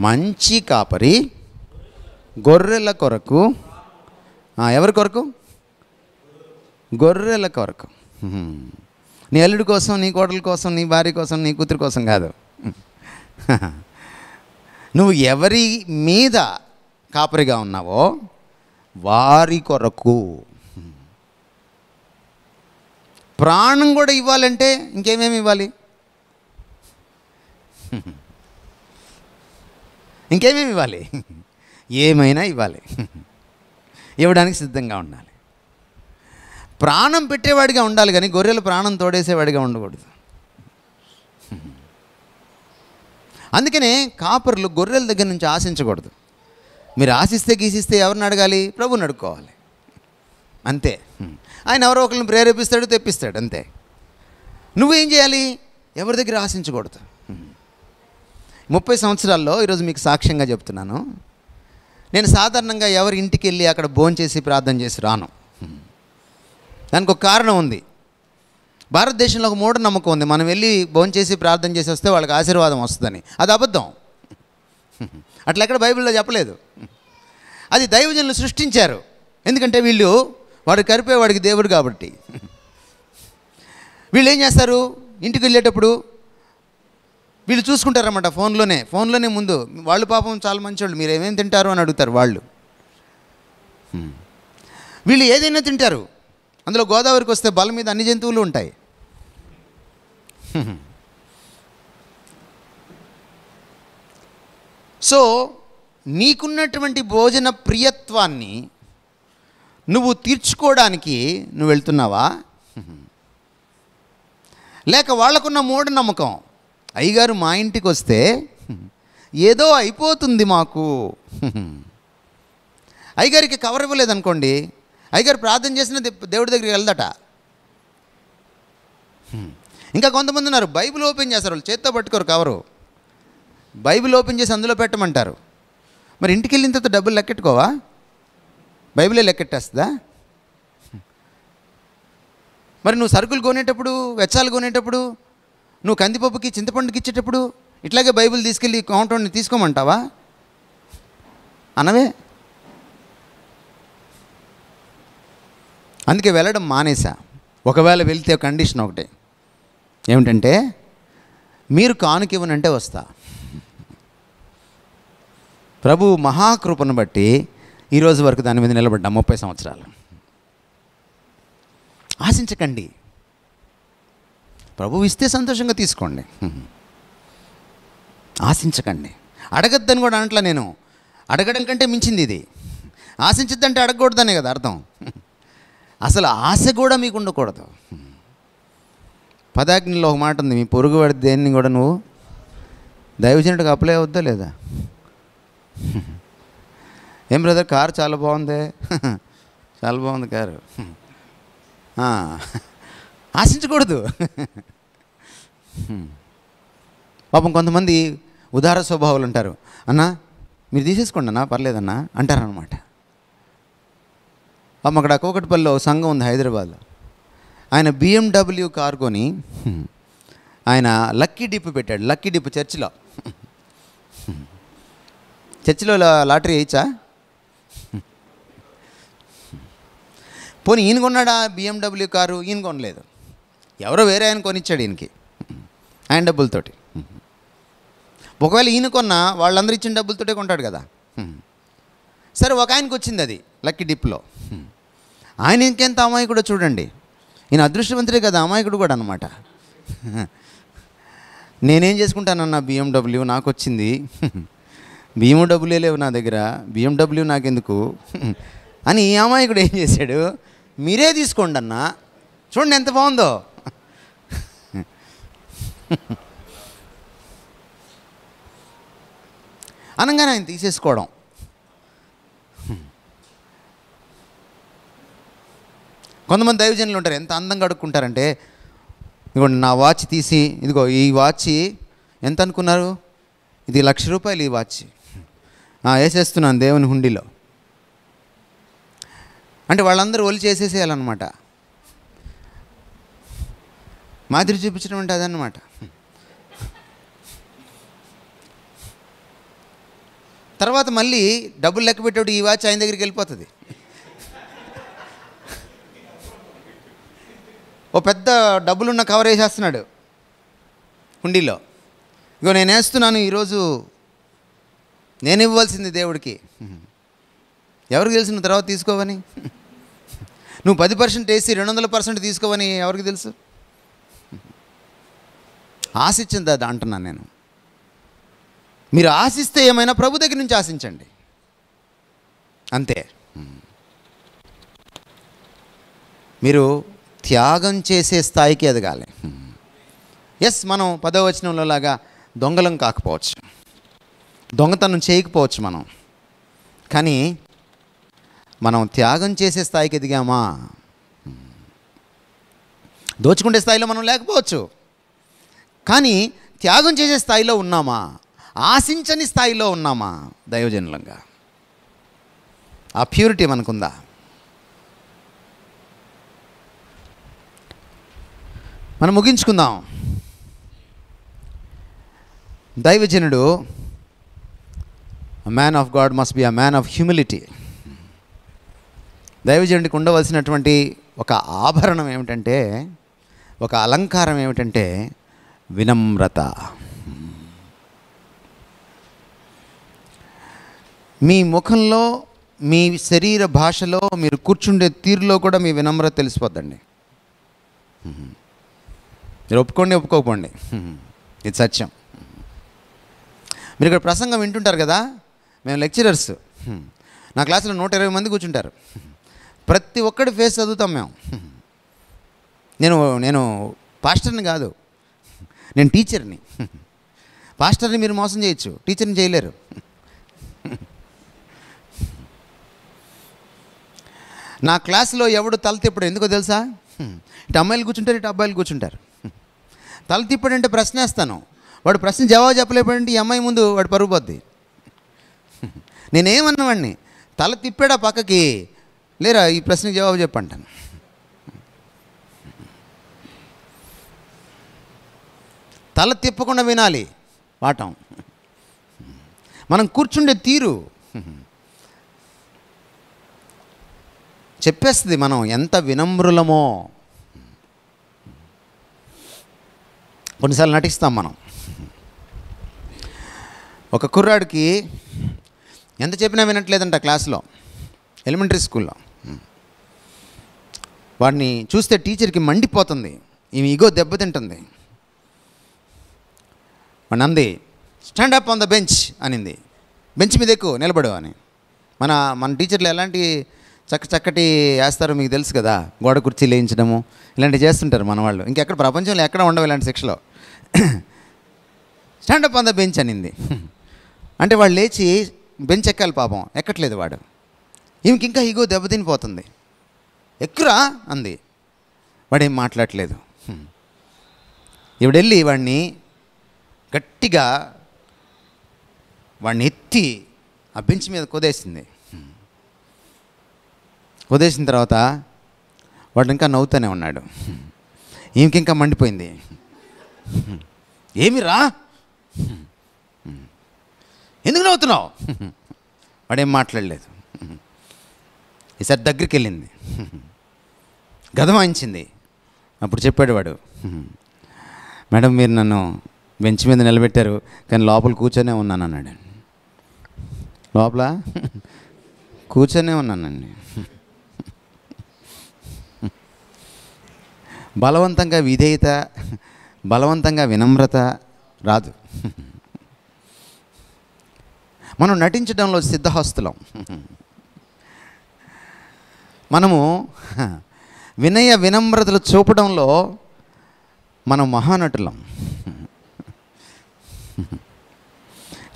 మంచి కాపరి గొర్రెల కొరకు. ఎవరి కొరకు? గొర్రెల కొరకు. నీ అల్లుడి కోసం, నీ కోడల కోసం, నీ భార్య కోసం, నీ కూతురు కోసం కాదు. నువ్వు ఎవరి మీద కాపరిగా ఉన్నావో వారి కొరకు. ప్రాణం కూడా ఇవ్వాలంటే ఇంకేమేమి ఇవ్వాలి? ఇంకేమేమి ఇవ్వాలి? ఏమైనా ఇవ్వాలి. ఇవ్వడానికి సిద్ధంగా ఉండాలి. ప్రాణం పెట్టేవాడిగా ఉండాలి, కానీ గొర్రెలు ప్రాణం తోడేసేవాడిగా ఉండకూడదు. అందుకనే కాపరులు గొర్రెల దగ్గర నుంచి ఆశించకూడదు. మీరు ఆశిస్తే గీసిస్తే ఎవరిని అడగాలి? ప్రభుని అడుక్కోవాలి. అంతే. ఆయన ఎవరో ఒకరిని ప్రేరేపిస్తాడు, తెప్పిస్తాడు, అంతే. నువ్వేం చేయాలి? ఎవరి దగ్గర ఆశించకూడదు. 30 సంవత్సరాల్లో ఈరోజు మీకు సాక్ష్యంగా చెప్తున్నాను. నేను సాధారణంగా ఎవరి ఇంటికి వెళ్ళి అక్కడ భోంచేసి ప్రార్థన చేసి రాను. దానికి ఒక కారణం ఉంది. భారతదేశంలో ఒక మూఢనమ్మకం ఉంది, మనం వెళ్ళి భోంచేసి ప్రార్థన చేసి వస్తే వాళ్ళకి ఆశీర్వాదం వస్తుందని. అది అబద్ధం. అట్లా ఎక్కడ బైబిల్లో చెప్పలేదు. అది దైవజనులు సృష్టించారు. ఎందుకంటే వాడు కరిపేవాడికి దేవుడు కాబట్టి. వీళ్ళు ఏం చేస్తారు? ఇంటికి వెళ్ళేటప్పుడు వీళ్ళు చూసుకుంటారన్నమాట ఫోన్లోనే ముందు. వాళ్ళు పాపం చాలా మంచివాళ్ళు, మీరు ఏమేమి తింటారు అని అడుగుతారు వాళ్ళు. వీళ్ళు ఏదైనా తింటారు. అందులో గోదావరికి వస్తే బల మీద అన్ని జంతువులు ఉంటాయి. సో నీకున్నటువంటి భోజన ప్రియత్వాన్ని నువ్వు తీర్చుకోవడానికి నువ్వు వెళ్తున్నావా? లేక వాళ్ళకున్న మూఢనమ్మకం, అయ్యగారు మా ఇంటికి వస్తే ఏదో అయిపోతుంది మాకు. అయ్యగారికి కవర్ ఇవ్వలేదనుకోండి, అయ్యగారు ప్రార్థన చేసిన దేవుడి దగ్గరికి వెళ్దట. ఇంకా కొంతమంది ఉన్నారు, బైబిల్ ఓపెన్ చేస్తారు, వాళ్ళు చేత్తో పట్టుకోరు కవరు. బైబిల్ ఓపెన్ చేసి అందులో పెట్టమంటారు. మరి ఇంటికి వెళ్ళిన తర్వాత డబ్బులు లెక్కెట్టుకోవా? బైబిలే లెక్కెట్టేస్తుందా? మరి నువ్వు సరుకులు కొనేటప్పుడు, వెచ్చాలు కొనేటప్పుడు, నువ్వు కందిపప్పుకి చింతపండుకి ఇచ్చేటప్పుడు ఇట్లాగే బైబిల్ తీసుకెళ్ళి కౌంటర్ని తీసుకోమంటావా? అనవే. అందుకే వెళ్ళడం మానేసా. ఒకవేళ వెళ్తే కండిషన్ ఒకటే, ఏమిటంటే మీరు కానుకివ్వనంటే వస్తా. ప్రభు మహాకృపను బట్టి ఈరోజు వరకు దాని మీద నిలబడ్డా 30 సంవత్సరాలు. ఆశించకండి. ప్రభు ఇస్తే సంతోషంగా తీసుకోండి, ఆశించకండి. అడగద్దని కూడా అనట్లా నేను. అడగడం కంటే మించింది ఇది. ఆశించద్దంటే అడగకూడదనే కదా అర్థం. అసలు ఆశ కూడా మీకు ఉండకూడదు. పదాజ్ఞలో ఒక మాట ఉంది, మీ పొరుగు వాడి దేన్ని కూడా నువ్వు దైవజనుడికి అప్లై అవుద్దా లేదా? ఏం బ్రదర్, కారు చాలా బాగుంది, చాలా బాగుంది కారు. ఆశించకూడదు. పాపం కొంతమంది ఉదార స్వభావాలు ఉంటారు. అన్నా మీరు తీసేసుకోండి అన్నా, పర్లేదన్నా అంటారనమాట. అక్కడ కూకట్పల్లిలో ఒక సంఘం ఉంది హైదరాబాద్లో. ఆయన BMW కారు కొని ఆయన లక్కీ డిప్ పెట్టాడు. లక్కీ డిప్ చర్చిలో లాటరీ వేయచ్చా? పోనీ ఈయన కొన్నాడా BMW కారు? ఈయన కొనలేదు, ఎవరో వేరే ఆయన కొనిచ్చాడు ఈయనకి ఆయన డబ్బులతోటి. ఒకవేళ ఈయన కొన్నా వాళ్ళందరూ ఇచ్చిన డబ్బులతోటే కొంటాడు కదా. సరే, ఒక ఆయనకు వచ్చింది అది లక్కీ డిప్లో. ఆయన ఇంకెంత అమాయకుడో చూడండి. ఈయన అదృష్టవంతుడే కదా, అమాయకుడు కూడా అనమాట. నేనేం చేసుకుంటానన్నా BMW నాకు వచ్చింది, BMW లేవు నా దగ్గర, BMW నాకెందుకు అని ఈ అమాయకుడు ఏం చేశాడు, మీరే తీసుకోండి అన్న, చూడండి ఎంత బాగుందో. అనగానే ఆయన తీసేసుకోవడం. కొంతమంది దైవజనులు ఉంటారు, ఎంత అందంగా అడుక్కుంటారంటే, ఇదిగోండి నా వాచ్ తీసి, ఇదిగో ఈ వాచ్ ఎంత అనుకున్నారు, ఇది ₹1,00,000 ఈ వాచ్ వేసేస్తున్నాను దేవుని హుండీలో అంటే వాళ్ళందరూ ఒలి చేసేసేయాలన్నమాట. మాదిరి చూపించడం అంటే అదన్నమాట. తర్వాత మళ్ళీ డబ్బులు లెక్క పెట్టేప్పుడు ఈ వాచ్ ఆయన దగ్గరికి వెళ్ళిపోతుంది. ఓ పెద్ద డబ్బులున్న కవర్ వేసేస్తున్నాడు హుండీలో. ఇగో నేను వేస్తున్నాను, ఈరోజు నేను ఇవ్వాల్సింది దేవుడికి. ఎవరికి తెలుసు నువ్వు తర్వాత తీసుకోవని? నువ్వు 10% వేసి 200% తీసుకోవని ఎవరికి తెలుసు? ఆశించింది అది అంటున్నాను నేను. మీరు ఆశిస్తే ఏమైనా ప్రభు దగ్గర నుంచి ఆశించండి, అంతే. మీరు త్యాగం చేసే స్థాయికి ఎదగాలి. ఎస్, మనం 10వ వచనంలో లాగా దొంగలం కాకపోవచ్చు, దొంగతనం చేయకపోవచ్చు మనం, కానీ మనం త్యాగం చేసే స్థాయికి ఎదిగామా? దోచుకునే స్థాయిలో మనం లేకపోవచ్చు, కానీ త్యాగం చేసే స్థాయిలో ఉన్నామా? ఆశించని స్థాయిలో ఉన్నామా? దైవజనులంగా ఆ ప్యూరిటీ మనకుందా? మనం ముగించుకుందాం. దైవజనుడు, man of God must be a man of humility. దైవజనుడికి ఉండవలసినటువంటి ఒక ఆభరణం ఏమిటంటే, ఒక అలంకారం ఏమిటంటే వినమ్రత. మీ ముఖంలో, మీ శరీర భాషలో, మీరు కూర్చుండే తీరులో కూడా మీ వినమ్రత తెలిసిపోద్దండి. మీరు ఒప్పుకోండి ఒప్పుకోకపోండి, ఇది సత్యం. మీరు ఇక్కడ ప్రసంగం వింటుంటారు కదా, మేము లెక్చరర్స్, నా క్లాసులో 120 మంది కూర్చుంటారు. ప్రతి ఒక్కడి ఫేస్ చదువుతాం మేము. నేను పాస్టర్ని కాదు, నేను టీచర్ని. పాస్టర్ని మీరు మోసం చేయొచ్చు, టీచర్ని చేయలేరు. నా క్లాసులో ఎవడు తల తిప్పడు, ఎందుకో తెలుసా? ఇటు అమ్మాయిలు కూర్చుంటారు, ఇటు అబ్బాయిలు కూర్చుంటారు. తల తిప్పడంటే ప్రశ్న వేస్తాను, వాడు ప్రశ్న జవాబు చెప్పలేకపోయింటే ఈ అమ్మాయి ముందు వాడు పరుగు పోద్ది. నేనేమన్నవాడిని, తల తిప్పాడా పక్కకి, లేరా ఈ ప్రశ్నకి జవాబు చెప్పంటాను. తల తిప్పకుండా వినాలి పాఠం. మనం కూర్చుండే తీరు చెప్పేస్తుంది మనం ఎంత వినమ్రులమో. కొన్నిసార్లు నటిస్తాం మనం. ఒక కుర్రాడికి ఎంత చెప్పినా వినట్లేదంట క్లాస్లో, ఎలిమెంటరీ స్కూల్లో. వాడిని చూస్తే టీచర్కి మండిపోతుంది, ఈమె ఈగో దెబ్బతింటుంది. వాడిని అంది, stand up on the bench అనింది. బెంచ్ మీద ఎక్కువ నిలబడు అని. మన టీచర్లు ఎలాంటి చక్కటి వేస్తారో మీకు తెలుసు కదా, గోడ కుర్చీలు వేయించడము ఇలాంటివి చేస్తుంటారు మన వాళ్ళు. ఇంకెక్కడ ప్రపంచంలో ఎక్కడ ఉండవు ఇలాంటి శిక్షలో. Stand up on the bench అనింది. అంటే వాడు లేచి బెంచ్ ఎక్కాలి, పాపం ఎక్కట్లేదు వాడు. ఈమెకి ఇంకా ఈగో దెబ్బతినిపోతుంది. ఎక్కురా అంది, వాడేం మాట్లాడట్లేదు. ఇవిడెళ్ళి వాడిని గట్టిగా వాడిని ఎత్తి ఆ బెంచ్ మీద కుదేసింది. వదిలేసిన తర్వాత వాడు ఇంకా నవ్వుతూనే ఉన్నాడు. ఈమెకింకా మండిపోయింది. ఏమి రా, ఎందుకు నవ్వుతున్నావు? వాడేం మాట్లాడలేదు. ఈసారి దగ్గరికి వెళ్ళింది, గదమాయించింది. అప్పుడు చెప్పాడు వాడు, మేడం మీరు నన్ను బెంచ్ మీద నిలబెట్టారు కానీ లోపల కూర్చొనే ఉన్నాను అన్నాడు. లోపల కూర్చొనే ఉన్నానండి. బలవంతంగా విధేయత, బలవంతంగా వినమ్రత రాదు. మనం నటించడంలో సిద్ధహస్తులం. మనము వినయ వినమ్రతలు చూపడంలో మనం మహానటులం.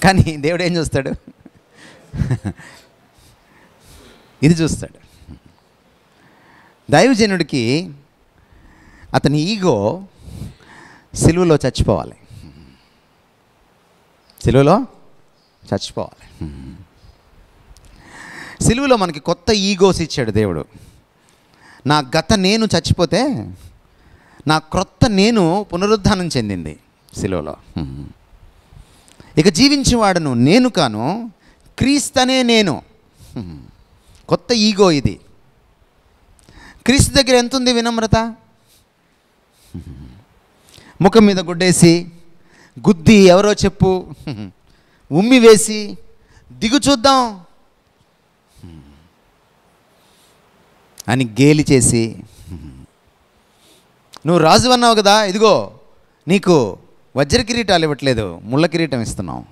కానీ దేవుడు ఏం చూస్తాడు? ఇది చూస్తాడు. దైవజనుడికి అతని ఈగో సిలువలో చచ్చిపోవాలి. సిలువలో చచ్చిపోవాలి. సిలువలో మనకి కొత్త ఈగోస్ ఇచ్చాడు దేవుడు. నా గత నేను చచ్చిపోతే నా క్రొత్త నేను పునరుద్ధానం చెందింది సిలువలో. ఇక జీవించేవాడును నేను కాను, క్రీస్తనే నేను. కొత్త ఈగో ఇది. క్రీస్తు దగ్గర ఎంత ఉంది వినమ్రత? ముఖం మీద గుడ్డేసి, గుద్ది, ఎవరో చెప్పు, ఉమ్మి వేసి, దిగు చూద్దాం అని గేలి చేసి, నువ్వు రాజు అన్నావు కదా, ఇదిగో నీకు వజ్ర కిరీటాలు ఇవ్వట్లేదు, ముళ్ళ కిరీటం ఇస్తున్నావు.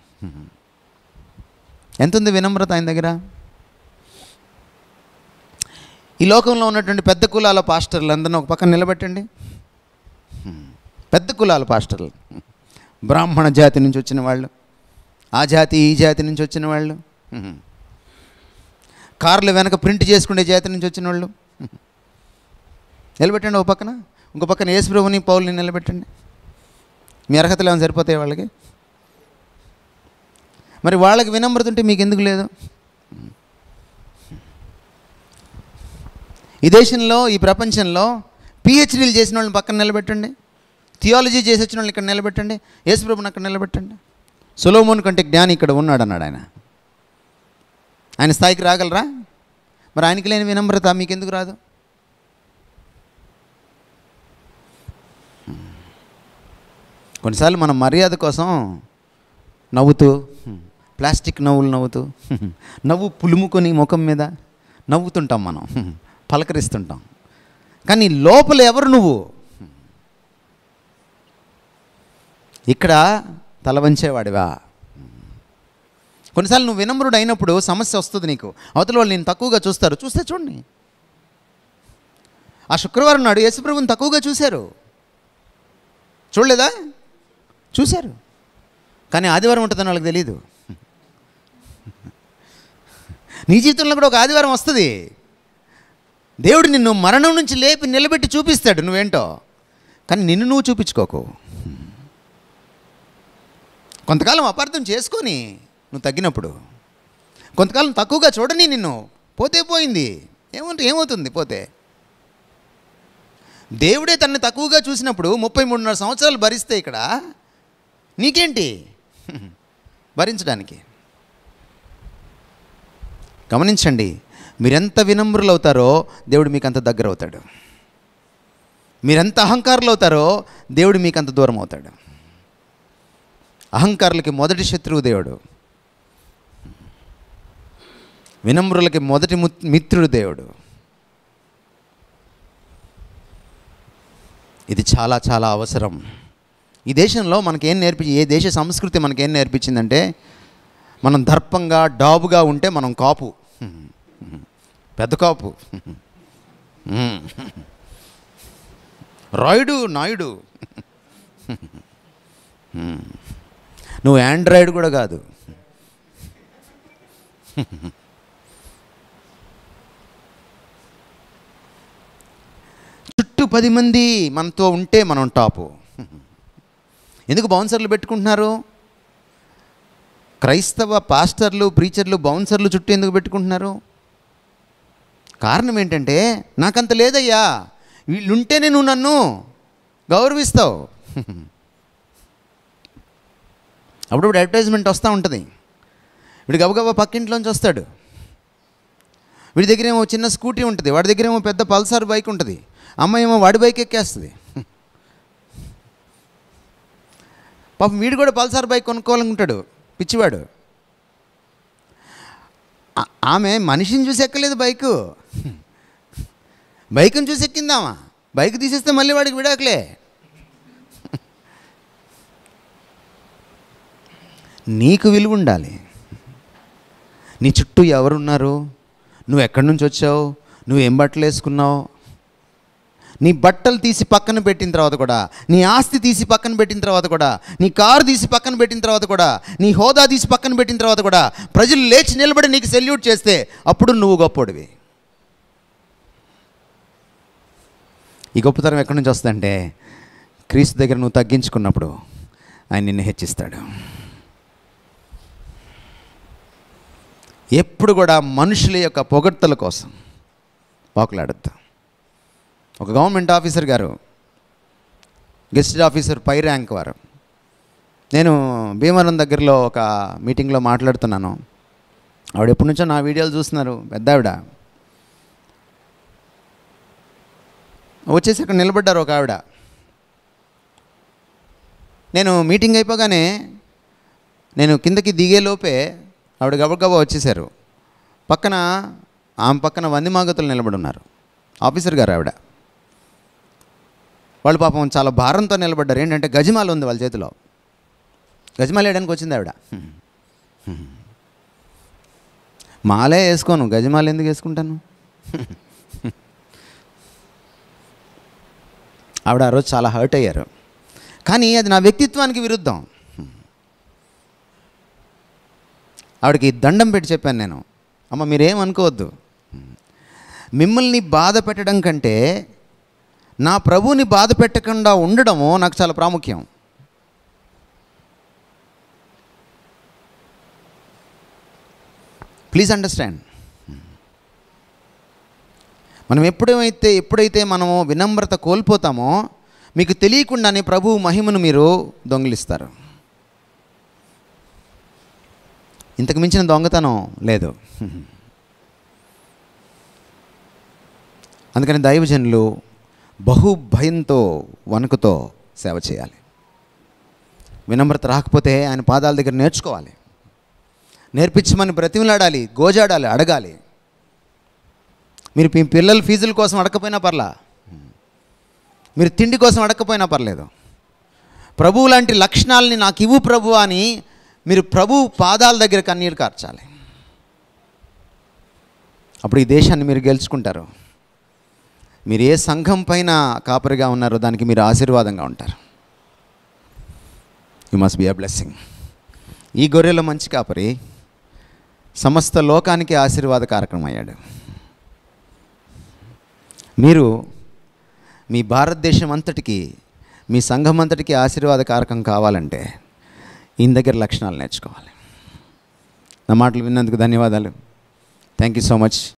ఎంతుంది వినమ్రత ఆయన దగ్గర? ఈ లోకంలో ఉన్నటువంటి పెద్ద కులాల పాస్టర్లు అందరినీ ఒక పక్కన నిలబెట్టండి. పెద్ద కులాల పాస్టర్లు, బ్రాహ్మణ జాతి నుంచి వచ్చిన వాళ్ళు, ఆ జాతి ఈ జాతి నుంచి వచ్చిన వాళ్ళు, కార్లు వెనక ప్రింట్ చేసుకునే జాతి నుంచి వచ్చిన వాళ్ళు నిలబెట్టండి ఒక పక్కన. ఇంకో పక్కన యేసుప్రభుని పౌల్ని నిలబెట్టండి. మీ అర్హతలు ఏమైనా సరిపోతాయి వాళ్ళకి? మరి వాళ్ళకి వినమ్రత ఉంటే మీకు ఎందుకు లేదు? ఈ దేశంలో, ఈ ప్రపంచంలో పిహెచ్డీలు చేసిన వాళ్ళని పక్కన నిలబెట్టండి. థియాలజీ చేసి వచ్చిన వాళ్ళని ఇక్కడ నిలబెట్టండి. యేసుప్రభుని అక్కడ నిలబెట్టండి. సొలొమోను కంటే జ్ఞాని ఇక్కడ ఉన్నాడు అన్నాడు ఆయన. ఆయన స్థాయికి రాగలరా? మరి ఆయనకి లేని వినమ్రత మీకెందుకు రాదు? కొన్నిసార్లు మనం మర్యాద కోసం నవ్వుతూ, ప్లాస్టిక్ నవ్వులు నవ్వుతూ, నవ్వు పులుముకొని ముఖం మీద నవ్వుతుంటాం, మనం పలకరిస్తుంటాం. కానీ లోపల ఎవరు నువ్వు? ఇక్కడ తల వంచేవాడివా? కొన్నిసార్లు నువ్వు వినమ్రుడు అయినప్పుడు సమస్య వస్తుంది నీకు. అవతల వాళ్ళు నేను తక్కువగా చూస్తారు. చూస్తే చూడండి. ఆ శుక్రవారం నాడు యేసుప్రభుని తక్కువగా చూశారు. చూడలేదా? చూశారు. కానీ ఆదివారం ఉంటుందని వాళ్ళకి తెలియదు. నీ జీవితంలో కూడా ఒక ఆదివారం వస్తుంది. దేవుడు నిన్ను మరణం నుంచి లేపి నిలబెట్టి చూపిస్తాడు నువ్వేంటో. కానీ నిన్ను నువ్వు చూపించుకోకు. కొంతకాలం అపార్థం చేసుకొని నువ్వు తగ్గినప్పుడు, కొంతకాలం తక్కువగా చూడని నిన్ను, పోతే పోయింది, ఏమవుతుంది పోతే. దేవుడే తనని తక్కువగా చూసినప్పుడు 33.5 సంవత్సరాలు భరిస్తే ఇక్కడ నీకేంటి భరించడానికి? గమనించండి, మీరెంత వినమ్రులు అవుతారో దేవుడు మీకు అంత దగ్గర అవుతాడు. మీరెంత అహంకారులు అవుతారో దేవుడు మీకు అంత దూరం అవుతాడు. అహంకారులకి మొదటి శత్రువు దేవుడు, వినమ్రులకి మొదటి మిత్రుడు దేవుడు. ఇది చాలా చాలా అవసరం. ఈ దేశంలో మనకేం ఏ దేశ సంస్కృతి మనకేం నేర్పించిందంటే, మనం దర్పంగా డాబుగా ఉంటే మనం కాపు, పెద్ద కాపు, రాయుడు నాయుడు. నువ్వు ఆండ్రాయిడ్ కూడా కాదు. చుట్టూ 10 మంది మనతో ఉంటే మనం టాపు. ఎందుకు బౌన్సర్లు పెట్టుకుంటున్నారు? క్రైస్తవ పాస్టర్లు, ప్రీచర్లు బౌన్సర్లు చుట్టూ ఎందుకు పెట్టుకుంటున్నారు? కారణం ఏంటంటే నాకంత లేదయ్యా, వీళ్ళుంటేనే నువ్వు నన్ను గౌరవిస్తావు. అప్పుడప్పుడు అడ్వర్టైజ్మెంట్ వస్తూ ఉంటుంది. వీడు గబగబా పక్కింట్లోంచి వస్తాడు. వీడి దగ్గర ఏమో చిన్న స్కూటీ ఉంటుంది, వాడి దగ్గర ఏమో పెద్ద పల్సర్ బైక్ ఉంటుంది, అమ్మాయి ఏమో వాడి బైక్ ఎక్కేస్తుంది. పాపం వీడు కూడా పల్సర్ బైక్ కొనుక్కోవాలనుకుంటాడు పిచ్చివాడు. ఆమె మనిషిని చూసి ఎక్కలేదు బైకు, బైక్ని చూసి ఎక్కిందామా. బైక్ తీసేస్తే మళ్ళీ వాడికి విడాకులే. నీకు విలువ ఉండాలి. నీ చుట్టూ ఎవరున్నారు, నువ్వు ఎక్కడి నుంచి వచ్చావు, నువ్వేం బట్టలు వేసుకున్నావు, నీ బట్టలు తీసి పక్కన పెట్టిన తర్వాత కూడా, నీ ఆస్తి తీసి పక్కన పెట్టిన తర్వాత కూడా, నీ కారు తీసి పక్కన పెట్టిన తర్వాత కూడా, నీ హోదా తీసి పక్కన పెట్టిన తర్వాత కూడా ప్రజలు లేచి నిలబడి నీకు సెల్యూట్ చేస్తే అప్పుడు నువ్వు గొప్పోడివి. ఈ గొప్పతనం ఎక్కడి నుంచి వస్తుందంటే క్రీస్తు దగ్గర నువ్వు తగ్గించుకున్నప్పుడు ఆయన నిన్ను హెచ్చిస్తాడు. ఎప్పుడు కూడా మనుషుల యొక్క పొగడ్తల కోసం పోకలాడద్దు. ఒక గవర్నమెంట్ ఆఫీసర్ గారు, గెస్ట్ ఆఫీసర్ పై ర్యాంక్ వారు, నేను భీమవరం దగ్గరలో ఒక మీటింగ్లో మాట్లాడుతున్నాను. ఆవిడ ఎప్పటి నుంచో నా వీడియోలు చూస్తున్నారు, పెద్ద ఆవిడ. వచ్చేసి అక్కడ నిలబడ్డారు ఒక ఆవిడ. నేను మీటింగ్ అయిపోగానే నేను కిందకి దిగేలోపే ఆవిడ గబగబా వచ్చేసారు. పక్కన ఆమె పక్కన వందిమాగతులు నిలబడి ఉన్నారు, ఆఫీసర్ గారు ఆవిడ. వాళ్ళు పాపం చాలా భారంతో నిలబడ్డారు. ఏంటంటే గజమాల ఉంది వాళ్ళ చేతిలో. గజమాల వేయడానికి వచ్చింది ఆవిడ. మాలే వేసుకోను, గజమాల ఎందుకు వేసుకుంటాను? ఆవిడ ఆ రోజు చాలా హర్ట్ అయ్యారు. కానీ అది నా వ్యక్తిత్వానికి విరుద్ధం. ఆవిడకి దండం పెట్టి చెప్పాను నేను, అమ్మ మీరేమనుకోవద్దు, మిమ్మల్ని బాధ పెట్టడం కంటే నా ప్రభువుని బాధ పెట్టకుండా ఉండడము నాకు చాలా ప్రాముఖ్యం. Please understand. మనం ఎప్పుడైతే మనము వినమ్రత కోల్పోతామో మీకు తెలియకుండానే ప్రభువు మహిమను మీరు దొంగిలిస్తారు. ఇంతకు మించిన దొంగతనం లేదు. అందుకని దైవజనులు బహు భయంతో వణుకుతో సేవ చేయాలి. వినమ్రత రాకపోతే ఆయన పాదాల దగ్గర నేర్చుకోవాలి, నేర్పించమని బ్రతిమలాడాలి, గోజాడాలి, అడగాలి. మీరు మీ పిల్లల ఫీజుల కోసం అడగకపోయినా పర్లా, మీరు తిండి కోసం అడగకపోయినా పర్లేదు, ప్రభువు లాంటి లక్షణాలని నాకు ఇవ్వు ప్రభు అని మీరు ప్రభు పాదాల దగ్గర కన్నీరు కార్చాలి. అప్పుడు ఈ దేశాన్ని మీరు గెలుచుకుంటారు. మీరు ఏ సంఘం పైన కాపరిగా ఉన్నారో దానికి మీరు ఆశీర్వాదంగా ఉంటారు. You must B a blessing. ఈ గొర్రెల మంచి కాపరి సమస్త లోకానికి ఆశీర్వాదకారకం అయ్యాడు. మీరు మీ భారతదేశం అంతటికి, మీ సంఘం అంతటికి ఆశీర్వాదకారకం కావాలంటే ఈయన దగ్గర లక్షణాలు నేర్చుకోవాలి. నా మాటలు విన్నందుకు ధన్యవాదాలు. Thank you so much.